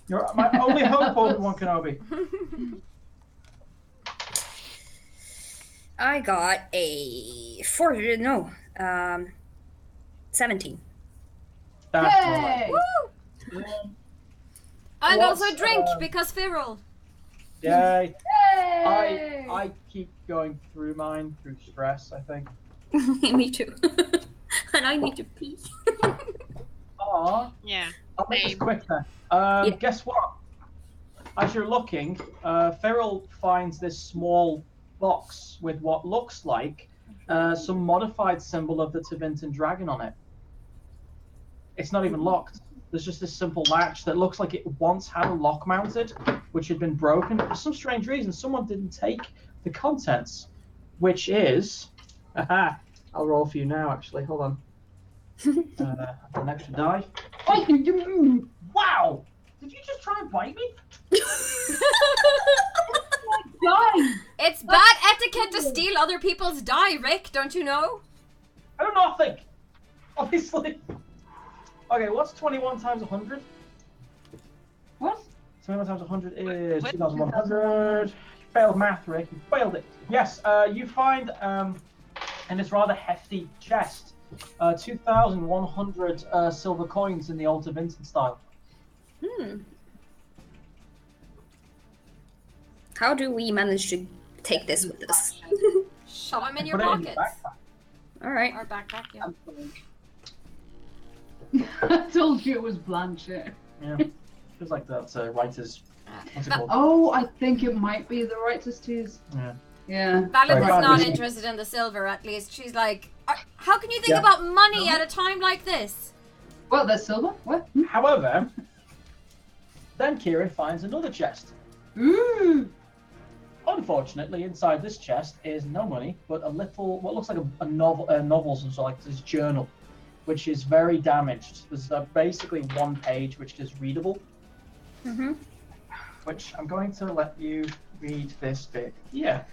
Speaker 1: You're my only hope, Obi-Wan Kenobi.
Speaker 4: I got a 17.
Speaker 1: That's all
Speaker 5: Yay!
Speaker 1: right.
Speaker 3: And
Speaker 1: What's,
Speaker 3: also drink, because Feral.
Speaker 1: Yay.
Speaker 5: Yay! Yay!
Speaker 1: I keep going through mine through stress, I think.
Speaker 4: Me too. And I need to pee.
Speaker 1: Aw.
Speaker 2: Yeah.
Speaker 1: I'll make this
Speaker 2: Same.
Speaker 1: quick then.
Speaker 4: Yeah.
Speaker 1: Guess what? As you're looking, Feral finds this small box with what looks like some modified symbol of the Tevinton dragon on it. It's not even locked. There's just this simple latch that looks like it once had a lock mounted, which had been broken. For some strange reason, someone didn't take the contents, which is... Aha! I'll roll for you now, actually. Hold on. An extra die. Oh, wow! Did you just try and bite me?
Speaker 5: Die!
Speaker 3: It's bad etiquette to steal other people's die, Rick, don't you know?
Speaker 1: I don't know, think. Obviously. Okay, what's 21 times 100?
Speaker 5: What?
Speaker 1: 21 times 100 is
Speaker 2: What?
Speaker 1: 2,100. You failed math, Rick. You failed it. Yes, you find in this rather hefty chest 2,100 silver coins in the old Da Vinci style.
Speaker 4: How do we manage to take this with us?
Speaker 3: Shove them in your
Speaker 1: Put it in your
Speaker 3: pockets.
Speaker 1: backpack.
Speaker 4: Alright.
Speaker 3: Or backpack, yeah.
Speaker 5: I told you it was Blanchett.
Speaker 1: Yeah. Feels like that's writer's. What's it
Speaker 3: But-
Speaker 1: called?
Speaker 5: Oh, I think it might be the Righteous Tears.
Speaker 1: Yeah.
Speaker 5: Yeah.
Speaker 3: Valid
Speaker 1: Sorry,
Speaker 3: is
Speaker 1: God,
Speaker 3: not
Speaker 1: listen.
Speaker 3: interested in the silver, at least. She's like, how can you think
Speaker 1: Yeah.
Speaker 3: about money at a time like this?
Speaker 5: What, that's silver? What?
Speaker 1: However, then Kieran finds another chest.
Speaker 5: Ooh!
Speaker 1: Unfortunately, inside this chest is no money, but a little, what looks like a novel, some sort, like this journal, which is very damaged. There's basically one page which is readable, which I'm going to let you read this bit here.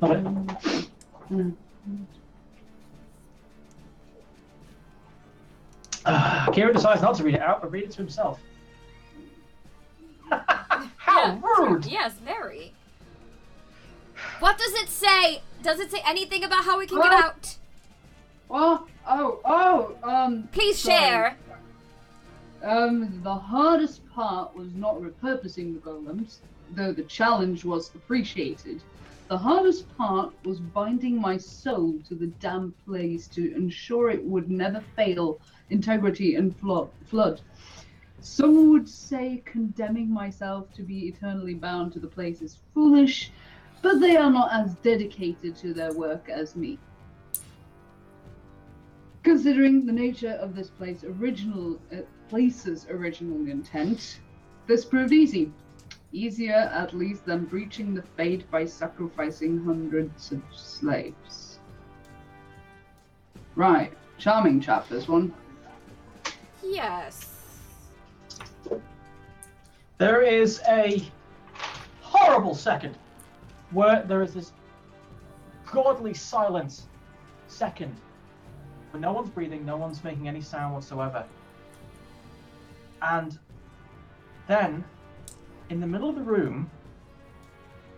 Speaker 1: Love it. Kieran decides not to read it out, but read it to himself. How rude!
Speaker 3: Yes, very. What does it say? Does it say anything about how we can get
Speaker 5: What?
Speaker 3: out? Please
Speaker 5: sorry.
Speaker 3: share.
Speaker 5: The hardest part was not repurposing the golems, though the challenge was appreciated. The hardest part was binding my soul to the damn place to ensure it would never fail integrity and flood. Some would say condemning myself to be eternally bound to the place is foolish, but they are not as dedicated to their work as me. Considering the nature of this place's original intent, this proved easy. Easier, at least, than breaching the fate by sacrificing hundreds of slaves. Right. Charming chap, this one.
Speaker 3: Yes.
Speaker 1: There is a horrible second where there is this godly silence second where no one's breathing, no one's making any sound whatsoever. And then, in the middle of the room,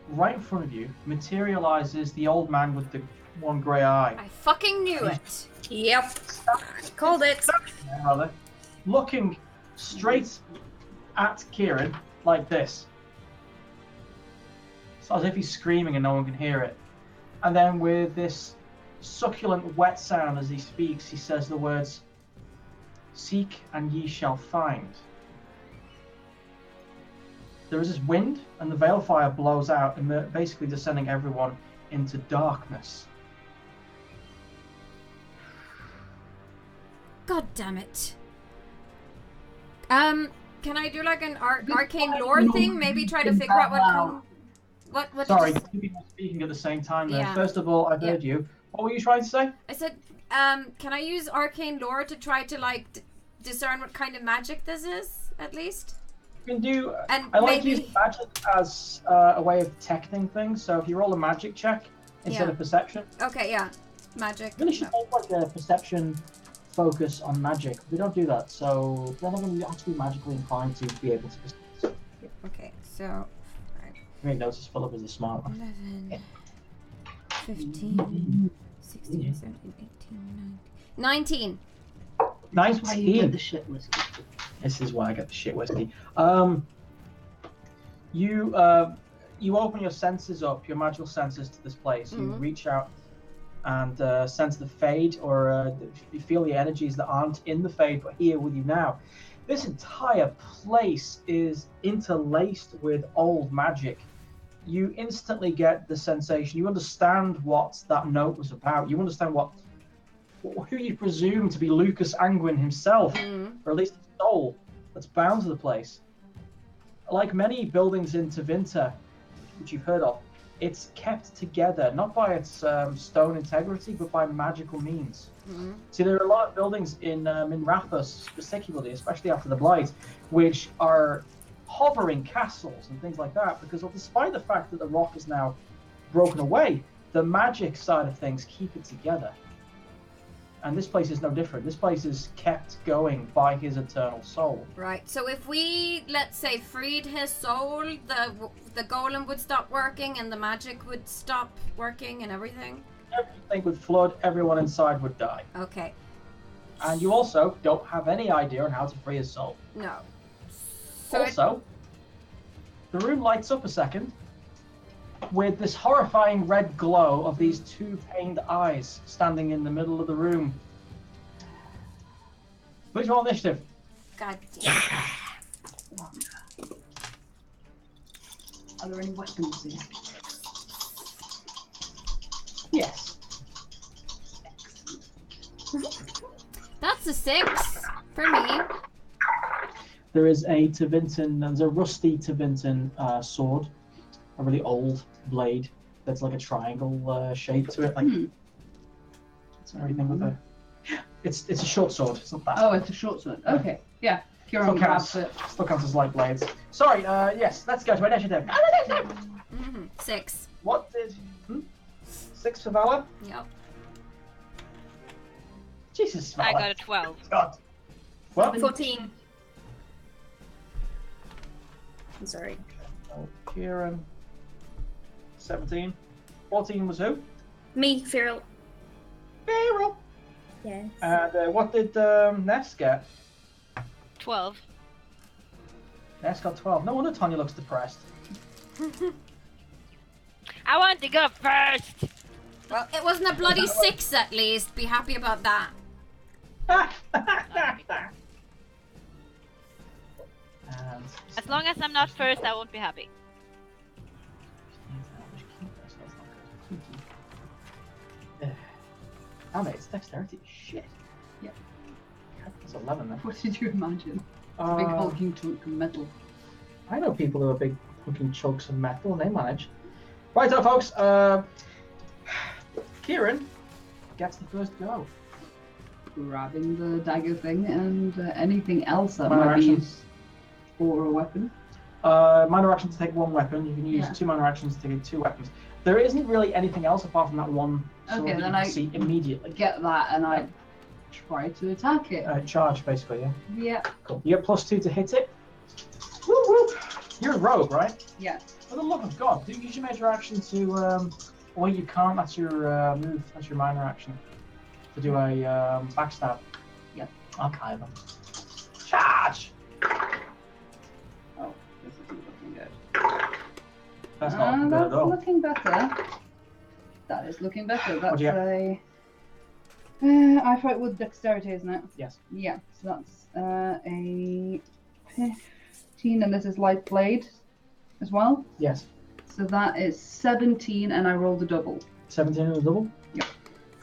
Speaker 1: right in front of you, materializes the old man with the one grey eye.
Speaker 3: I fucking knew it.
Speaker 4: Yep. Called it.
Speaker 1: Rather, looking straight at Kieran like this. So as if he's screaming and no one can hear it. And then with this succulent wet sound as he speaks, he says the words, "Seek and ye shall find." There is this wind and the veil fire blows out, and basically descending everyone into darkness.
Speaker 3: God damn it. Can I do like an arcane lore thing? Maybe try to figure out what
Speaker 1: Sorry,
Speaker 3: did you
Speaker 1: two people speaking at the same time there.
Speaker 3: Yeah.
Speaker 1: First of all, I heard you. What were you trying to say?
Speaker 3: I said, can I use arcane lore to try to like discern what kind of magic this is, at least?
Speaker 1: You can do.
Speaker 3: And
Speaker 1: I like
Speaker 3: maybe-
Speaker 1: using magic as a way of detecting things. So if you roll a magic check instead
Speaker 3: Yeah.
Speaker 1: of perception,
Speaker 3: Okay, yeah. Magic.
Speaker 1: really should hold like a perception focus on magic. We don't do that, so none of them you have to be magically inclined to be able to.
Speaker 3: Okay, so
Speaker 1: Great notes is full of as a smart one.
Speaker 3: 11, 15, 16, 17, 18, 19.
Speaker 5: That's why you get
Speaker 1: 19.
Speaker 5: the shit list.
Speaker 1: This is why I get the shit whiskey. You open your senses up, your magical senses to this place. You reach out and sense the fade, or you feel the energies that aren't in the fade but here with you now. This entire place is interlaced with old magic. You instantly get the sensation. You understand what that note was about. You understand who you presume to be Lucas Angwin himself, or at least his soul that's bound to the place. Like many buildings in Tevinter, which you've heard of, it's kept together, not by its stone integrity, but by magical means. See, there are a lot of buildings in Rathus, particularly, especially after the Blight, which are hovering castles and things like that, because despite the fact that the rock is now broken away, the magic side of things keep it together. And this place is no different. This place is kept going by his eternal soul.
Speaker 3: Right. So if we, let's say, freed his soul, the golem would stop working and the magic would stop working and everything?
Speaker 1: Everything would flood. Everyone inside would die.
Speaker 3: Okay.
Speaker 1: And you also don't have any idea on how to free his soul.
Speaker 3: No. So
Speaker 1: also, the room lights up a second with this horrifying red glow of these two pained eyes standing in the middle of the room. Please roll initiative.
Speaker 3: God damn.
Speaker 5: Are there any weapons here?
Speaker 1: Yes.
Speaker 3: That's a 6 for me.
Speaker 1: There is there's a rusty Tevinton sword, a really old blade that's like a triangle shape to it. Like, it's everything with a. It's a short sword. It's not that.
Speaker 5: Oh, it's a short sword. Okay, yeah. Kieran grabs it.
Speaker 1: Still counts as light blades. Sorry. Yes. Let's go to initiative.
Speaker 3: 6.
Speaker 1: What did? 6 for Valor.
Speaker 3: Yep.
Speaker 1: Jesus, Valor.
Speaker 2: I got a 12.
Speaker 1: God. What?
Speaker 4: 14. I'm sorry.
Speaker 1: Oh, Kieran. 17. 14 was who?
Speaker 4: Me, Feral.
Speaker 1: Feral.
Speaker 4: Yes.
Speaker 1: And what did Ness get?
Speaker 2: 12.
Speaker 1: Ness got 12. No wonder Tanya looks depressed.
Speaker 2: I want to go first!
Speaker 3: Well, it wasn't a bloody 6 at least. Be happy about that.
Speaker 1: And
Speaker 2: As long as I'm not first, I won't be happy.
Speaker 1: Oh, mate, it's dexterity. Shit.
Speaker 5: Yep.
Speaker 1: That's 11 then.
Speaker 5: What did you imagine? A big hulking chunk of metal.
Speaker 1: I know people who are big hulking chunks of metal and they manage. Right, folks. Kieran gets the first go.
Speaker 5: Grabbing the dagger thing and anything else that
Speaker 1: Minor
Speaker 5: might be
Speaker 1: action.
Speaker 5: used for a weapon.
Speaker 1: Minor action to take one weapon. You can use
Speaker 5: Yeah.
Speaker 1: 2 minor actions to take 2 weapons. There isn't really anything else apart from that one sword
Speaker 5: Okay,
Speaker 1: that
Speaker 5: then
Speaker 1: you
Speaker 5: I
Speaker 1: can see immediately.
Speaker 5: Get that and I try to attack it.
Speaker 1: Charge, basically, yeah.
Speaker 5: Yeah.
Speaker 1: Cool. You get +2 to hit it. Woo woo! You're a rogue, right?
Speaker 5: Yeah.
Speaker 1: For the love of God, do use your major action to, or you can't, that's your move, that's your minor action. To do a backstab.
Speaker 5: Yep.
Speaker 1: Okay then. Charge!
Speaker 5: Oh, this isn't looking good.
Speaker 1: That's not good
Speaker 5: that's
Speaker 1: at all.
Speaker 5: looking better. That is looking better.
Speaker 1: What'd
Speaker 5: That's
Speaker 1: you
Speaker 5: a. I fight with dexterity, isn't it?
Speaker 1: Yes.
Speaker 5: Yeah. So that's a 15, and this is light blade as well.
Speaker 1: Yes.
Speaker 5: So that is 17, and I rolled a double.
Speaker 1: 17 and a double?
Speaker 5: Yep.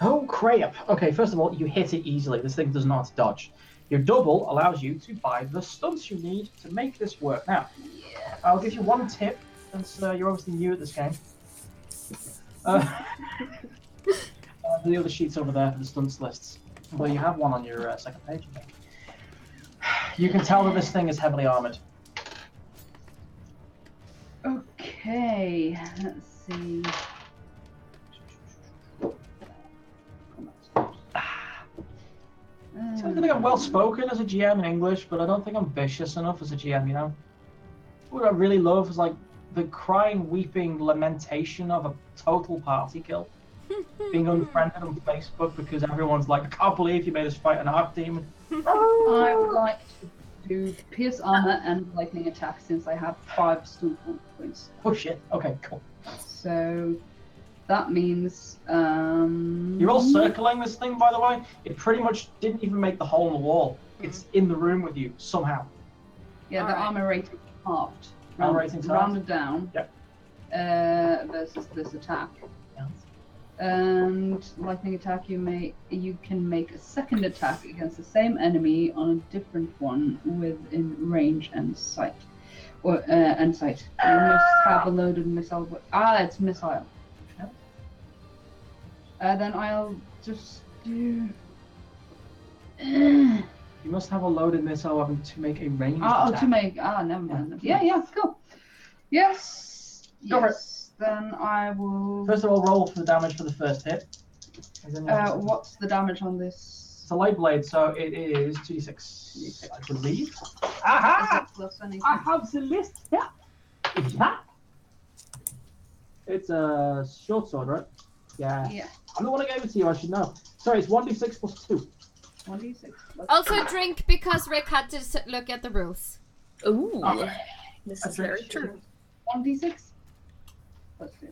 Speaker 1: Oh, crap. Okay, first of all, you hit it easily. This thing does not dodge. Your double allows you to buy the stunts you need to make this work. Now, I'll give you one tip, since you're obviously new at this game. The other sheet's over there for the stunts lists. Well, you have one on your second page, I think. You can tell that this thing is heavily armored.
Speaker 5: Okay. Let's see.
Speaker 1: I don't think I'm well spoken as a GM in English, but I don't think I'm vicious enough as a GM, you know? What I really love is like the crying, weeping lamentation of a total party kill. Being unfriended on Facebook because everyone's like, I can't believe you made us fight an arc demon.
Speaker 5: I would like to do pierce armor and lightning attack since I have 5 stun points.
Speaker 1: Oh shit. Okay, cool.
Speaker 5: So that means
Speaker 1: You're all circling this thing, by the way. It pretty much didn't even make the hole in the wall. It's in the room with you somehow.
Speaker 5: yeah, the
Speaker 3: Alright.
Speaker 5: armor rating halved.
Speaker 1: Armor rating's halved.
Speaker 5: Rounded down.
Speaker 1: Yep.
Speaker 5: Versus this attack.
Speaker 1: Yeah.
Speaker 5: And lightning attack, you can make a second attack against the same enemy on a different one within range and sight. Or and sight. You must have a loaded missile. It's missile.
Speaker 1: Yep.
Speaker 5: Then I'll just do.
Speaker 1: You must have a loaded missile weapon to make a ranged attack.
Speaker 5: Never mind. Yeah, cool. Yes.
Speaker 1: Go for it.
Speaker 5: Yes. Then I will.
Speaker 1: First of all, roll for the damage for the first hit.
Speaker 5: What's the damage on this?
Speaker 1: It's a light blade, so it is 2d6, I believe.
Speaker 5: Is
Speaker 1: Aha!
Speaker 5: it plus anything?
Speaker 1: I have the list here. Yeah. It's a short sword, right? Yeah.
Speaker 5: Yeah.
Speaker 1: I'm the one that gave it to you, I should know. Sorry, it's 1d6 plus 2.
Speaker 5: 1d6.
Speaker 3: Also drink because Rick had to look at the rules.
Speaker 4: Ooh,
Speaker 1: Oh.
Speaker 4: this
Speaker 1: I
Speaker 4: is very
Speaker 1: drink.
Speaker 4: true.
Speaker 5: 1d6? Plus 2.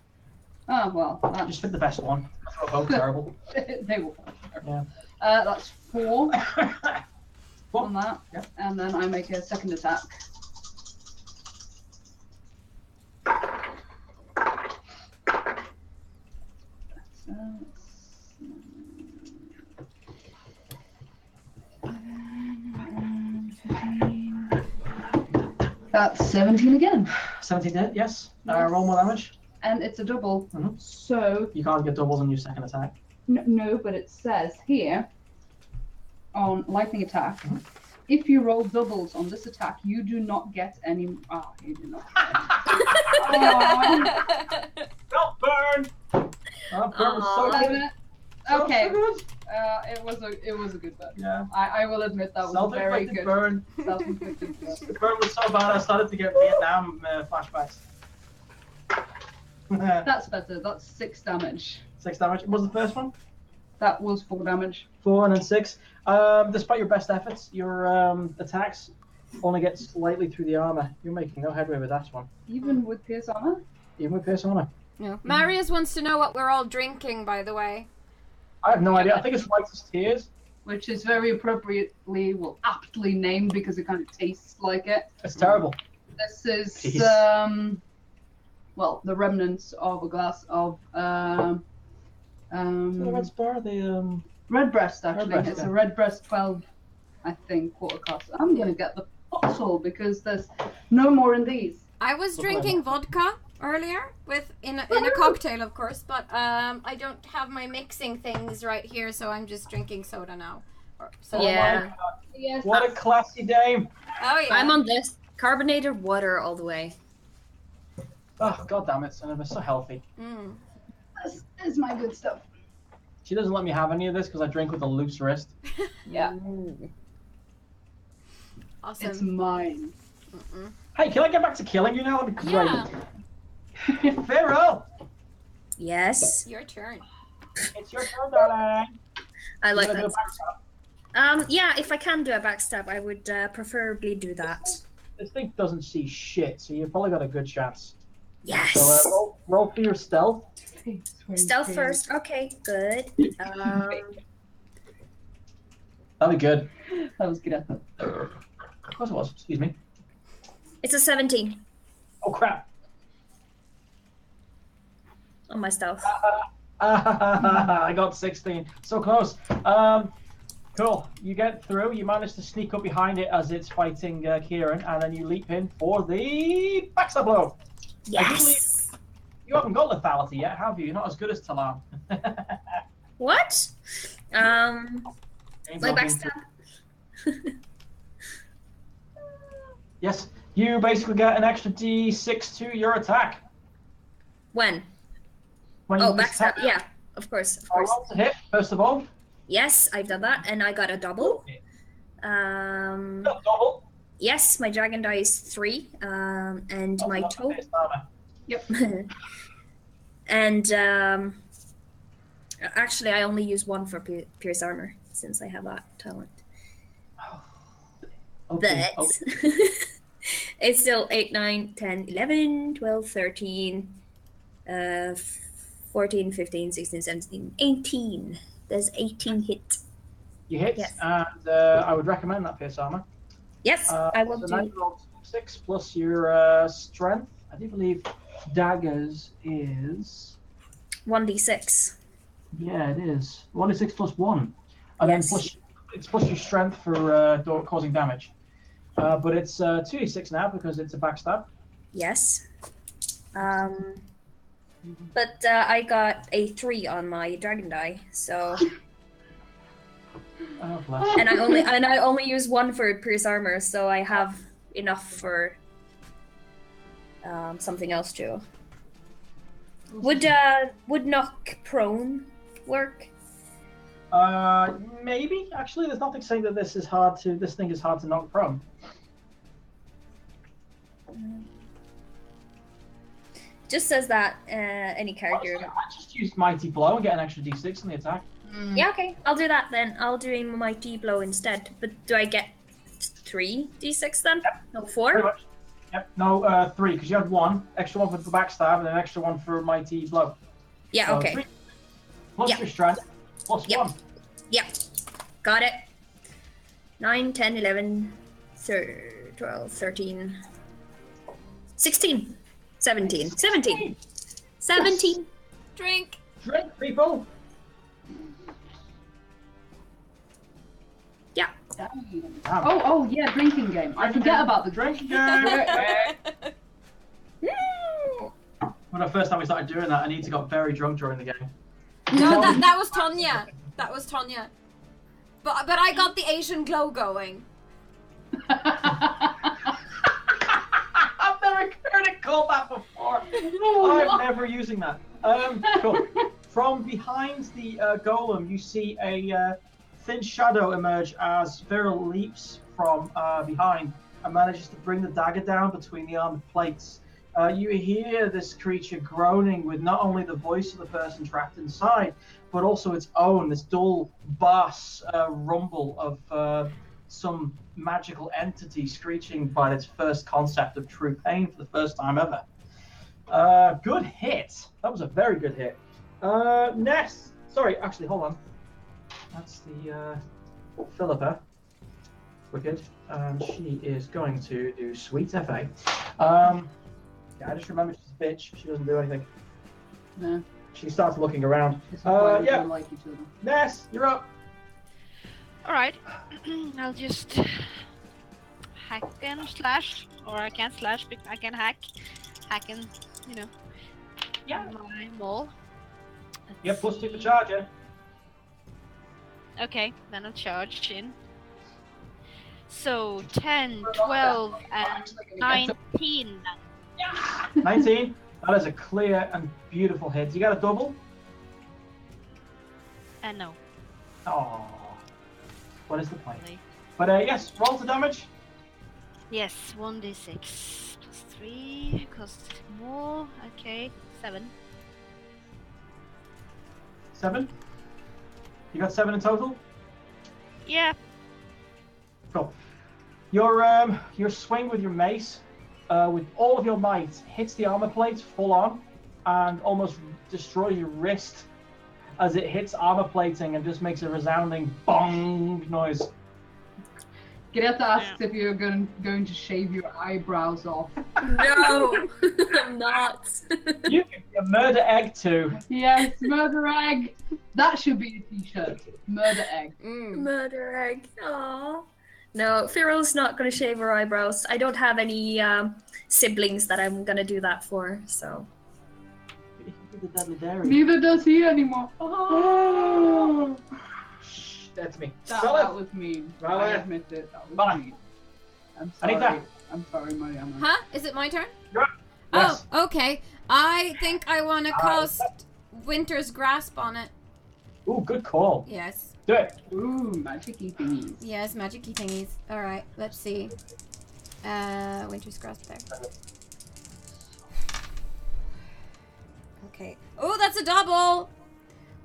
Speaker 5: Oh, well.
Speaker 1: Just pick the best one. They're both terrible.
Speaker 5: They will.
Speaker 1: Yeah.
Speaker 5: That's 4
Speaker 1: What?
Speaker 5: on that.
Speaker 1: Yeah.
Speaker 5: And then I make a second attack. That's 17 again.
Speaker 1: 17 hit, yes.
Speaker 5: Yes.
Speaker 1: Roll more damage.
Speaker 5: And it's a double.
Speaker 1: Mhm.
Speaker 5: So,
Speaker 1: You can't get doubles on your second attack.
Speaker 5: no, but it says here on lightning attack,
Speaker 1: Mhm.
Speaker 5: if you roll doubles on this attack, you do not get any. Ah, you do not.
Speaker 1: Not burn! Burn was so
Speaker 5: Damn
Speaker 1: good.
Speaker 5: it.
Speaker 1: So
Speaker 5: Okay.
Speaker 1: good.
Speaker 5: It was a good burn.
Speaker 1: Yeah.
Speaker 5: I will admit that was a very
Speaker 1: Self-inflicted
Speaker 5: good
Speaker 1: burn.
Speaker 5: self-inflicted burn.
Speaker 1: The burn was so bad I started to get Vietnam flashbacks.
Speaker 5: That's better. That's 6 damage.
Speaker 1: 6 damage. What was the first one?
Speaker 5: That was 4 damage.
Speaker 1: 4 and then 6. Despite your best efforts, your attacks only get slightly through the armor. You're making no headway with that one.
Speaker 5: Even with pierce armor.
Speaker 1: Even with pierce armor.
Speaker 3: No. Marius wants to know what we're all drinking, by the way.
Speaker 1: I have no idea. I think it's White's Tears.
Speaker 5: Which is very appropriately, aptly named because it kind of tastes like it.
Speaker 1: It's terrible.
Speaker 5: This is,
Speaker 1: Jeez.
Speaker 5: the remnants of a glass of,
Speaker 1: The Red Spur, the
Speaker 5: Redbreast, actually.
Speaker 1: Redbreast,
Speaker 5: It's
Speaker 1: yeah.
Speaker 5: a Redbreast 12, I think, quarter cask. I'm going to get the bottle because there's no more in these.
Speaker 3: I was drinking vodka earlier in a cocktail, of course, but I don't have my mixing things right here, so I'm just drinking soda now. So
Speaker 4: Yeah.
Speaker 5: Yes.
Speaker 1: What a classy dame.
Speaker 3: Oh yeah.
Speaker 4: I'm on this. Carbonated water all the way.
Speaker 1: Oh, god damn it, son of a, so healthy.
Speaker 3: Mm.
Speaker 5: This is my good stuff.
Speaker 1: She doesn't let me have any of this because I drink with a loose wrist.
Speaker 5: Yeah.
Speaker 4: Ooh.
Speaker 3: Awesome.
Speaker 5: It's mine.
Speaker 3: Mm-mm.
Speaker 1: Hey, can I get back to killing you now? That'd be great.
Speaker 3: Yeah.
Speaker 1: Pharaoh,
Speaker 4: Yes,
Speaker 3: Your turn.
Speaker 1: it's your turn, darling.
Speaker 4: I like
Speaker 1: You wanna
Speaker 4: that.
Speaker 1: do a backstab?
Speaker 4: Yeah, if I can do a backstab, I would preferably do that.
Speaker 1: This thing doesn't see shit, so you've probably got a good chance.
Speaker 4: Yes.
Speaker 1: So roll for your stealth.
Speaker 4: Stealth first. Okay, good.
Speaker 1: That'll be good.
Speaker 5: That was good.
Speaker 1: Of course it was. Excuse me.
Speaker 4: It's a 17
Speaker 1: Oh crap.
Speaker 4: on my stealth.
Speaker 1: I got 16. So close. Cool. You get through. You manage to sneak up behind it as it's fighting Kieran, and then you leap in for the backstab blow.
Speaker 4: Yes.
Speaker 1: You haven't got lethality yet, have you? You're not as good as Talan.
Speaker 4: What? My backstab.
Speaker 1: Yes. You basically get an extra D6 to your attack.
Speaker 4: When?
Speaker 1: When
Speaker 4: Oh,
Speaker 1: you
Speaker 4: backstab.
Speaker 1: attack.
Speaker 4: Yeah, of course, of
Speaker 1: I'll
Speaker 4: course.
Speaker 1: roll to hit, first of all.
Speaker 4: Yes, I've done that, and I got a double.
Speaker 1: Double.
Speaker 4: Yes, my dragon die is 3, and my
Speaker 1: Not
Speaker 4: total.
Speaker 1: pierced armor.
Speaker 5: Yep.
Speaker 4: And actually, I only use 1 for pierce armor since I have that talent.
Speaker 1: Okay.
Speaker 4: But
Speaker 1: Okay.
Speaker 4: it's still 8, 9, 10, 11, 12, 13, 14, 15, 16, 17, 18. There's 18 hit.
Speaker 1: You hit,
Speaker 4: Yes.
Speaker 1: and I would recommend that pierce armor.
Speaker 4: Yes, I will
Speaker 1: So now
Speaker 4: do.
Speaker 1: you roll 6 plus your strength. I do believe daggers is
Speaker 4: 1d6.
Speaker 1: yeah, it is 1d6 plus 1, and
Speaker 4: Yes.
Speaker 1: then it's plus your strength for causing damage. But it's 2d6 now because it's a backstab.
Speaker 4: Yes. But I got a 3 on my dragon die, so
Speaker 1: Oh, bless.
Speaker 4: and I only use 1 for pierce armor, so I have enough for something else too. Would knock prone work?
Speaker 1: Maybe actually. There's nothing saying that this thing is hard to knock prone.
Speaker 4: Just says that any character.
Speaker 1: I just used mighty blow and get an extra d6 on the attack.
Speaker 4: Yeah, okay, I'll do that then. I'll do a mighty blow instead. But do I get 3 d6 then?
Speaker 1: Yep.
Speaker 4: No,
Speaker 1: Pretty
Speaker 4: 4?
Speaker 1: much. Yep. No, 3 because you had 1 extra, 1 for the backstab, and an extra 1 for mighty blow.
Speaker 4: Yeah,
Speaker 1: So
Speaker 4: okay.
Speaker 1: 3 plus
Speaker 4: Yeah.
Speaker 1: your strength plus
Speaker 4: Yeah.
Speaker 1: 1.
Speaker 4: Yep. Got it. 9, 10, 11, 12, 13, 16, 17. 17. 17.
Speaker 3: Drink.
Speaker 1: Drink, people.
Speaker 4: Yeah.
Speaker 5: Oh, yeah, drinking game. I forget about the
Speaker 1: Drinking
Speaker 5: drink.
Speaker 1: game. When the first time we started doing that, Anita got very drunk during the game.
Speaker 3: No, that was Tonya. That was Tonya. But I got the Asian glow going.
Speaker 1: I've never heard it called that before. I'm never using that. Cool. From behind the golem, you see a thin shadow emerge as Viral leaps from behind and manages to bring the dagger down between the armored plates. You hear this creature groaning with not only the voice of the person trapped inside, but also its own, this dull bass rumble of some magical entity screeching by its first concept of true pain for the first time ever. Good hit. That was a very good hit. Ness. Sorry, actually, hold on. That's the Philippa. Wicked. She is going to do sweet FA. Yeah, I just remember she's a bitch. She doesn't do anything.
Speaker 5: No.
Speaker 1: She starts looking around.
Speaker 5: This is why we
Speaker 1: Yeah.
Speaker 5: don't like each other.
Speaker 1: Ness, you're up.
Speaker 2: Alright. I'll just hack and slash. Or I can't slash, but I can hack. Hack and,
Speaker 1: Yeah.
Speaker 2: my mole.
Speaker 1: Yeah, plus 2 for charger.
Speaker 2: Okay, then I'll charge in. So 10, 12, and 19 then.
Speaker 1: 19. That is a clear and beautiful hit. You got a double?
Speaker 2: No.
Speaker 1: Oh. What is the point?
Speaker 2: Really.
Speaker 1: But yes, roll the damage.
Speaker 2: Yes, 1d6 plus 3 costs more. Okay, 7.
Speaker 1: 7. You got 7 in total?
Speaker 2: Yeah.
Speaker 1: Cool. Your swing with your mace, with all of your might, hits the armor plate full on, and almost destroys your wrist as it hits armor plating and just makes a resounding bong noise.
Speaker 5: Gideata asks if you're going to shave your eyebrows off.
Speaker 4: No, I'm not.
Speaker 1: You can be a murder egg too.
Speaker 5: Yes, murder egg. That should be a t-shirt. Murder egg.
Speaker 4: Murder egg. Aww. No, Firal's not gonna shave her eyebrows. I don't have any siblings that I'm gonna do that for, so.
Speaker 1: You can do the deadly dairy.
Speaker 5: Neither does he anymore. Oh.
Speaker 1: Shh, that's me.
Speaker 5: That was mean.
Speaker 1: Vale.
Speaker 5: I admit it. That was
Speaker 1: Vale.
Speaker 5: mean. I'm
Speaker 1: Anita.
Speaker 5: sorry. I'm sorry, Mariana.
Speaker 3: Huh? Is it my turn?
Speaker 1: You're up. Yes.
Speaker 3: Oh, okay. I think I want to cast Winter's Grasp on it.
Speaker 1: Ooh, good call.
Speaker 3: Yes.
Speaker 1: Do it.
Speaker 5: Ooh, magic-y thingies.
Speaker 3: Yes, magic-y thingies. Alright, let's see. Winter's Grasp there. Okay. Oh, that's a double!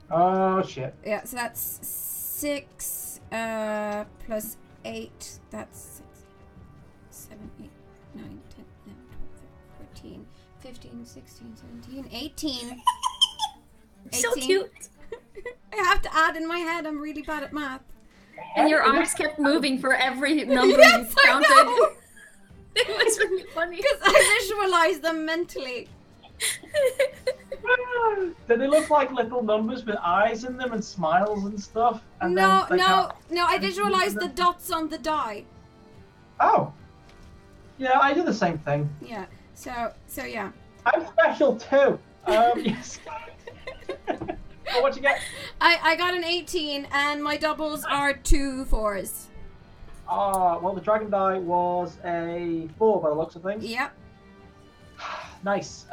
Speaker 1: Oh shit.
Speaker 3: Yeah, so that's 6 plus 8. That's 6. 7, 8, 9, 10, 11, 12, 13, 15, 16, 17, 18.
Speaker 4: So cute.
Speaker 3: I have to add in my head. I'm really bad at math.
Speaker 4: And your arms kept moving for every number
Speaker 3: Yes,
Speaker 4: you
Speaker 3: I
Speaker 4: counted.
Speaker 3: know.
Speaker 4: It was really funny.
Speaker 3: Because I visualized them mentally.
Speaker 1: Do they look like little numbers with eyes in them and smiles and stuff? And
Speaker 3: No,
Speaker 1: then they
Speaker 3: no,
Speaker 1: can't-
Speaker 3: no. I visualized the dots on the die.
Speaker 1: Oh. Yeah, I do the same thing.
Speaker 3: Yeah. So yeah.
Speaker 1: I'm special too. Yes. Oh, what'd you get?
Speaker 3: I got an 18, and my doubles are 2 4s.
Speaker 1: Well, the dragon die was a 4 by the looks of things.
Speaker 3: Yep.
Speaker 1: Nice.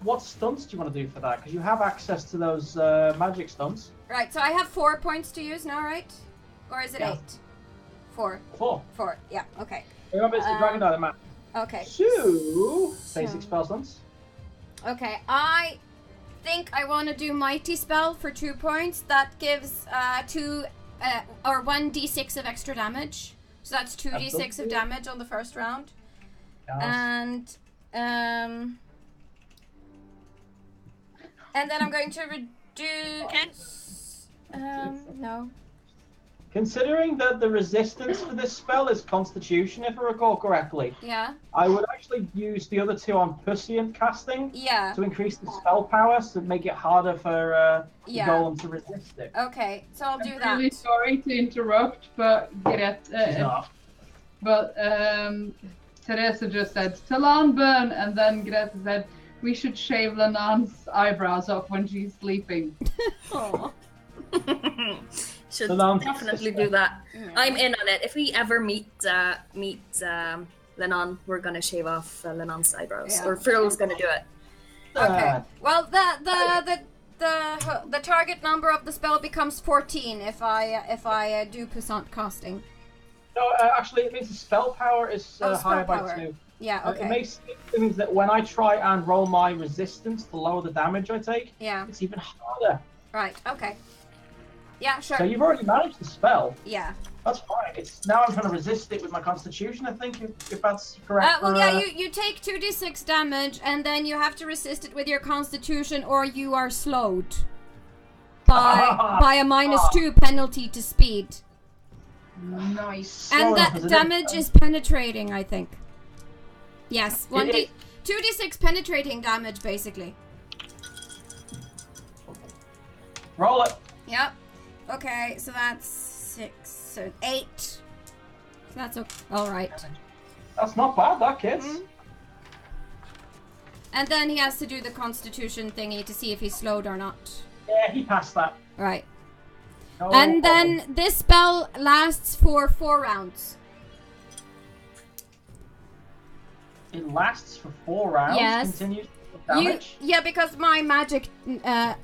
Speaker 1: What stunts do you want to do for that? Because you have access to those magic stunts.
Speaker 3: Right. So I have 4 points to use now, right? Or is it
Speaker 1: Yeah.
Speaker 3: 8? 4.
Speaker 1: 4.
Speaker 3: 4. Yeah. Okay.
Speaker 1: Remember, it's the dragon die that matters.
Speaker 3: Okay.
Speaker 1: So, basic spell stunts.
Speaker 3: Okay. I think I want to do mighty spell for 2 points. That gives 2 or 1d6 of extra damage. So that's 2d6 of damage on the first round.
Speaker 1: Yes.
Speaker 3: And then I'm going to reduce. No.
Speaker 1: Considering that the resistance for this spell is Constitution, if I recall correctly,
Speaker 3: Yeah.
Speaker 1: I would actually use the other 2 on Puscient casting
Speaker 3: Yeah.
Speaker 1: to increase the spell power, to make it harder for the
Speaker 3: Yeah.
Speaker 1: golem to resist it.
Speaker 3: Okay. So I'll do
Speaker 5: I'm
Speaker 3: that.
Speaker 5: really sorry to interrupt, but
Speaker 1: She's not.
Speaker 5: Teresa just said Talan burn, and then Greta said we should shave Lenan's eyebrows off when she's sleeping.
Speaker 3: Aw.
Speaker 4: Should
Speaker 1: Lenon's
Speaker 4: definitely
Speaker 1: sister.
Speaker 4: do that. I'm in on it. If we ever meet Lenon, we're gonna shave off Lenon's eyebrows,
Speaker 3: Yeah.
Speaker 4: or Phil's gonna do it.
Speaker 3: Okay. Well, the target number of the spell becomes 14 if I do Pusant casting.
Speaker 1: No, actually, it means the spell power is
Speaker 3: spell
Speaker 1: higher by
Speaker 3: power.
Speaker 1: 2.
Speaker 3: Yeah.
Speaker 1: It
Speaker 3: Okay.
Speaker 1: means that when I try and roll my resistance to lower the damage I take,
Speaker 3: Yeah.
Speaker 1: it's even harder.
Speaker 3: Right. Okay. Yeah. Sure.
Speaker 1: So you've already managed the spell.
Speaker 3: Yeah.
Speaker 1: That's fine. It's now I'm trying to resist it with my Constitution. I think if that's correct.
Speaker 3: Well,
Speaker 1: for,
Speaker 3: yeah. You take 2d6 damage, and then you have to resist it with your Constitution, or you are slowed by a -2 penalty to speed.
Speaker 5: Nice.
Speaker 3: And
Speaker 1: Slow enough,
Speaker 3: that
Speaker 1: isn't it?
Speaker 3: damage is penetrating, I think. Yes,
Speaker 1: It is.
Speaker 3: 2d6 penetrating damage, basically.
Speaker 1: Roll it.
Speaker 3: Yep. Okay, so that's 6, so 8. So that's okay. All right.
Speaker 1: That's not bad, that kids.
Speaker 3: Mhm. And then he has to do the Constitution thingy to see if he's slowed or not.
Speaker 1: Yeah, he passed that.
Speaker 3: Right.
Speaker 1: No
Speaker 3: And
Speaker 1: problem.
Speaker 3: then this spell lasts for 4 rounds.
Speaker 1: It lasts for 4 rounds.
Speaker 3: Yes.
Speaker 1: Continues with damage.
Speaker 3: Yeah, because my magic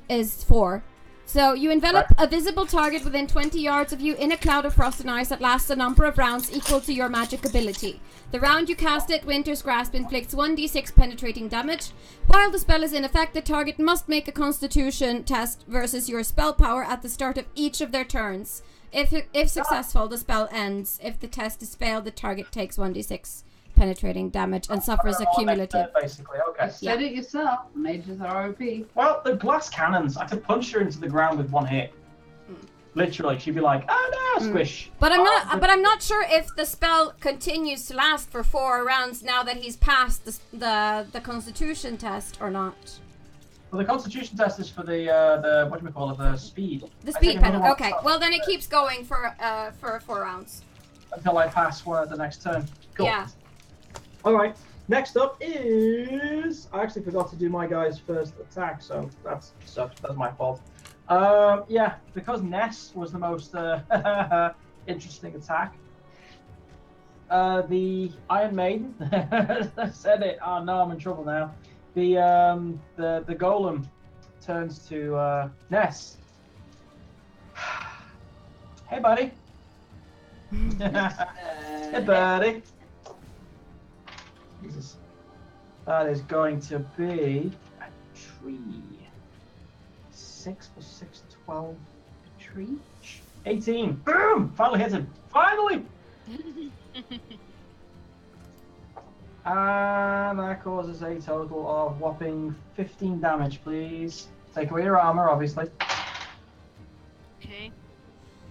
Speaker 3: is 4. So you envelop a visible target within 20 yards of you in a cloud of frost and ice that lasts a number of rounds equal to your magic ability. The round you cast it, Winter's Grasp inflicts 1d6 penetrating damage. While the spell is in effect, the target must make a Constitution test versus your spell power at the start of each of their turns. If successful, the spell ends. If the test is failed, the target takes 1d6 penetrating damage and suffers a cumulative.
Speaker 1: Basically, okay.
Speaker 5: Said it yourself. Mages are OP.
Speaker 1: Well, the glass cannons, I could punch her into the ground with 1 hit. Literally, she'd be like, "Oh no, squish."
Speaker 3: But I'm not sure if the spell continues to last for 4 rounds now that he's passed the Constitution test or not.
Speaker 1: Well, the Constitution test is for the what do we call it? The speed.
Speaker 3: The
Speaker 1: I
Speaker 3: speed
Speaker 1: take another
Speaker 3: penalty.
Speaker 1: one
Speaker 3: Okay. Well, then it keeps going for 4 rounds.
Speaker 1: until I pass one at the next turn. Cool.
Speaker 3: Yeah.
Speaker 1: All right. Next up is I actually forgot to do my guy's first attack, so that's my fault. Yeah, because Ness was the most interesting attack. The Iron Maiden I said it. Oh no, I'm in trouble now. The golem turns to Ness. Hey, buddy. Hey, buddy. Jesus. That is going to be a tree. 6 plus 6, 12. A tree? 18. Boom! Finally hit him. Finally! And that causes a total of whopping 15 damage, please. Take away your armor, obviously.
Speaker 2: Okay.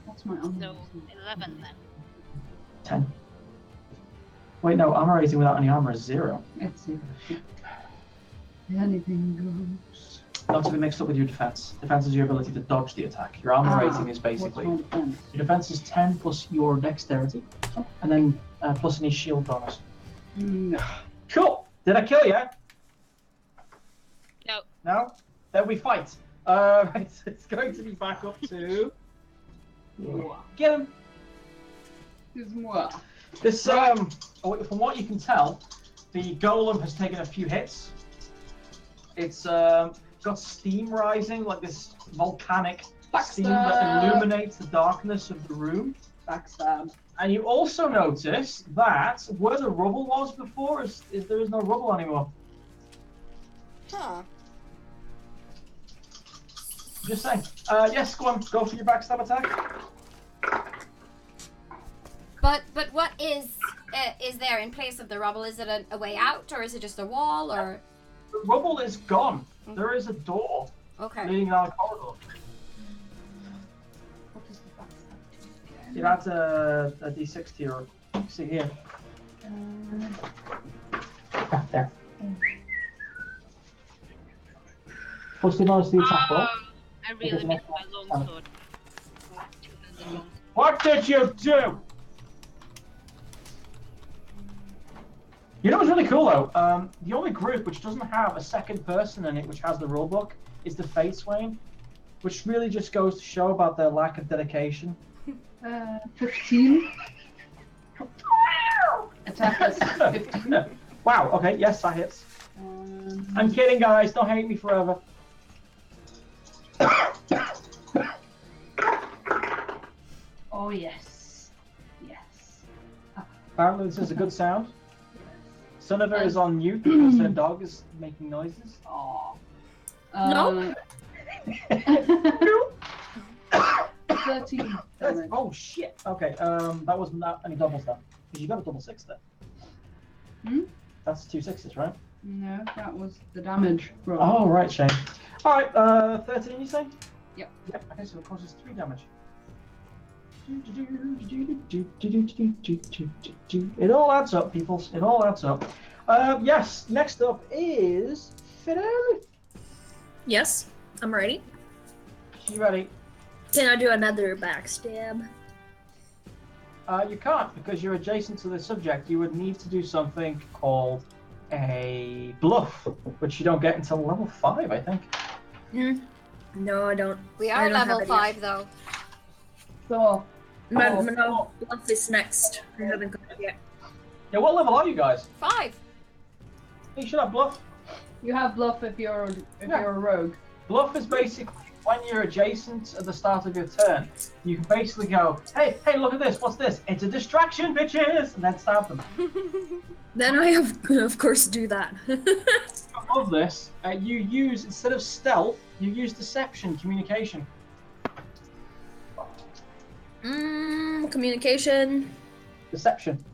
Speaker 5: What's my armor?
Speaker 2: So 11 then.
Speaker 1: 10. Wait, no, armor rating without any armor is 0.
Speaker 5: Let's see. Anything goes.
Speaker 1: Not to be mixed up with your defense. Defense is your ability to dodge the attack. Your armor rating is basically...
Speaker 5: What's my defense?
Speaker 1: Your defense is 10 plus your dexterity, and then plus any shield bonus.
Speaker 5: No.
Speaker 1: Cool! Did I kill you?
Speaker 2: No.
Speaker 1: No? Then we fight. Right, it's going to be back up to... Get him!
Speaker 5: Is moi.
Speaker 1: This, from what you can tell, the golem has taken a few hits. It's got steam rising, like this volcanic steam that illuminates the darkness of the room.
Speaker 5: Backstab.
Speaker 1: And you also notice that where the rubble was before, there is no rubble anymore.
Speaker 3: Huh.
Speaker 1: Just saying. Yes, go on, go for your backstab attack.
Speaker 3: But what is there in place of the rubble? Is it a way out, or is it just a wall, or?
Speaker 1: The rubble is gone. There is a door
Speaker 3: Okay.
Speaker 1: leading down a corridor.
Speaker 5: What is the backstab?
Speaker 1: You add a d6 to your... See here. There. Plus the bonus to the attack roll.
Speaker 2: I really miss my longsword.
Speaker 1: What did you do? You know what's really cool though? The only group which doesn't have a second person in it, which has the rulebook, is the Fateswain, which really just goes to show about their lack of dedication.
Speaker 5: 15. Attack is 15.
Speaker 1: Wow, okay, yes, that hits. I'm kidding, guys, don't hate me forever.
Speaker 5: Oh yes. Yes.
Speaker 1: Apparently this is a good sound. Sunniva is on mute because her dog is making noises.
Speaker 5: Oh.
Speaker 4: No.
Speaker 5: 13 damage.
Speaker 1: Oh shit. Okay, that wasn't any doubles then. Because you got a double 6 there.
Speaker 5: Hmm?
Speaker 1: That's 2 6s, right?
Speaker 5: No, that was the damage roll.
Speaker 1: Oh, right, Shane. Alright, 13 you say?
Speaker 5: Yep.
Speaker 1: Yep, okay, so it causes 3 damage. It all adds up, peoples. It all adds up. Yes, next up is Fidel.
Speaker 4: Yes, I'm ready.
Speaker 1: You ready?
Speaker 4: Can I do another backstab?
Speaker 1: You can't because you're adjacent to the subject. You would need to do something called a bluff, which you don't get until level 5, I think.
Speaker 4: No, I don't.
Speaker 3: We
Speaker 4: I
Speaker 3: are
Speaker 4: don't have
Speaker 3: level
Speaker 4: it
Speaker 3: 5
Speaker 4: yet.
Speaker 3: though.
Speaker 5: So,
Speaker 4: No, bluff is next. I haven't got it yet.
Speaker 1: Yeah, what level are you guys?
Speaker 3: 5.
Speaker 1: You should have bluff.
Speaker 5: you have bluff if you're a rogue.
Speaker 1: Bluff is basically when you're adjacent at the start of your turn. You can basically go, hey, look at this. What's this? It's a distraction, bitches, and then stab them.
Speaker 4: Then I of course do that.
Speaker 1: I love this. You use, instead of stealth, you use deception, communication.
Speaker 4: Communication.
Speaker 1: Deception.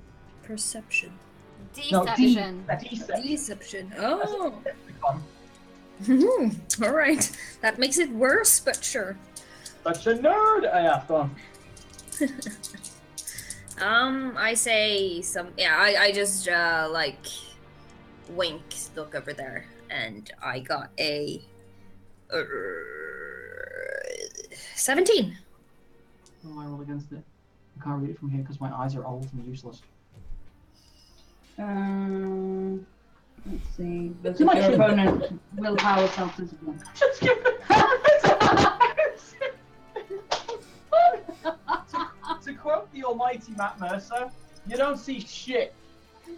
Speaker 4: Perception.
Speaker 3: Deception.
Speaker 4: Deception. Oh.
Speaker 1: Fun.
Speaker 4: Alright. That makes it worse, but sure.
Speaker 1: Such a nerd! Yeah, go on.
Speaker 4: I say I just like wink, look over there, and I got a 17.
Speaker 1: Oh, I roll against it. I can't read it from here because my eyes are old and useless.
Speaker 5: Let's see. Does your opponent willpower self-discipline?
Speaker 1: To quote the almighty Matt Mercer, you don't see shit.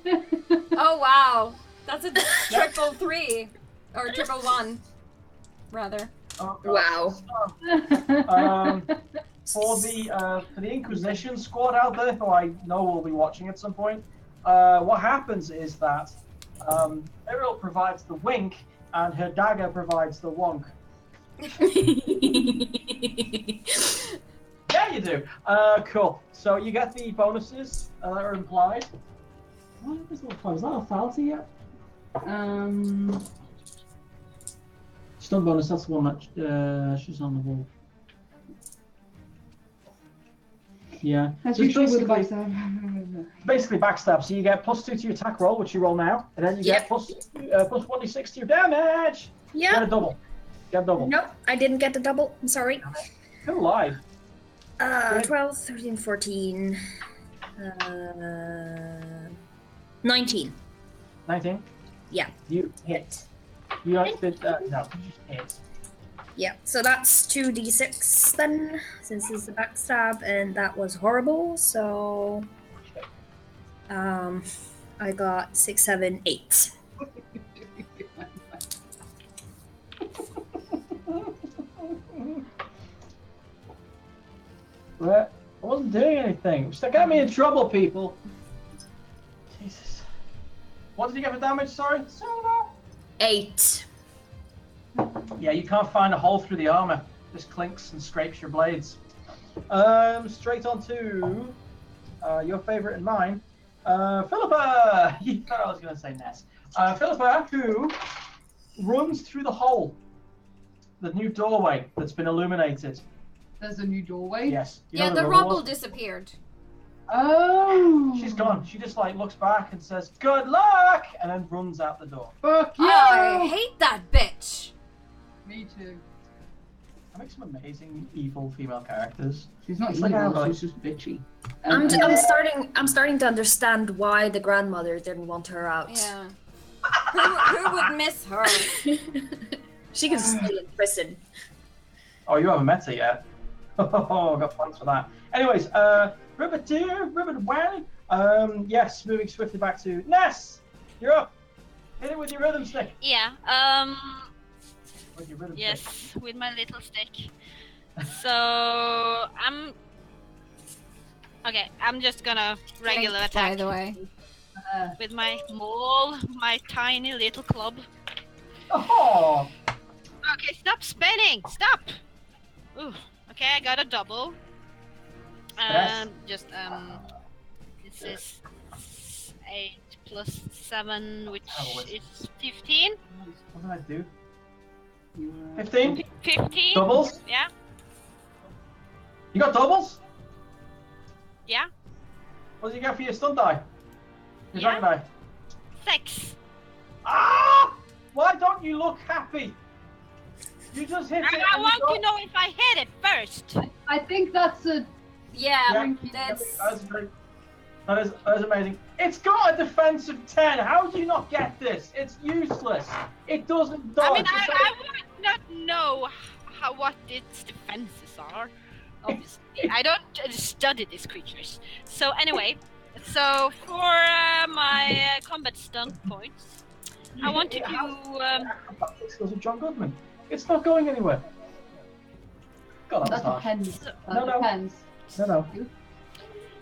Speaker 3: Oh wow, that's a triple 3 or triple 1, rather.
Speaker 1: Oh,
Speaker 4: Wow.
Speaker 1: For the Inquisition squad out there, who I know will be watching at some point, what happens is that Beryl provides the wink, and her dagger provides the wonk. Yeah, you do. Cool. So you get the bonuses that are implied. Is that a fallacy yet? Stun bonus, that's the one that she's on the wall. Yeah.
Speaker 5: That's
Speaker 1: So it's
Speaker 5: usually with the backstab.
Speaker 1: basically backstab. So you get +2 to your attack roll, which you roll now, and then you get plus 1d6 to your damage.
Speaker 4: Yeah.
Speaker 1: Get a double.
Speaker 4: Nope, I didn't get the double. I'm sorry.
Speaker 1: Still alive.
Speaker 4: 12, 13, 14. 19.
Speaker 1: 19.
Speaker 4: Yeah.
Speaker 1: You hit. You don't hit. No, you just hit.
Speaker 4: Yeah, so that's 2d6 then, since it's a backstab, and that was horrible, so... I got 6, 7, 8.
Speaker 1: What? I wasn't doing anything. That got me in trouble, people. Jesus. What did you get for damage? Sorry?
Speaker 4: 8.
Speaker 1: Yeah, you can't find a hole through the armor. Just clinks and scrapes your blades. Straight on to your favorite and mine, Philippa. You thought I was going to say Ness. Philippa, who runs through the hole, the new doorway that's been illuminated.
Speaker 5: There's a new doorway?
Speaker 1: Yes. You
Speaker 3: Yeah,
Speaker 1: know
Speaker 3: the rubble disappeared.
Speaker 5: Oh!
Speaker 1: She's gone. She just like looks back and says, "Good luck," and then runs out the door.
Speaker 5: Fuck you!
Speaker 3: Oh, I hate that bitch.
Speaker 5: Me too.
Speaker 1: I make some amazing evil female characters.
Speaker 5: She's not
Speaker 1: It's like
Speaker 5: evil,
Speaker 1: how-
Speaker 5: she's just bitchy.
Speaker 4: I'm starting to understand why the grandmother didn't want her out.
Speaker 3: Yeah. Who would miss her?
Speaker 4: She can stay in prison.
Speaker 1: Oh, you haven't met her yet. Oh, I've got plans for that. Anyways, Ribbit 2, Ribbit 1. Yes, moving swiftly back to Ness. You're up. Hit it with your rhythm stick.
Speaker 2: Yeah.
Speaker 1: With your rhythm
Speaker 2: Yes,
Speaker 1: stick.
Speaker 2: with my little stick. So I'm just gonna regular
Speaker 3: By
Speaker 2: attack
Speaker 3: the way.
Speaker 2: with my maul, my tiny little club.
Speaker 1: Oh,
Speaker 2: Okay, stop spinning! Stop! Ooh, okay, I got a double.
Speaker 1: Yes.
Speaker 2: This is 8 plus 7, which
Speaker 1: Oh,
Speaker 2: is 15.
Speaker 1: what did I do?
Speaker 5: You,
Speaker 1: 15?
Speaker 2: 15?
Speaker 1: Doubles?
Speaker 2: Yeah,
Speaker 1: You got doubles?
Speaker 2: yeah.
Speaker 1: What did you get for your stun die? Your
Speaker 2: Yeah.
Speaker 1: dragon die?
Speaker 2: 6.
Speaker 1: Ah! Why don't you look happy? You just hit it.
Speaker 2: I
Speaker 1: and
Speaker 2: want
Speaker 1: you
Speaker 2: to know if I hit it first.
Speaker 5: I think that's a...
Speaker 3: Yeah,
Speaker 1: Yeah.
Speaker 3: that's...
Speaker 1: That is amazing. It's got a defense of 10. How do you not get this? It's useless. It doesn't dodge.
Speaker 2: I mean, I would not know what its defenses are. Obviously, I don't study these creatures. So anyway, so for my combat stun points, I want to do.
Speaker 1: Acrobatics skills of John Goodman. It's not going anywhere. God, that was
Speaker 5: That
Speaker 1: harsh.
Speaker 5: depends.
Speaker 1: No, no.
Speaker 5: That depends.
Speaker 1: No.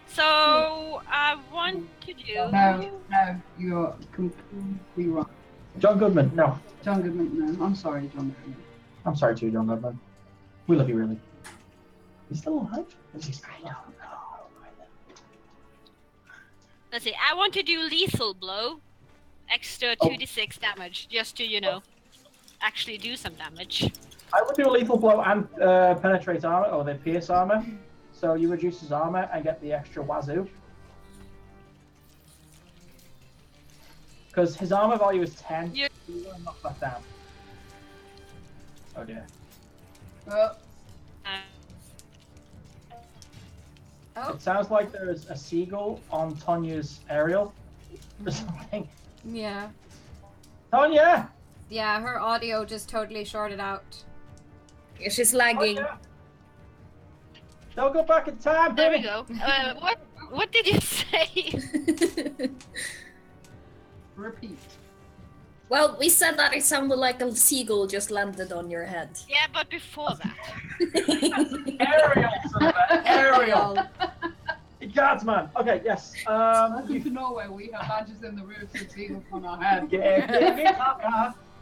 Speaker 2: So I want to do.
Speaker 5: No, you're completely wrong.
Speaker 1: John Goodman, no.
Speaker 5: John Goodman, no. I'm sorry, John Goodman.
Speaker 1: I'm sorry too, John Goodman. We love you, really. He's still alive? I don't know.
Speaker 2: Let's see. I want to do lethal blow, extra 2d6 damage, just to actually do some damage.
Speaker 1: I would do a lethal blow and penetrate armor, or the pierce armor. So you reduce his armor and get the extra wazoo. Because his armor value is 10.
Speaker 2: Yeah.
Speaker 1: So you want to knock that down. Oh dear.
Speaker 3: Oh,
Speaker 1: It sounds like there's a seagull on Tanya's aerial or something.
Speaker 3: yeah.
Speaker 1: Tanya!
Speaker 3: Yeah, her audio just totally shorted out.
Speaker 4: She's lagging.
Speaker 1: Tanya! Don't go back in time,
Speaker 2: There
Speaker 1: baby!
Speaker 2: we go. What did you say?
Speaker 5: Repeat.
Speaker 4: Well, we said that it sounded like a seagull just landed on your head.
Speaker 2: Yeah, but before that.
Speaker 1: Aerial, son of a- Aerial! Guardsman! Okay, yes.
Speaker 5: Welcome to Norway. We have badges in the roofs with seagulls on our head.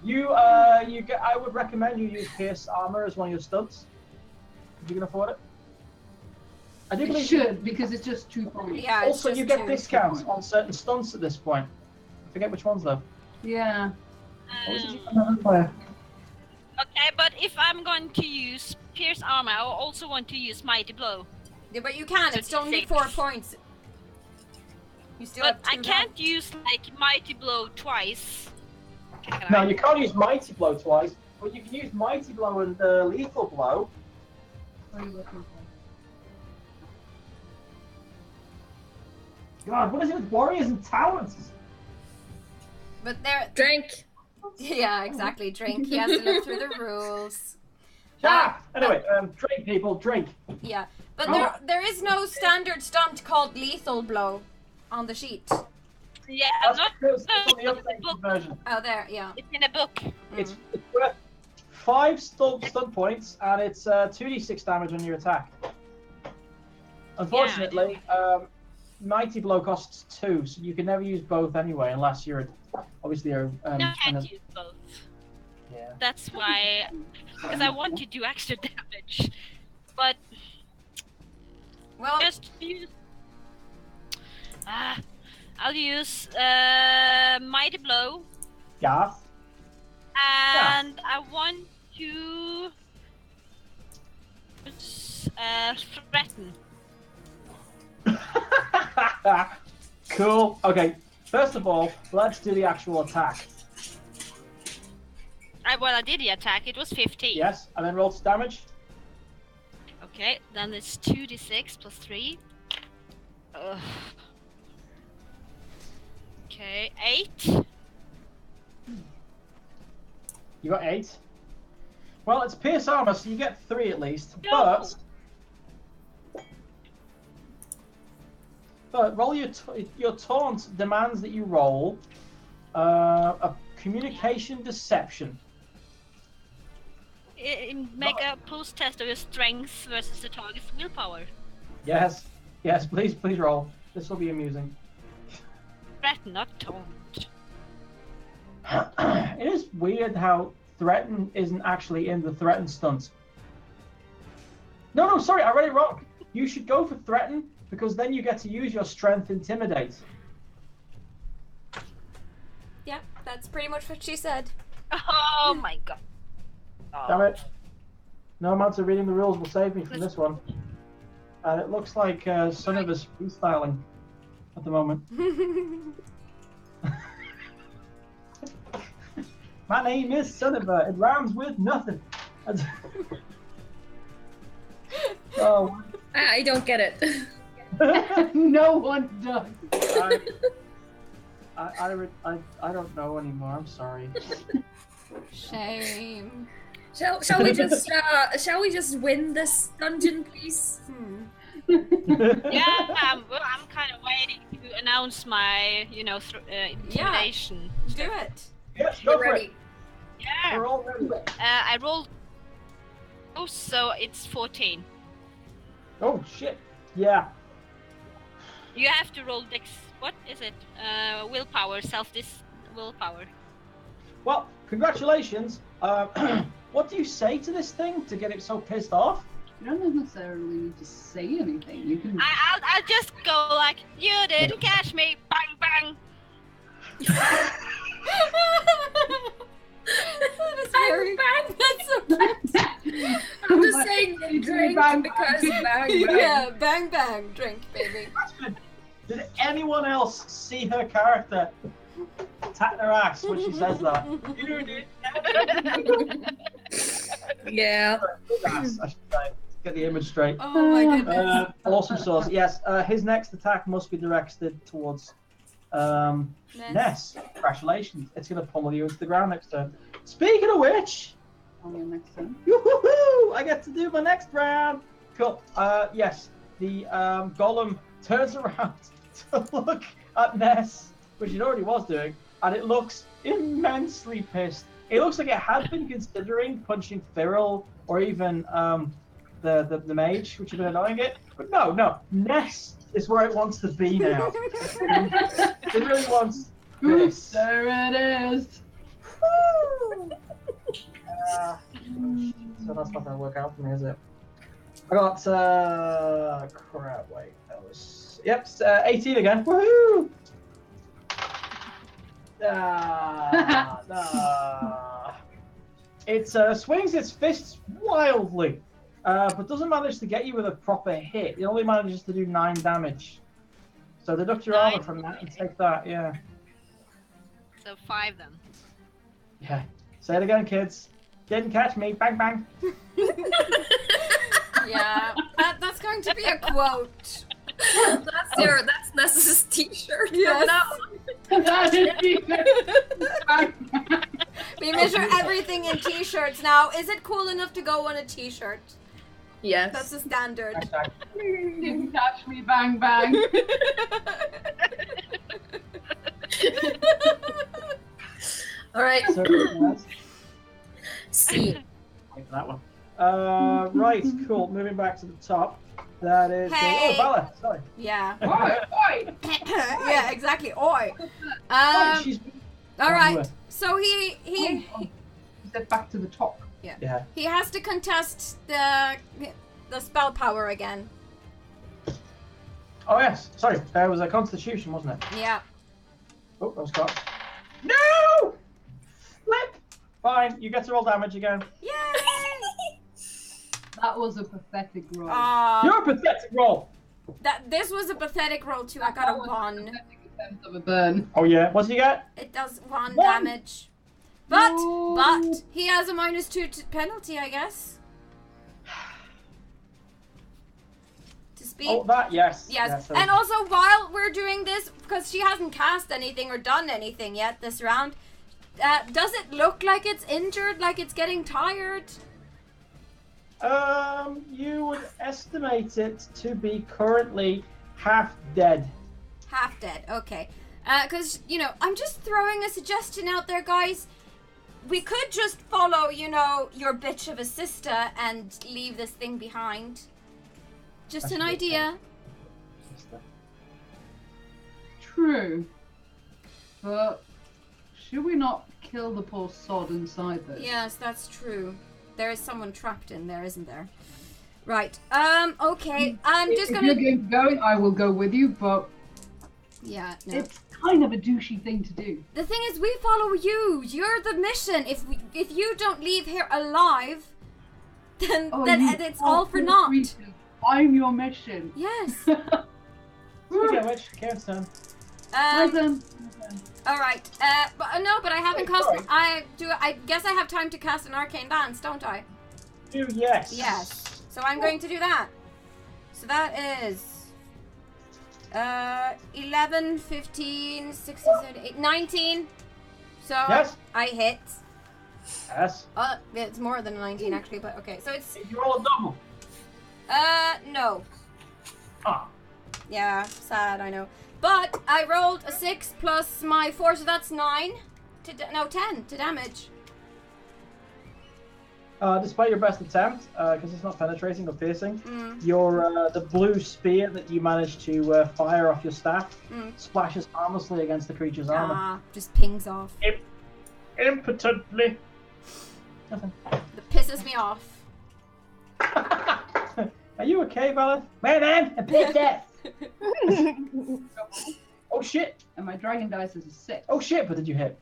Speaker 1: I would recommend you use pierce armor as one of your stunts. If you can afford it. I do
Speaker 5: It
Speaker 1: believe
Speaker 5: should, because it's just 2 points.
Speaker 3: Yeah, it's
Speaker 1: Also,
Speaker 3: just
Speaker 1: you get
Speaker 3: 2.
Speaker 1: discounts on certain stunts at this point. I forget which ones though.
Speaker 5: Yeah.
Speaker 1: What was it? Another player.
Speaker 2: Okay, but if I'm going to use Pierce Armor, I also want to use Mighty Blow.
Speaker 3: Yeah, but you can. It's only 4 points. You still
Speaker 2: But
Speaker 3: have
Speaker 2: I
Speaker 3: 2
Speaker 2: can't use like Mighty Blow twice. Can
Speaker 1: No,
Speaker 2: I?
Speaker 1: you can't use Mighty Blow twice, but you can use Mighty Blow and Lethal Blow.
Speaker 5: What are you looking for?
Speaker 1: God, what is it with warriors and towers?
Speaker 3: But there.
Speaker 4: Drink.
Speaker 3: Yeah, exactly. Drink. He has to look through the rules.
Speaker 1: Anyway, drink, people, drink.
Speaker 3: Yeah, but
Speaker 1: Oh.
Speaker 3: there is no standard stunt called lethal blow on the sheet.
Speaker 2: Yeah,
Speaker 1: That's
Speaker 2: not
Speaker 1: because it's on the
Speaker 2: the
Speaker 1: updated
Speaker 2: book.
Speaker 1: version.
Speaker 3: Oh, there. Yeah.
Speaker 2: It's in a book.
Speaker 1: It's worth 5 stun points, and it's 2d6 damage on your attack. Unfortunately, Mighty Blow costs 2, so you can never use both anyway, unless you're obviously a.
Speaker 2: No, I can't use both.
Speaker 1: Yeah.
Speaker 2: That's why, because I want to do extra damage, but
Speaker 3: Well,
Speaker 2: just use. I'll use Mighty Blow,
Speaker 1: Garth.
Speaker 2: and I want to threaten.
Speaker 1: Cool. Okay. First of all, let's do the actual attack.
Speaker 2: Well, I did the attack. It was 15.
Speaker 1: Yes, and then roll damage.
Speaker 2: Okay, then it's 2d6 plus 3. Ugh. Okay, 8.
Speaker 1: You got 8. Well, it's pierce armor, so you get 3 at least.
Speaker 2: No.
Speaker 1: But roll your taunt demands that you roll a communication deception.
Speaker 2: Make a pulse test of your strength versus the target's willpower.
Speaker 1: Yes, please roll. This will be amusing.
Speaker 2: Threaten, not taunt.
Speaker 1: It is weird how threaten isn't actually in the threaten stunt. No, sorry, I read it wrong. You should go for threaten because then you get to use your strength intimidate.
Speaker 3: yeah, that's pretty much what she said.
Speaker 2: Oh my god.
Speaker 1: Damn it. No amount of reading the rules will save me from this one. And it looks like Son of us freestyling at the moment. My name is Son of a. It rhymes with nothing. Oh.
Speaker 4: I don't get it.
Speaker 5: No one does.
Speaker 1: I don't know anymore. I'm sorry.
Speaker 3: Shame.
Speaker 4: Shall we just win this dungeon, please?
Speaker 2: Yeah, well, I'm kind of waiting to announce my, intimidation.
Speaker 3: Do it.
Speaker 1: Yes, go for
Speaker 4: Ready.
Speaker 1: it.
Speaker 2: Yeah.
Speaker 1: We're all ready.
Speaker 2: I rolled. Oh, so it's 14.
Speaker 1: Oh shit. Yeah.
Speaker 2: You have to roll dex. What is it? Willpower, willpower.
Speaker 1: Well, congratulations. What do you say to this thing to get it so pissed off?
Speaker 5: You don't necessarily need to say anything. You can.
Speaker 2: I'll just go like, you didn't catch me, bang bang.
Speaker 3: That is very bad. That's so cute.
Speaker 4: I'm just saying drink because bang bang.
Speaker 3: Yeah, bang bang, drink, baby.
Speaker 1: Did anyone else see her character tatting her ass when she says that?
Speaker 4: Yeah.
Speaker 1: Ass, I should say. Get the image straight.
Speaker 3: Oh my goodness.
Speaker 1: Awesome sauce. Yes, his next attack must be directed towards Ness. Congratulations. It's going to pummel you into the ground next turn. Speaking of which,
Speaker 5: On your next turn.
Speaker 1: yoo-hoo-hoo, I get to do my next round. Cool. Yes, the golem turns around to look at Ness, which it already was doing, and it looks immensely pissed. It looks like it had been considering punching Feral or even the mage, which have been annoying it. But no, Ness is where it wants to be now. It really wants this.
Speaker 5: There it is.
Speaker 1: So that's not going to work out for me, is it? I got, crap. Wait, that was... Yep, 18 again. Woohoo! It swings its fists wildly, but doesn't manage to get you with a proper hit. It only manages to do 9 damage. So deduct your armor from that and take that, yeah.
Speaker 2: So 5 then.
Speaker 1: Yeah. Say it again, kids. Didn't catch me. Bang, bang.
Speaker 3: Yeah, that's going to be a quote.
Speaker 4: That's Ness's t-shirt.
Speaker 3: Yes.
Speaker 5: That is
Speaker 3: We measure everything in t-shirts now. Is it cool enough to go on a t-shirt?
Speaker 4: Yes.
Speaker 3: That's the standard.
Speaker 5: Didn't catch me, bang bang.
Speaker 4: All right.
Speaker 1: So,
Speaker 4: See.
Speaker 1: wait for that one. Right, cool. Moving back to the top. That is...
Speaker 3: Hey.
Speaker 1: Oh, Bella, sorry.
Speaker 3: Yeah.
Speaker 5: Oi, oi.
Speaker 3: Yeah, exactly. Oi.
Speaker 1: She's...
Speaker 3: All right. So he
Speaker 5: Step back to the top.
Speaker 1: Yeah.
Speaker 3: he has to contest the spell power again.
Speaker 1: Oh, yes. Sorry. There was a constitution, wasn't it?
Speaker 3: Yeah.
Speaker 1: Oh, that was caught. No! Flip! Fine, you get to roll damage again.
Speaker 3: Yay!
Speaker 5: That was a pathetic roll.
Speaker 1: You're a pathetic roll!
Speaker 3: This was a pathetic roll too. I got a 1.
Speaker 5: Pathetic attempt of a burn.
Speaker 1: Oh, yeah. What did you get?
Speaker 3: It does 1
Speaker 1: One.
Speaker 3: damage. But
Speaker 5: No.
Speaker 3: he has a -2 penalty, I guess. To speed.
Speaker 1: Oh, that, yes.
Speaker 3: Yes.
Speaker 1: Yeah, so-
Speaker 3: And also, while we're doing this, because she hasn't cast anything or done anything yet this round, does it look like it's injured, like it's getting tired?
Speaker 1: You would estimate it to be currently half dead.
Speaker 3: Half dead, okay. Because, I'm just throwing a suggestion out there, guys. We could just follow, your bitch of a sister and leave this thing behind. Just
Speaker 1: That's
Speaker 3: an
Speaker 1: a good
Speaker 3: idea.
Speaker 5: True. But should we not kill the poor sod inside this?
Speaker 3: Yes, that's true. There is someone trapped in there, isn't there? Right. Okay. I'm just
Speaker 5: If
Speaker 3: gonna...
Speaker 5: you're going going, I will go with you, but
Speaker 3: Yeah, no.
Speaker 5: it's kind of a douchey thing to do.
Speaker 3: The thing is, we follow you. You're the mission. If you don't leave here alive, then
Speaker 5: Oh,
Speaker 3: then
Speaker 5: you
Speaker 3: it's all for
Speaker 5: poor
Speaker 3: naught.
Speaker 5: creature. I'm your mission.
Speaker 3: Yes.
Speaker 1: Speaking of which, Karen's turn.
Speaker 5: Present.
Speaker 3: All right. But I haven't
Speaker 1: Wait,
Speaker 3: cast.
Speaker 1: sorry.
Speaker 3: I guess I have time to cast an arcane dance, don't I?
Speaker 1: Yes.
Speaker 3: Yes. So I'm going to do that. So that is 11, 15, 16, 17, 18, 19. So
Speaker 1: Yes.
Speaker 3: I hit.
Speaker 1: Yes.
Speaker 3: It's more than 19 actually, but okay. So it's
Speaker 1: If you roll a double.
Speaker 3: no.
Speaker 1: Ah.
Speaker 3: Yeah, sad, I know. But I rolled a 6 plus my 4, so that's 9 to 10 to damage.
Speaker 1: Despite your best attempt, because it's not penetrating or piercing,
Speaker 3: Mm.
Speaker 1: your the blue spear that you managed to fire off your staff
Speaker 3: Mm.
Speaker 1: splashes harmlessly against the creature's armor.
Speaker 3: Just pings off.
Speaker 1: Impotently. Nothing.
Speaker 3: That pisses me off.
Speaker 1: Are you okay, Bella? Man, a pit death. Oh shit!
Speaker 5: And my dragon dice is a 6.
Speaker 1: Oh shit! But did you hit?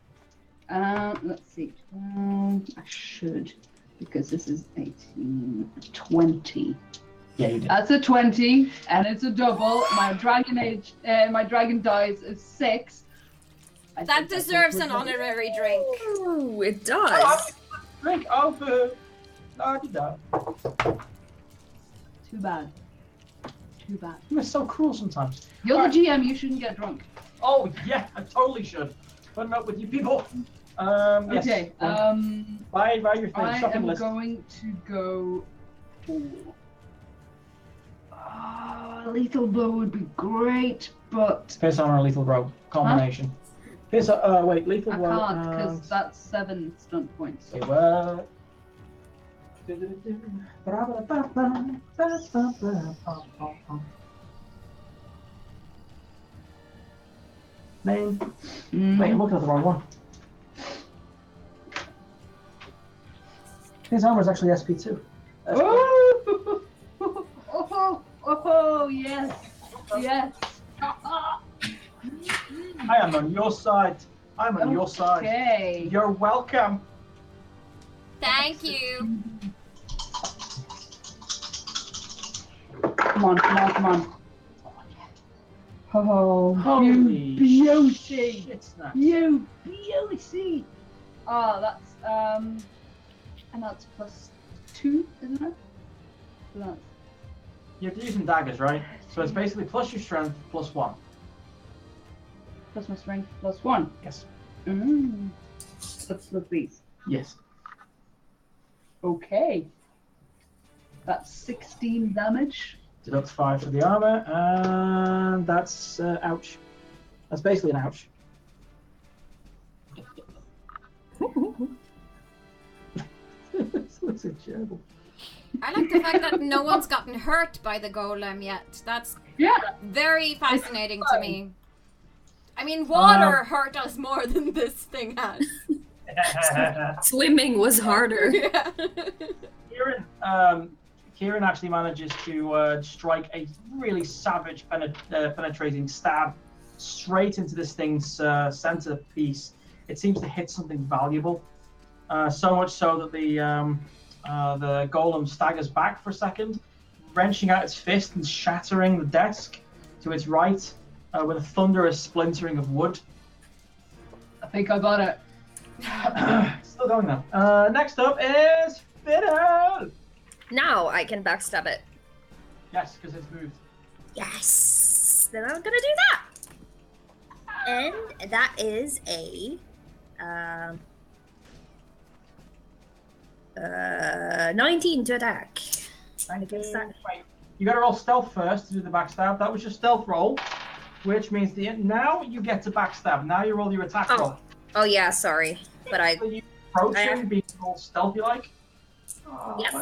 Speaker 5: Let's see. I should, because this is 18, 20.
Speaker 1: Yeah, you did.
Speaker 5: That's a 20, and it's a double. My dragon dice is 6. I
Speaker 3: That
Speaker 5: think that's
Speaker 3: deserves
Speaker 5: what
Speaker 3: an
Speaker 5: we're
Speaker 3: honorary drink.
Speaker 4: Ooh, it does.
Speaker 1: Drink. Oh, boo. La-di-da.
Speaker 5: Too bad. Too bad.
Speaker 1: You're so cruel sometimes.
Speaker 5: You're
Speaker 1: Alright.
Speaker 5: the GM, you shouldn't get drunk.
Speaker 1: Oh yeah, I totally should. But not with you people. Yes.
Speaker 5: Okay,
Speaker 1: Buy your thing.
Speaker 5: I
Speaker 1: Shopping
Speaker 5: am
Speaker 1: list.
Speaker 5: going to go for... lethal blow would be great, but
Speaker 1: Pierce armor and lethal blow combination. Pierce. Wait, lethal
Speaker 5: I
Speaker 1: blow.
Speaker 5: can't because that's 7 stunt points.
Speaker 1: Okay, well. Name. Wait, I'm looking at the wrong one. His armor is actually SP2.
Speaker 5: Oh, yes. Yes.
Speaker 1: I am on your side. I'm on your side.
Speaker 5: Okay.
Speaker 1: You're welcome.
Speaker 3: Thank you.
Speaker 5: Come on, come on, come on. Oh,
Speaker 1: Holy
Speaker 5: you beauty!
Speaker 1: Shit snaps.
Speaker 5: You beauty! Ah, that's and that's +2, isn't it? So that's
Speaker 1: You're using daggers, right? So it's basically plus your strength, +1.
Speaker 5: plus my strength, +1.
Speaker 1: Yes.
Speaker 5: Let's look these.
Speaker 1: Yes.
Speaker 5: Okay. That's 16 damage.
Speaker 1: Deduct 5 for the armor, and that's ouch. That's basically an ouch. This looks terrible.
Speaker 3: I like the fact that no one's gotten hurt by the golem yet. That's very fascinating to me. I mean, water hurt us more than this thing has.
Speaker 4: Swimming was harder.
Speaker 3: Yeah.
Speaker 1: Kieran actually manages to strike a really savage penetrating stab straight into this thing's center piece. It seems to hit something valuable, so much so that the golem staggers back for a second, wrenching out its fist and shattering the desk to its right with a thunderous splintering of wood.
Speaker 5: I think I got it.
Speaker 1: Still going though. Next up is Fiddle!
Speaker 4: Now I can backstab it.
Speaker 1: Yes, because it's moved.
Speaker 4: Yes! Then I'm gonna do that! And that is a... 19 to attack. Against that.
Speaker 1: Wait, you gotta roll stealth first to do the backstab. That was your stealth roll, which means now you get to backstab. Now you roll your attack roll.
Speaker 4: Oh yeah, sorry. But I...
Speaker 1: So you approaching, being all stealthy like. Oh,
Speaker 4: Yes.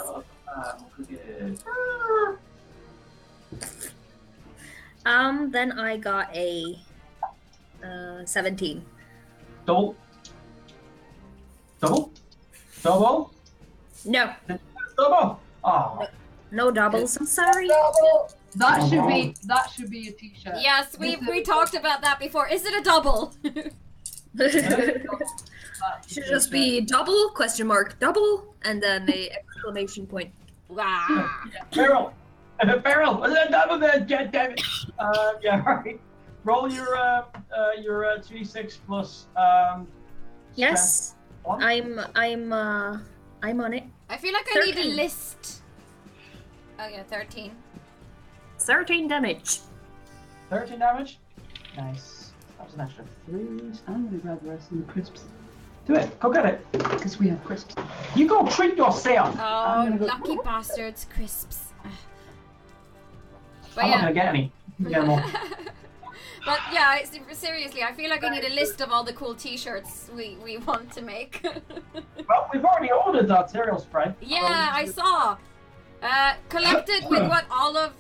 Speaker 4: Then I got a 17.
Speaker 1: Double? Double? Double?
Speaker 4: No,
Speaker 1: Double? Oh.
Speaker 4: no doubles. I'm sorry.
Speaker 5: That should be a t-shirt.
Speaker 3: Yes, we talked about that before. Is it a double?
Speaker 4: Should just be double, question mark, double, and then a exclamation point.
Speaker 3: Wow.
Speaker 1: Barrel! Barrel! Double the jet, damn it! Yeah, right. Roll your 2d6 plus
Speaker 4: Yes,
Speaker 1: one.
Speaker 4: I'm on it.
Speaker 3: I feel like I
Speaker 4: 13.
Speaker 3: need a list. Oh yeah, 13.
Speaker 4: 13 damage.
Speaker 1: 13 damage. Nice. That was an extra 3.
Speaker 5: I'm gonna grab the rest of the crisps.
Speaker 1: Do it. Go get it.
Speaker 5: Because we have crisps.
Speaker 1: You go treat yourself.
Speaker 3: Oh,
Speaker 5: gonna go-
Speaker 3: lucky bastards, crisps. But
Speaker 1: I'm not
Speaker 3: yeah.
Speaker 1: gonna get any. You can get them all.
Speaker 3: But yeah, seriously, I feel like I need a list of all the cool t-shirts we want to make.
Speaker 1: Well, we've already ordered the arterial spray.
Speaker 3: Yeah, I saw. Collected with what all of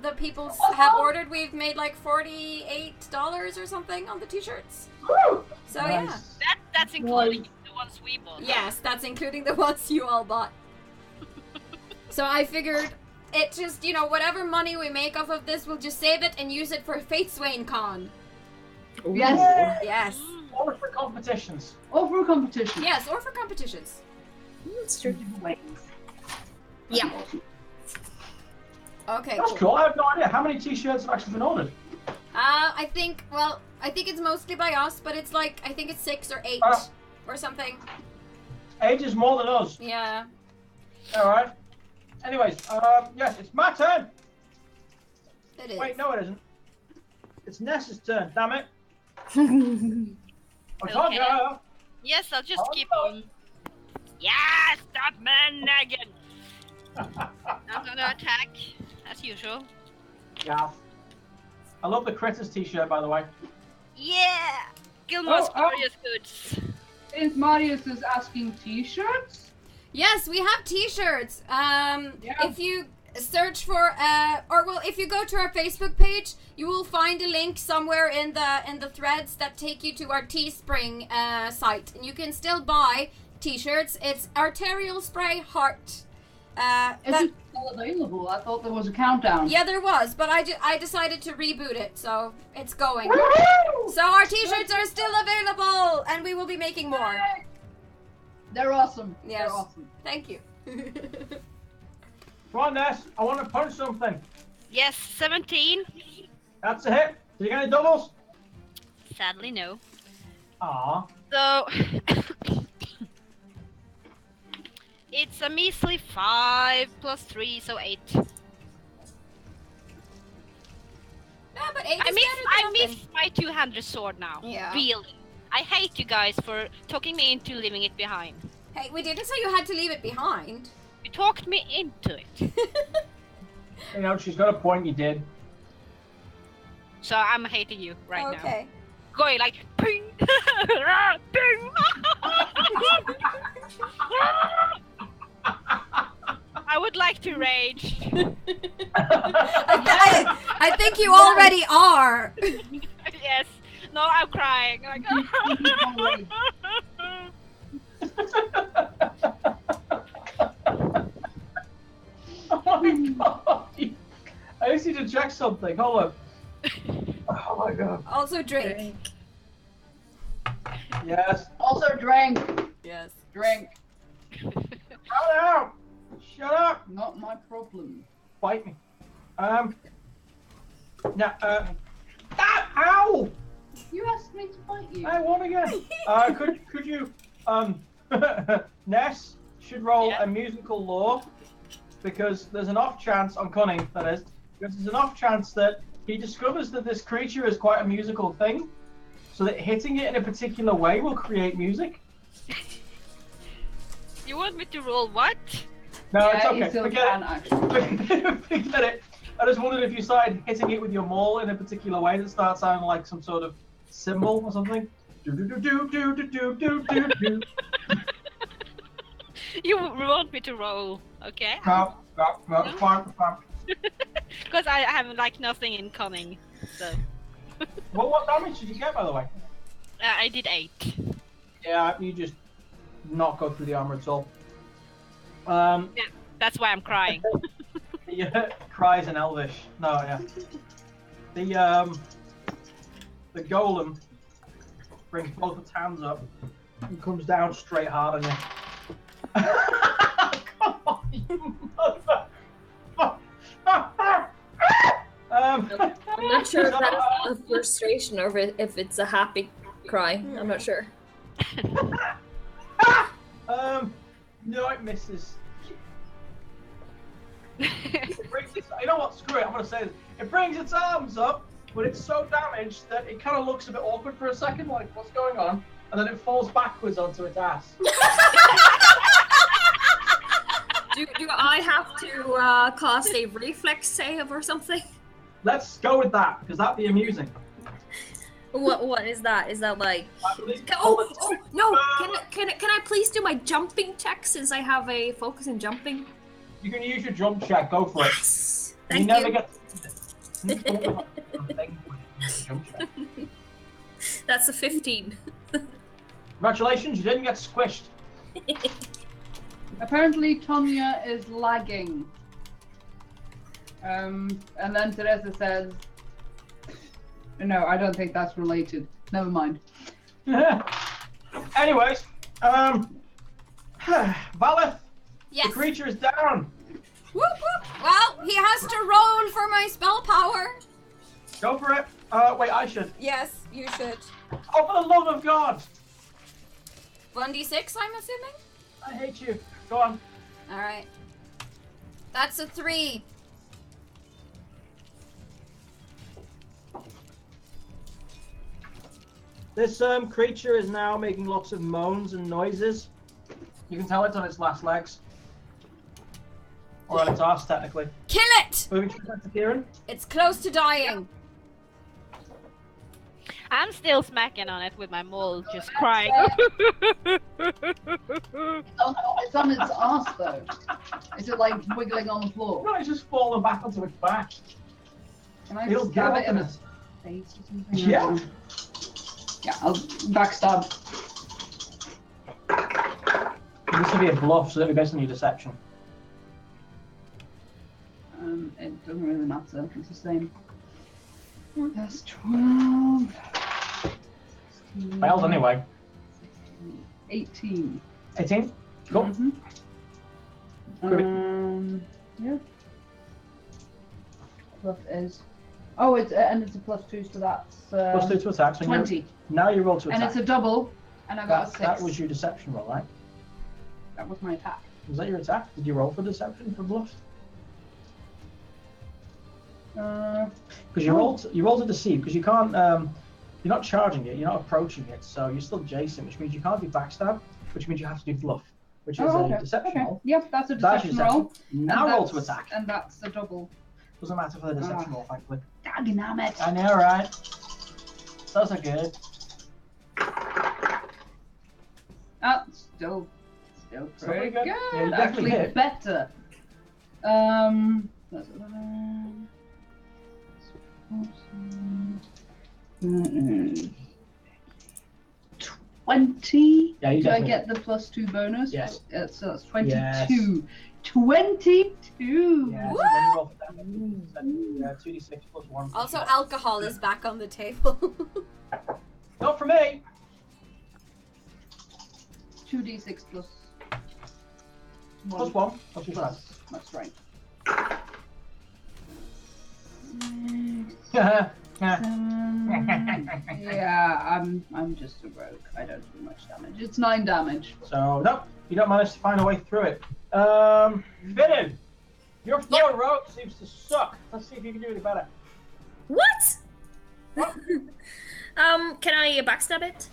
Speaker 3: the people have ordered, we've made like $48 or something on the t-shirts.
Speaker 1: Woo!
Speaker 3: So
Speaker 1: Nice.
Speaker 2: That's including the ones we bought.
Speaker 3: yeah. Yes, that's including the ones you all bought. So I figured it just, whatever money we make off of this, we'll just save it and use it for Fateswain Con.
Speaker 5: Yes.
Speaker 3: Yes.
Speaker 1: Or for competitions.
Speaker 5: Or for a competition.
Speaker 3: Yes, or for competitions.
Speaker 4: That's true.
Speaker 5: Wait.
Speaker 4: Yeah.
Speaker 3: Okay,
Speaker 1: That's cool. I have no idea how many t-shirts have actually been ordered.
Speaker 3: I think it's mostly by us, but it's like, I think it's 6 or 8 or something.
Speaker 1: Age is more than us.
Speaker 3: Yeah.
Speaker 1: Alright. Anyways, yes, it's my turn.
Speaker 3: It is.
Speaker 1: Wait, no it isn't. It's Ness's turn, damn it. I told
Speaker 2: Okay.
Speaker 1: you.
Speaker 2: Yes, I'll just
Speaker 1: Oh,
Speaker 2: keep
Speaker 1: no.
Speaker 2: on. Yeah, stop nagging. I'm gonna attack as usual.
Speaker 1: Yeah. I love the Critters t-shirt, by the way.
Speaker 2: Yeah, Gilmore's
Speaker 5: Oh,
Speaker 2: glorious goods.
Speaker 5: Is Marius is asking t-shirts?
Speaker 3: Yes, we have t-shirts. If you search for if you go to our Facebook page, you will find a link somewhere in the threads that take you to our Teespring site, and you can still buy t-shirts. It's arterial spray heart.
Speaker 5: Is it still available? I thought there was a countdown.
Speaker 3: Yeah, there was, but I decided to reboot it, so it's going. So our t-shirts are still available, and we will be making more.
Speaker 5: They're awesome.
Speaker 3: Yes.
Speaker 5: They're awesome.
Speaker 3: Thank you.
Speaker 1: Come on, Ness. I want to punch something.
Speaker 2: Yes, 17.
Speaker 1: That's a hit. Did you get any doubles?
Speaker 2: Sadly, no.
Speaker 1: Aw.
Speaker 2: So it's a measly 5 plus 3, so 8.
Speaker 3: Yeah, but 8 is
Speaker 2: I
Speaker 3: better than
Speaker 2: miss my two-handed sword now.
Speaker 3: Yeah.
Speaker 2: Really. I hate you guys for talking me into leaving it behind.
Speaker 3: Hey, we didn't say you had to leave it behind.
Speaker 2: You talked me into it.
Speaker 1: You know, she's got a point, you did.
Speaker 2: So I'm hating you right now.
Speaker 3: Okay.
Speaker 2: Going like ping, ping. I would like to rage.
Speaker 3: I think you already are.
Speaker 2: Yes. No, I'm crying. Like,
Speaker 1: oh my god! I just need to check something. Hold on. Oh my god.
Speaker 3: Also drink.
Speaker 1: Yes.
Speaker 5: Also drink.
Speaker 3: Yes.
Speaker 5: Drink.
Speaker 1: Shut up! Shut up!
Speaker 5: Not my problem.
Speaker 1: Bite me. Now, ow!
Speaker 5: You asked me to bite you.
Speaker 1: I won again. Could you, Ness should roll
Speaker 2: Yeah.
Speaker 1: a musical lore, because there's an off chance, on cunning, that is, because there's an off chance that he discovers that this creature is quite a musical thing, so that hitting it in a particular way will create music.
Speaker 2: you want me to roll what?
Speaker 1: No,
Speaker 5: Yeah,
Speaker 1: it's okay.
Speaker 5: you still
Speaker 1: Forget
Speaker 5: can,
Speaker 1: it.
Speaker 5: actually.
Speaker 1: Forget it. I just wondered if you started hitting it with your maul in a particular way that starts sounding like some sort of symbol or something. Do do do do do do do do do.
Speaker 2: You want me to roll, okay?
Speaker 1: Fine.
Speaker 2: Because I have like nothing in cunning. So
Speaker 1: Well, what damage did you get, by the way?
Speaker 2: I did 8.
Speaker 1: Yeah, you just not go through the armor at all.
Speaker 2: Yeah, that's why I'm crying.
Speaker 1: The cries in Elvish. No, yeah. The golem brings both its hands up and comes down straight hard on you. Come on, you mother.
Speaker 4: I'm not sure if that's a frustration or if it's a happy cry. I'm not sure.
Speaker 1: No, it misses. It brings its, you know what? Screw it. I'm gonna say this. It brings its arms up, but it's so damaged that it kind of looks a bit awkward for a second, like what's going on, and then it falls backwards onto its ass.
Speaker 4: Do I have to cast a reflex save or something?
Speaker 1: Let's go with that because that'd be amusing.
Speaker 4: What is that? Is that like?
Speaker 1: I believe-
Speaker 4: Oh no! Can I please do my jumping check since I have a focus in jumping?
Speaker 1: You can use your jump check. Go for it.
Speaker 4: Yes.
Speaker 1: You
Speaker 4: Thank
Speaker 1: never
Speaker 4: you.
Speaker 1: get. Jump check.
Speaker 4: That's a 15.
Speaker 1: Congratulations, you didn't get squished.
Speaker 5: Apparently, Tonya is lagging. And then Teresa says, "No, I don't think that's related. Never mind."
Speaker 1: Anyways, Valeth,
Speaker 3: Yes.
Speaker 1: the creature is down.
Speaker 3: Whoop whoop. Well, he has to roll for my spell power.
Speaker 1: Go for it. Wait, I should.
Speaker 3: Yes, you should.
Speaker 1: Oh, for the love of God!
Speaker 3: 1d6, I'm assuming?
Speaker 1: I hate you. Go on.
Speaker 3: Alright. That's a 3.
Speaker 1: This creature is now making lots of moans and noises. You can tell it's on its last legs. Or on its arse, technically.
Speaker 3: Kill it!
Speaker 1: Moving to Kieran.
Speaker 3: It's close to dying.
Speaker 2: I'm still smacking on it with my maul, just crying.
Speaker 5: Oh no, it's on its ass though. Is it like wiggling on the floor?
Speaker 1: No, it's just falling back onto its back.
Speaker 5: Can I
Speaker 1: It'll
Speaker 5: stab
Speaker 1: get
Speaker 5: it in
Speaker 1: up
Speaker 5: its face or something?
Speaker 1: Yeah.
Speaker 5: Yeah, I'll backstab.
Speaker 1: This will be a bluff, so that'll be based on your deception.
Speaker 5: it doesn't really matter. It's the same. That's 12. 16,
Speaker 1: Failed anyway.
Speaker 5: 18.
Speaker 1: 18? Cool.
Speaker 5: Mhm. Yeah. Plus is. Oh, it's and it's a +2, so that's
Speaker 1: +2 to attack. So
Speaker 5: 20.
Speaker 1: Now you roll to attack.
Speaker 5: And it's a double, and I got a 6.
Speaker 1: That was your deception roll, right?
Speaker 5: That was my attack.
Speaker 1: Was that your attack? Did you roll for deception for bluff? Because you rolled to deceive, because you can't. You're not charging it. You're not approaching it, so you're still Jason, which means you can't do backstab, which means you have to do bluff, which is a deception roll.
Speaker 5: Yep, that's a
Speaker 1: That's
Speaker 5: deception
Speaker 1: your
Speaker 5: roll.
Speaker 1: Now
Speaker 5: And
Speaker 1: roll to
Speaker 5: that's-
Speaker 1: attack.
Speaker 5: And that's a double.
Speaker 1: Doesn't matter for the deception roll, thankfully.
Speaker 5: Damn it.
Speaker 1: I know, right? Those are good.
Speaker 5: That's still pretty good.
Speaker 1: Yeah, you definitely
Speaker 5: Actually
Speaker 1: hit.
Speaker 5: better. That's 11. 20.
Speaker 1: Yeah, you
Speaker 5: Do I
Speaker 1: definitely
Speaker 5: get the +2 bonus?
Speaker 1: Yes.
Speaker 5: So that's 22.
Speaker 1: Yes.
Speaker 5: 22.
Speaker 1: Yeah, so then you roll for damage. 2d6 plus 1.
Speaker 3: Also, alcohol is back on the table.
Speaker 1: Not for me!
Speaker 5: 2d6 plus 1.
Speaker 1: Plus 1. Plus your strength.
Speaker 5: That's right. Yeah, I'm just a rogue. I don't do much damage. It's 9 damage.
Speaker 1: So, nope, you don't manage to find a way through it. Fidden! Your floor rope seems to suck. Let's see if you can do any better.
Speaker 4: What? Can I backstab it?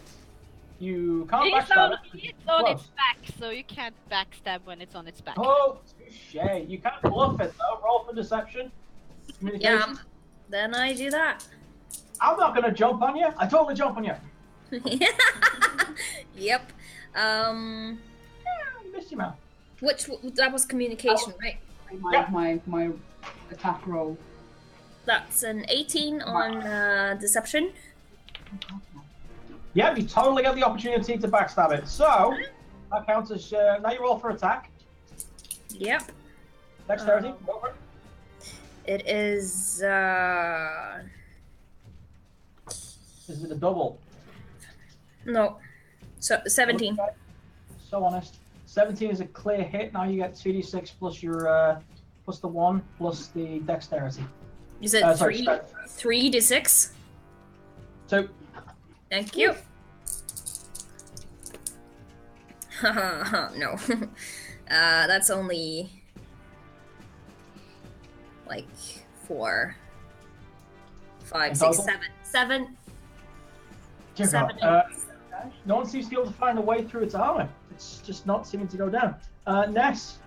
Speaker 1: You can't
Speaker 2: It's
Speaker 1: backstab
Speaker 2: on,
Speaker 1: it.
Speaker 2: it's on
Speaker 1: Close.
Speaker 2: its back, so you can't backstab when it's on its back.
Speaker 1: Oh, touche. You can't bluff it though. Roll for deception. Communication.
Speaker 4: Yeah. Then I do that.
Speaker 1: I'm not gonna jump on you. I totally jump on you.
Speaker 4: Yep.
Speaker 1: You missed your mouth.
Speaker 4: That was communication, right?
Speaker 5: My attack roll.
Speaker 4: That's an 18 on deception.
Speaker 1: Yeah, you totally get the opportunity to backstab it. So, that counts as, now you roll for attack.
Speaker 4: Yep.
Speaker 1: Dexterity, go for it.
Speaker 4: It is
Speaker 1: Is it a double?
Speaker 4: no. So 17.
Speaker 1: So honest. 17 is a clear hit. Now you get 2d6 plus your, plus the 1, plus the dexterity.
Speaker 4: Is it
Speaker 1: Sorry,
Speaker 4: 3?
Speaker 1: strength.
Speaker 4: 3d6?
Speaker 1: 2.
Speaker 4: Thank you. No. That's only like 4, 5, 6, 7. 7.
Speaker 1: Dear
Speaker 4: 7.
Speaker 1: God. No one seems to be able to find a way through its armor. It's just not seeming to go down. Ness,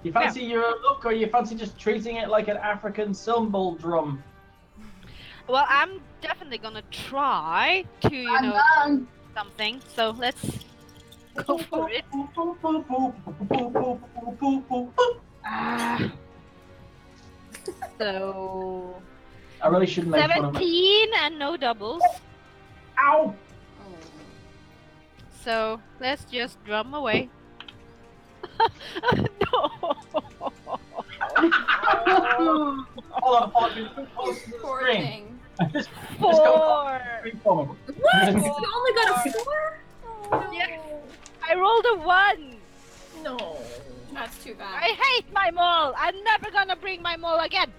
Speaker 1: you fancy your look, or you fancy just treating it like an African cymbal drum?
Speaker 2: Well, I'm definitely gonna try to, you know, something. So let's go for it. So
Speaker 1: I really shouldn't make fun of it.
Speaker 2: 17 and no doubles.
Speaker 1: Ow!
Speaker 2: So let's just drum away. No.
Speaker 1: Hold on, you're too close to the
Speaker 3: Poor
Speaker 1: screen.
Speaker 3: thing.
Speaker 1: Just
Speaker 2: 4.
Speaker 1: go screen for me.
Speaker 4: What? You only got a 4?
Speaker 2: Yes. I rolled a 1.
Speaker 4: No.
Speaker 3: That's too bad.
Speaker 2: I hate my mole. I'm never gonna bring my mole again.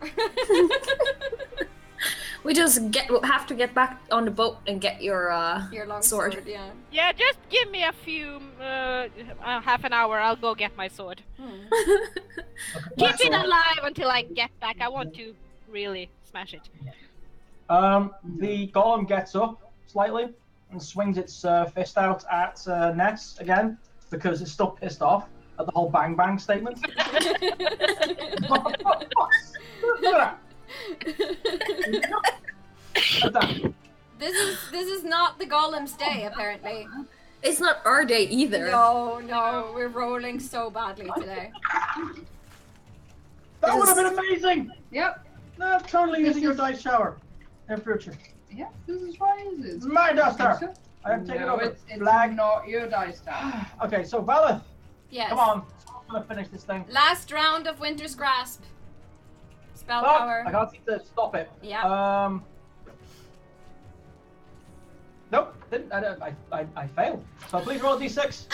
Speaker 4: We just have to get back on the boat and get your
Speaker 3: Your long
Speaker 4: sword.
Speaker 3: sword, yeah.
Speaker 2: Yeah, just give me a few, half an hour. I'll go get my sword. Keep it alive until I get back. I want to really smash it.
Speaker 1: The golem gets up slightly and swings its fist out at Ness again because it's still pissed off at the whole bang bang statement.
Speaker 3: This is not the golem's day, apparently.
Speaker 4: It's not our day either.
Speaker 3: No, we're rolling so badly today.
Speaker 1: That would have been amazing!
Speaker 5: Yep.
Speaker 1: No, totally
Speaker 5: This
Speaker 1: using your
Speaker 5: is-
Speaker 1: dice shower in future.
Speaker 5: Yeah, this is why it
Speaker 1: It's
Speaker 5: is.
Speaker 1: my duster! I have taken
Speaker 5: No,
Speaker 1: over.
Speaker 5: it's
Speaker 1: Flag.
Speaker 5: not your dice tab.
Speaker 1: Okay, so Valeth,
Speaker 3: Yes.
Speaker 1: come on. I'm gonna finish this thing.
Speaker 3: Last round of Winter's Grasp. Spell
Speaker 1: Fuck,
Speaker 3: power.
Speaker 1: I can't seem to stop it.
Speaker 3: Yeah.
Speaker 1: Nope, didn't. I failed. So please roll a d6.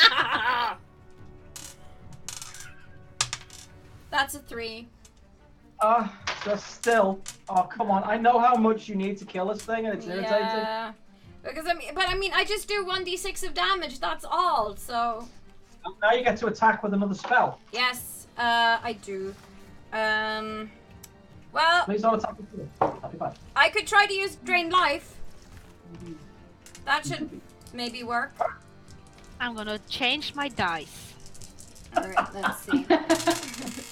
Speaker 3: That's a 3.
Speaker 1: Just still. Oh, come on. I know how much you need to kill this thing, and it's irritating.
Speaker 3: Yeah. Because I mean, I just do 1d6 of damage. That's all. So.
Speaker 1: Now you get to attack with another spell.
Speaker 3: Yes, I do. Well.
Speaker 1: Please don't attack with two. That'd be bad.
Speaker 3: I could try to use Drain Life. That should maybe work.
Speaker 2: I'm gonna change my dice.
Speaker 3: Alright, let's see.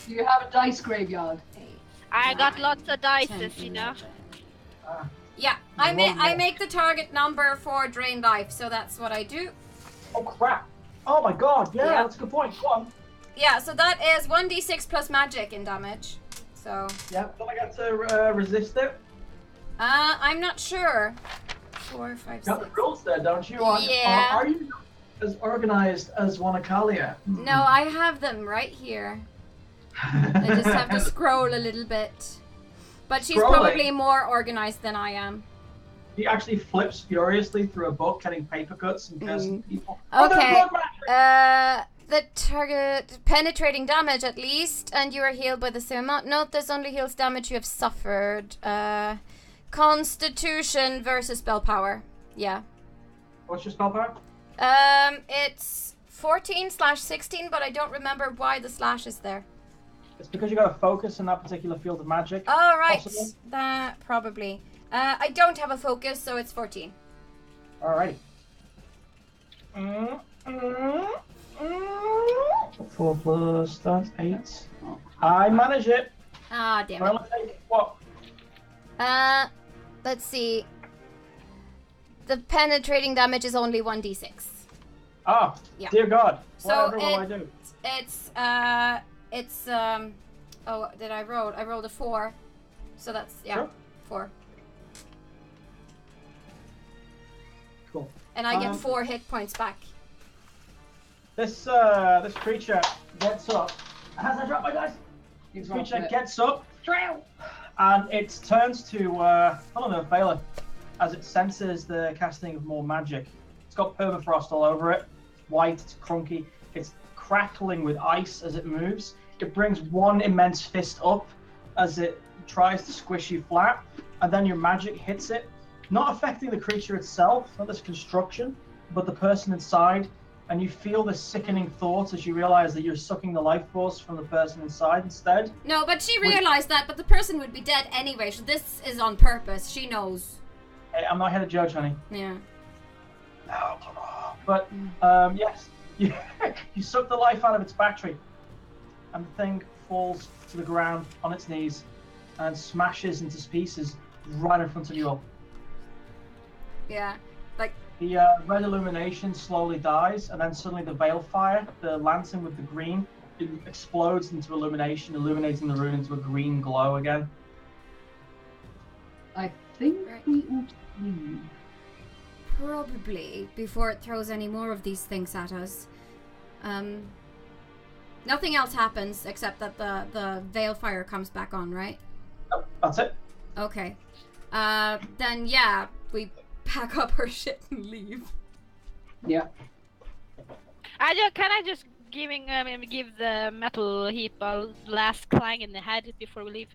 Speaker 5: Do you have a dice graveyard?
Speaker 3: 8,
Speaker 2: I got
Speaker 3: 9,
Speaker 2: lots of
Speaker 3: 10,
Speaker 2: dices, you know.
Speaker 3: 11. Yeah, I make the target number for Drain Life, so that's what I do.
Speaker 1: Oh, crap. Oh, my God. Yeah, that's a good point. Go on.
Speaker 3: Yeah, so that is 1d6 plus magic in damage. So.
Speaker 1: Yeah, don't I get to resist it?
Speaker 3: I'm not sure. 4, 5, 6.
Speaker 1: You got the rules there, don't you?
Speaker 3: Yeah.
Speaker 1: Are you as organized as Wanakalia?
Speaker 3: No, I have them right here. I just have to scroll a little bit. But she's probably more organized than I am.
Speaker 1: He actually flips furiously through a book, getting paper cuts and cursing people.
Speaker 3: Okay. The target penetrating damage at least, and you are healed by the same amount. Note this only heals damage you have suffered. Constitution versus spell power. Yeah.
Speaker 1: What's your spell power?
Speaker 3: It's 14/16, but I don't remember why the slash is there.
Speaker 1: It's because you got to focus in that particular field of magic.
Speaker 3: Oh, right.
Speaker 1: Possibly.
Speaker 3: That probably. I don't have a focus, so it's 14.
Speaker 1: Alrighty. 4 plus that's 8. I manage it.
Speaker 3: Ah, damn
Speaker 1: I'll
Speaker 3: it.
Speaker 1: take what?
Speaker 3: Let's see. The penetrating damage is only 1d6.
Speaker 1: Ah,
Speaker 3: Yeah.
Speaker 1: dear God.
Speaker 3: So
Speaker 1: Whatever will I do?
Speaker 3: It's oh, did I roll? I rolled a 4. So that's, yeah,
Speaker 1: Sure.
Speaker 3: 4.
Speaker 1: Cool.
Speaker 3: And I get 4 hit points back.
Speaker 1: This creature gets up. As I drop my dice, this creature gets up, and it turns to I don't know, Vela, as it senses the casting of more magic. It's got permafrost all over it. It's white. It's crunky. It's crackling with ice as it moves. It brings one immense fist up as it tries to squish you flat, and then your magic hits it, not affecting the creature itself, not this construction, but the person inside. And you feel this sickening thought as you realize that you're sucking the life force from the person inside instead.
Speaker 3: No, but she realized that, but the person would be dead anyway, so this is on purpose. She knows.
Speaker 1: Hey, I'm not here to judge, honey.
Speaker 3: Yeah.
Speaker 1: But, yes, you suck the life out of its battery, and the thing falls to the ground on its knees and smashes into pieces right in front of you all.
Speaker 3: Yeah. Like,
Speaker 1: the red illumination slowly dies, and then suddenly the veil fire, the lantern with the green, it explodes into illumination, illuminating the room into a green glow again.
Speaker 5: I think we ought to leave.
Speaker 3: probably before it throws any more of these things at us. Nothing else happens except that the veil fire comes back on, right?
Speaker 1: Nope, that's it.
Speaker 3: Okay. Then yeah, we pack up our shit and leave.
Speaker 5: Yeah.
Speaker 2: Can I just give the metal heap a last clang in the head before we leave?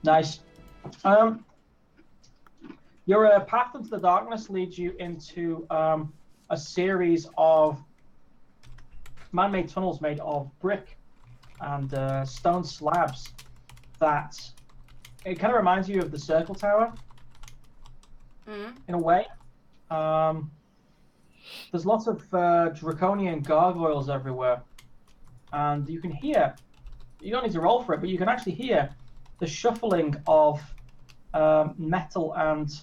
Speaker 1: Nice. Your path into the darkness leads you into a series of man-made tunnels made of brick and stone slabs that it kind of reminds you of the Circle Tower in a way. There's lots of draconian gargoyles everywhere, and you can hear, you don't need to roll for it, but you can actually hear the shuffling of metal and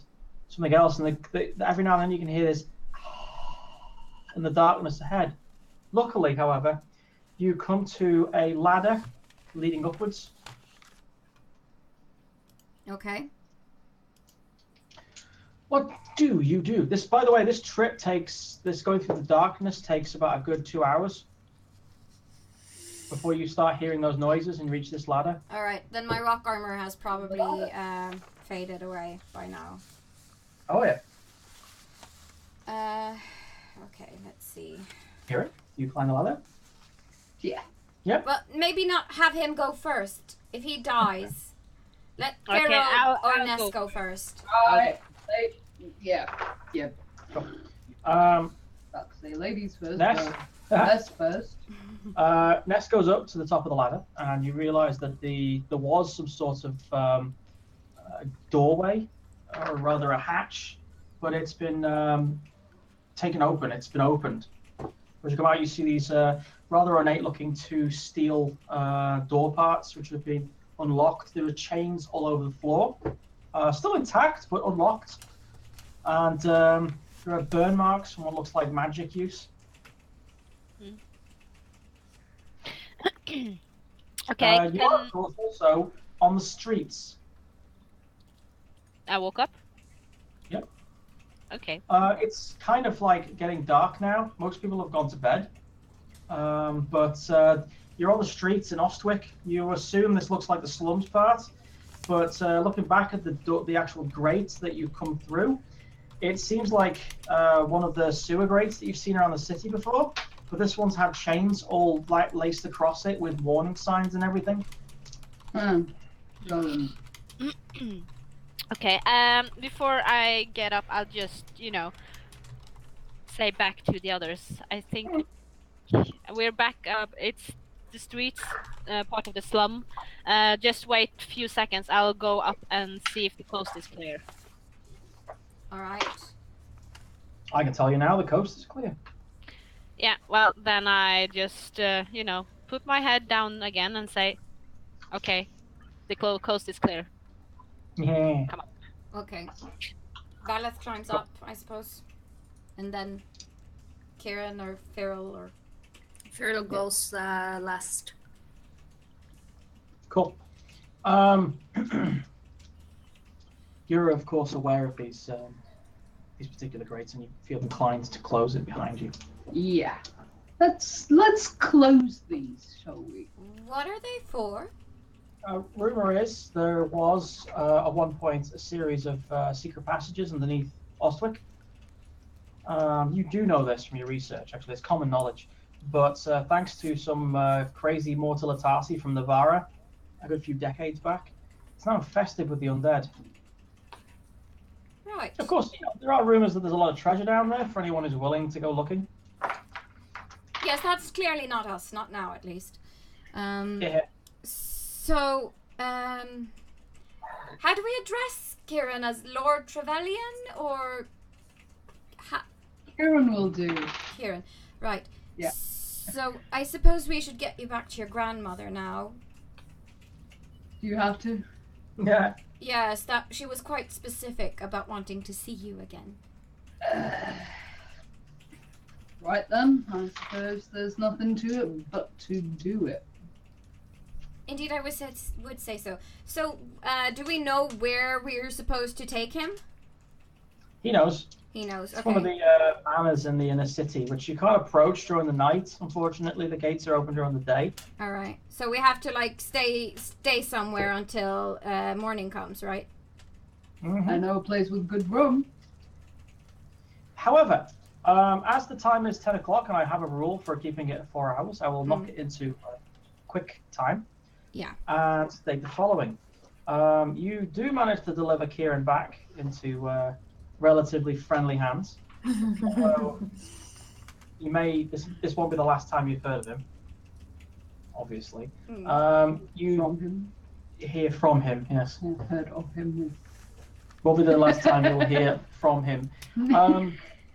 Speaker 1: something else, and every now and then you can hear this in the darkness ahead. Luckily, however, you come to a ladder leading upwards.
Speaker 3: Okay.
Speaker 1: What do you do? This, by the way, this trip going through the darkness takes about a good 2 hours. before you start hearing those noises and reach this ladder.
Speaker 3: All right, then my rock armor has probably faded away by now.
Speaker 1: Oh yeah.
Speaker 3: Okay, let's see.
Speaker 1: Hear it? You climb the ladder?
Speaker 5: Yeah.
Speaker 1: Yep.
Speaker 3: Well, maybe not have him go first. If he dies, let
Speaker 2: Okay,
Speaker 3: Pharaoh or
Speaker 2: I'll
Speaker 3: Ness
Speaker 2: go.
Speaker 3: go first.
Speaker 5: Yeah. I'll say ladies first.
Speaker 1: Ness?
Speaker 5: Ness first.
Speaker 1: Ness goes up to the top of the ladder, and you realise that there was some sort of doorway, or rather a hatch, but it's been taken open. It's been opened. As you come out, you see these rather ornate-looking two steel door parts, which have been unlocked. There are chains all over the floor, still intact but unlocked, and there are burn marks from what looks like magic use.
Speaker 2: Okay,
Speaker 1: You are, of course, also on the streets.
Speaker 2: I woke up.
Speaker 1: Yep.
Speaker 2: Okay.
Speaker 1: It's kind of like getting dark now. Most people have gone to bed. But you're on the streets in Ostwick. You assume this looks like the slums part. But looking back at the actual grates that you've come through, it seems like one of the sewer grates that you've seen around the city before. But this one's had chains all laced across it with warning signs and everything.
Speaker 2: Okay, before I get up, I'll just, say back to the others. I think we're back up. It's the streets, part of the slum. Just wait a few seconds. I'll go up and see if the coast is clear.
Speaker 3: All right.
Speaker 1: I can tell you now, the coast is clear.
Speaker 2: Yeah, well, then I just, put my head down again and say, okay, the coast is clear.
Speaker 1: Yeah.
Speaker 2: Come on.
Speaker 3: Okay. Valeth climbs up, I suppose, and then Kieran or Farrell or
Speaker 4: Feral goes last.
Speaker 1: Cool. You're of course aware of these particular grates, and you feel inclined to close it behind you.
Speaker 5: Yeah. Let's close these, shall we?
Speaker 3: what are they for?
Speaker 1: Rumor is there was at one point a series of secret passages underneath Ostwick. You do know this from your research, actually. It's common knowledge. But thanks to some crazy mortal Atasi from Navarra a good few decades back, it's now infested with the undead.
Speaker 3: Right.
Speaker 1: Of course, there are rumors that there's a lot of treasure down there for anyone who's willing to go looking.
Speaker 3: Yes, that's clearly not us. Not now, at least.
Speaker 1: Yeah.
Speaker 3: So, how do we address Kieran, as Lord Trevelyan or
Speaker 5: Kieran will do.
Speaker 3: Kieran? Right.
Speaker 5: Yeah.
Speaker 3: So I suppose we should get you back to your grandmother now.
Speaker 5: Do you have to?
Speaker 1: Yeah.
Speaker 3: Yes, that she was quite specific about wanting to see you again.
Speaker 5: Right then, I suppose there's nothing to it but to do it.
Speaker 3: Indeed, I would say so. So, do we know where we're supposed to take him?
Speaker 1: He knows.
Speaker 3: He knows.
Speaker 1: It's
Speaker 3: Okay.
Speaker 1: one of the manors in the inner city, which you can't approach during the night. Unfortunately, the gates are open during the day.
Speaker 3: All right. So we have to stay somewhere until morning comes, right?
Speaker 1: Mm-hmm.
Speaker 5: I know a place with good rum.
Speaker 1: However, as the time is 10 o'clock and I have a rule for keeping it at 4 hours, I will knock it into a quick time.
Speaker 3: Yeah.
Speaker 1: And state the following. You do manage to deliver Kieran back into relatively friendly hands. So you may, this won't be the last time you've heard of him, obviously. You
Speaker 5: From him.
Speaker 1: hear from him, yes.
Speaker 5: I've heard of him.
Speaker 1: Won't be the last time you'll hear from him.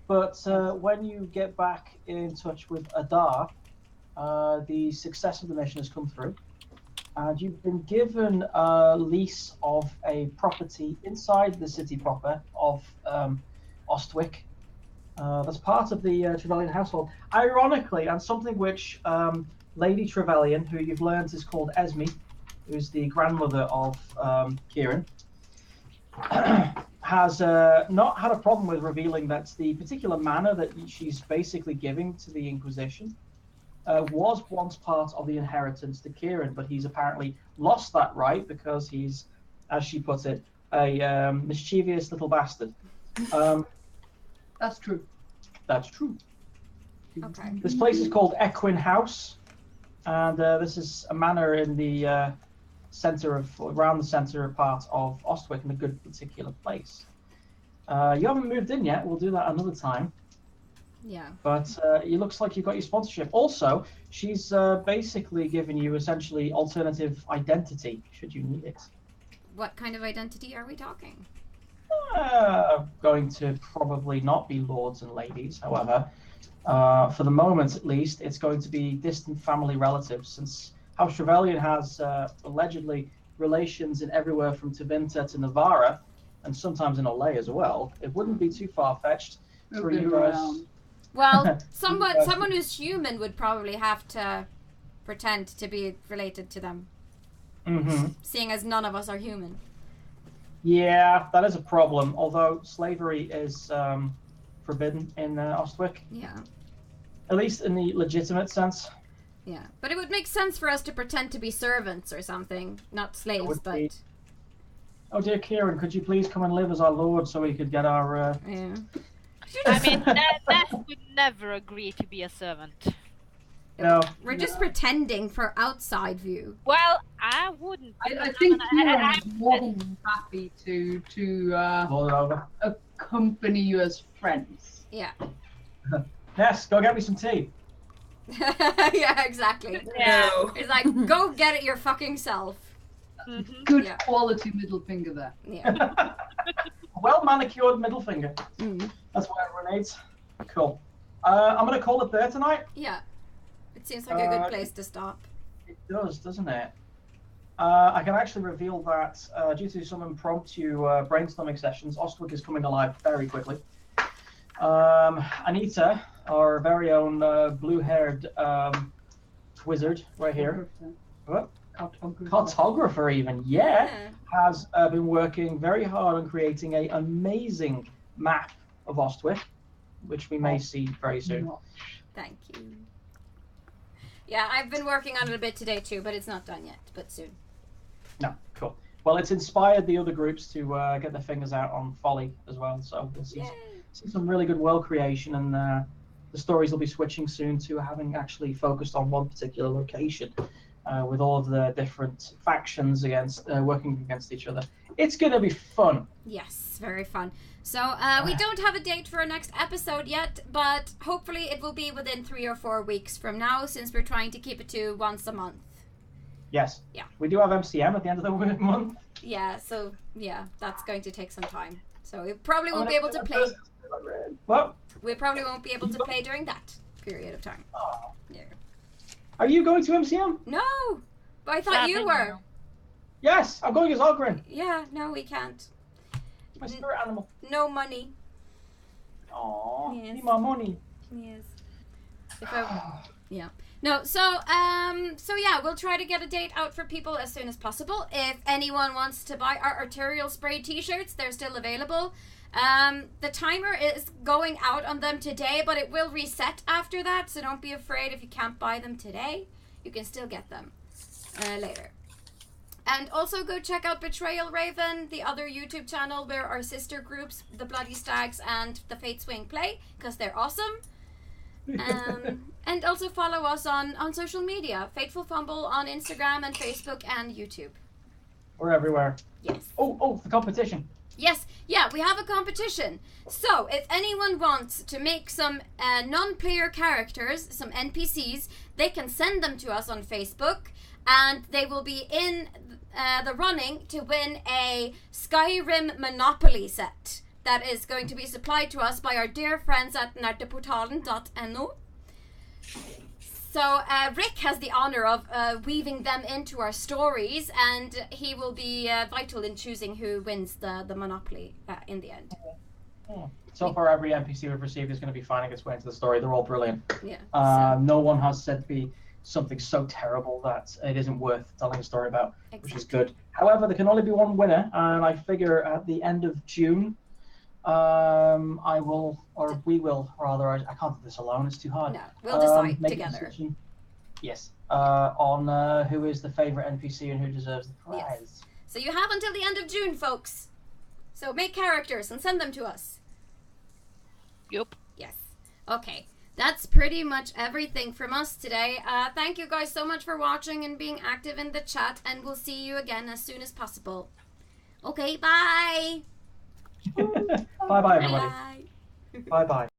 Speaker 1: But when you get back in touch with Adar, the success of the mission has come through. And you've been given a lease of a property inside the city proper of Ostwick. That's part of the Trevelyan household. Ironically, and something which Lady Trevelyan, who you've learned is called Esme, who's the grandmother of Kieran, has not had a problem with revealing that the particular manor that she's basically giving to the Inquisition was once part of the inheritance to Kieran, but he's apparently lost that right because he's, as she puts it, a mischievous little bastard.
Speaker 5: That's true.
Speaker 1: That's true.
Speaker 3: Okay.
Speaker 1: This place is called Equin House, and this is a manor in the around the center part of Ostwick, in a good particular place. You haven't moved in yet. We'll do that another time.
Speaker 3: Yeah.
Speaker 1: But it looks like you've got your sponsorship. Also, she's basically given you essentially alternative identity, should you need it.
Speaker 3: What kind of identity are we talking?
Speaker 1: Going to probably not be lords and ladies, however. For the moment, at least, it's going to be distant family relatives, since House Trevelyan has allegedly relations in everywhere from Tevinter to Navarra, and sometimes in Olay as well. It wouldn't be too far-fetched for you guys.
Speaker 3: Well, someone who's human would probably have to pretend to be related to them, seeing as none of us are human.
Speaker 1: Yeah, that is a problem, although slavery is forbidden in Ostwick.
Speaker 3: Yeah.
Speaker 1: At least in the legitimate sense.
Speaker 3: Yeah, but it would make sense for us to pretend to be servants or something, not slaves, but...
Speaker 1: Oh dear Kieran, could you please come and live as our lord so we could get our...
Speaker 3: Yeah.
Speaker 2: I mean, that would never agree to be a servant.
Speaker 1: No.
Speaker 3: We're just pretending for outside view.
Speaker 2: Well, I wouldn't.
Speaker 5: I think Kieran is more than happy to
Speaker 1: Lord over.
Speaker 5: accompany you as friends.
Speaker 3: Yeah.
Speaker 1: Yes, go get me some tea.
Speaker 3: Yeah, exactly.
Speaker 2: Yeah.
Speaker 3: It's like, go get it your fucking self.
Speaker 2: Mm-hmm.
Speaker 5: Good
Speaker 3: Yeah.
Speaker 5: quality middle finger there.
Speaker 3: Yeah.
Speaker 1: Well manicured middle finger. That's what everyone needs. Cool. I'm going to call it there tonight.
Speaker 3: Yeah. It seems like a good place to stop.
Speaker 1: It does, doesn't it? I can actually reveal that due to some impromptu brainstorming sessions, Ostwick is coming alive very quickly. Anita, our very own blue-haired wizard right here. What? Cartographer even, yeah, has been working very hard on creating an amazing map of Ostwick, which we may see very soon.
Speaker 3: Thank you. Yeah, I've been working on it a bit today too, but it's not done yet, but soon.
Speaker 1: No, cool. Well, it's inspired the other groups to get their fingers out on Folly as well, so we'll see some really good world creation, and the stories will be switching soon to having actually focused on one particular location. With all of the different factions working against each other. It's going to be fun.
Speaker 3: Yes, very fun. So we don't have a date for our next episode yet, but hopefully it will be within 3 or 4 weeks from now, since we're trying to keep it to once a month.
Speaker 1: Yes.
Speaker 3: Yeah.
Speaker 1: We do have MCM at the end of the month.
Speaker 3: Yeah, so yeah, that's going to take some time. So we probably won't be able to play.
Speaker 1: What?
Speaker 3: We probably won't be able to play during that period of time.
Speaker 1: Oh.
Speaker 3: Yeah.
Speaker 1: Are you going to MCM?
Speaker 3: No, but I thought you were.
Speaker 1: Yes, I'm going as Ogren.
Speaker 3: Yeah, no, we can't.
Speaker 1: My spirit animal.
Speaker 3: No money.
Speaker 1: Aww,
Speaker 3: Yes.
Speaker 1: need my money.
Speaker 3: Yes. Yeah. No, so yeah, we'll try to get a date out for people as soon as possible. If anyone wants to buy our arterial spray t-shirts, they're still available. The timer is going out on them today, but it will reset after that, so don't be afraid if you can't buy them today. You can still get them later. And also go check out Betrayal Raven, the other YouTube channel where our sister groups, the Bloody Stags and the Fateswain play, because they're awesome. And also follow us on social media, Fateful Fumble on Instagram and Facebook and YouTube.
Speaker 1: We're everywhere.
Speaker 3: Yes.
Speaker 1: Oh, the competition.
Speaker 3: Yes, yeah, we have a competition. So, if anyone wants to make some non-player characters, some NPCs, they can send them to us on Facebook, and they will be in the running to win a Skyrim Monopoly set that is going to be supplied to us by our dear friends at nerdeportalen.no. So Rick has the honor of weaving them into our stories, and he will be vital in choosing who wins the Monopoly in the end.
Speaker 1: So far, every NPC we've received is going to be finding its way into the story. They're all brilliant.
Speaker 3: Yeah.
Speaker 1: No one has said to be something so terrible that it isn't worth telling a story about, which is good. However, there can only be one winner, and I figure at the end of June, we will, I can't do this alone, it's too hard.
Speaker 3: No, we'll decide
Speaker 1: make a
Speaker 3: together.
Speaker 1: decision. Yes. On who is the favorite NPC and who deserves the prize.
Speaker 3: Yes. So you have until the end of June, folks. So make characters and send them to us.
Speaker 2: Yup.
Speaker 3: Yes. Okay. That's pretty much everything from us today. Thank you guys so much for watching and being active in the chat, and we'll see you again as soon as possible. Okay, bye.
Speaker 1: Bye bye, everybody.
Speaker 3: Bye.
Speaker 1: Bye bye.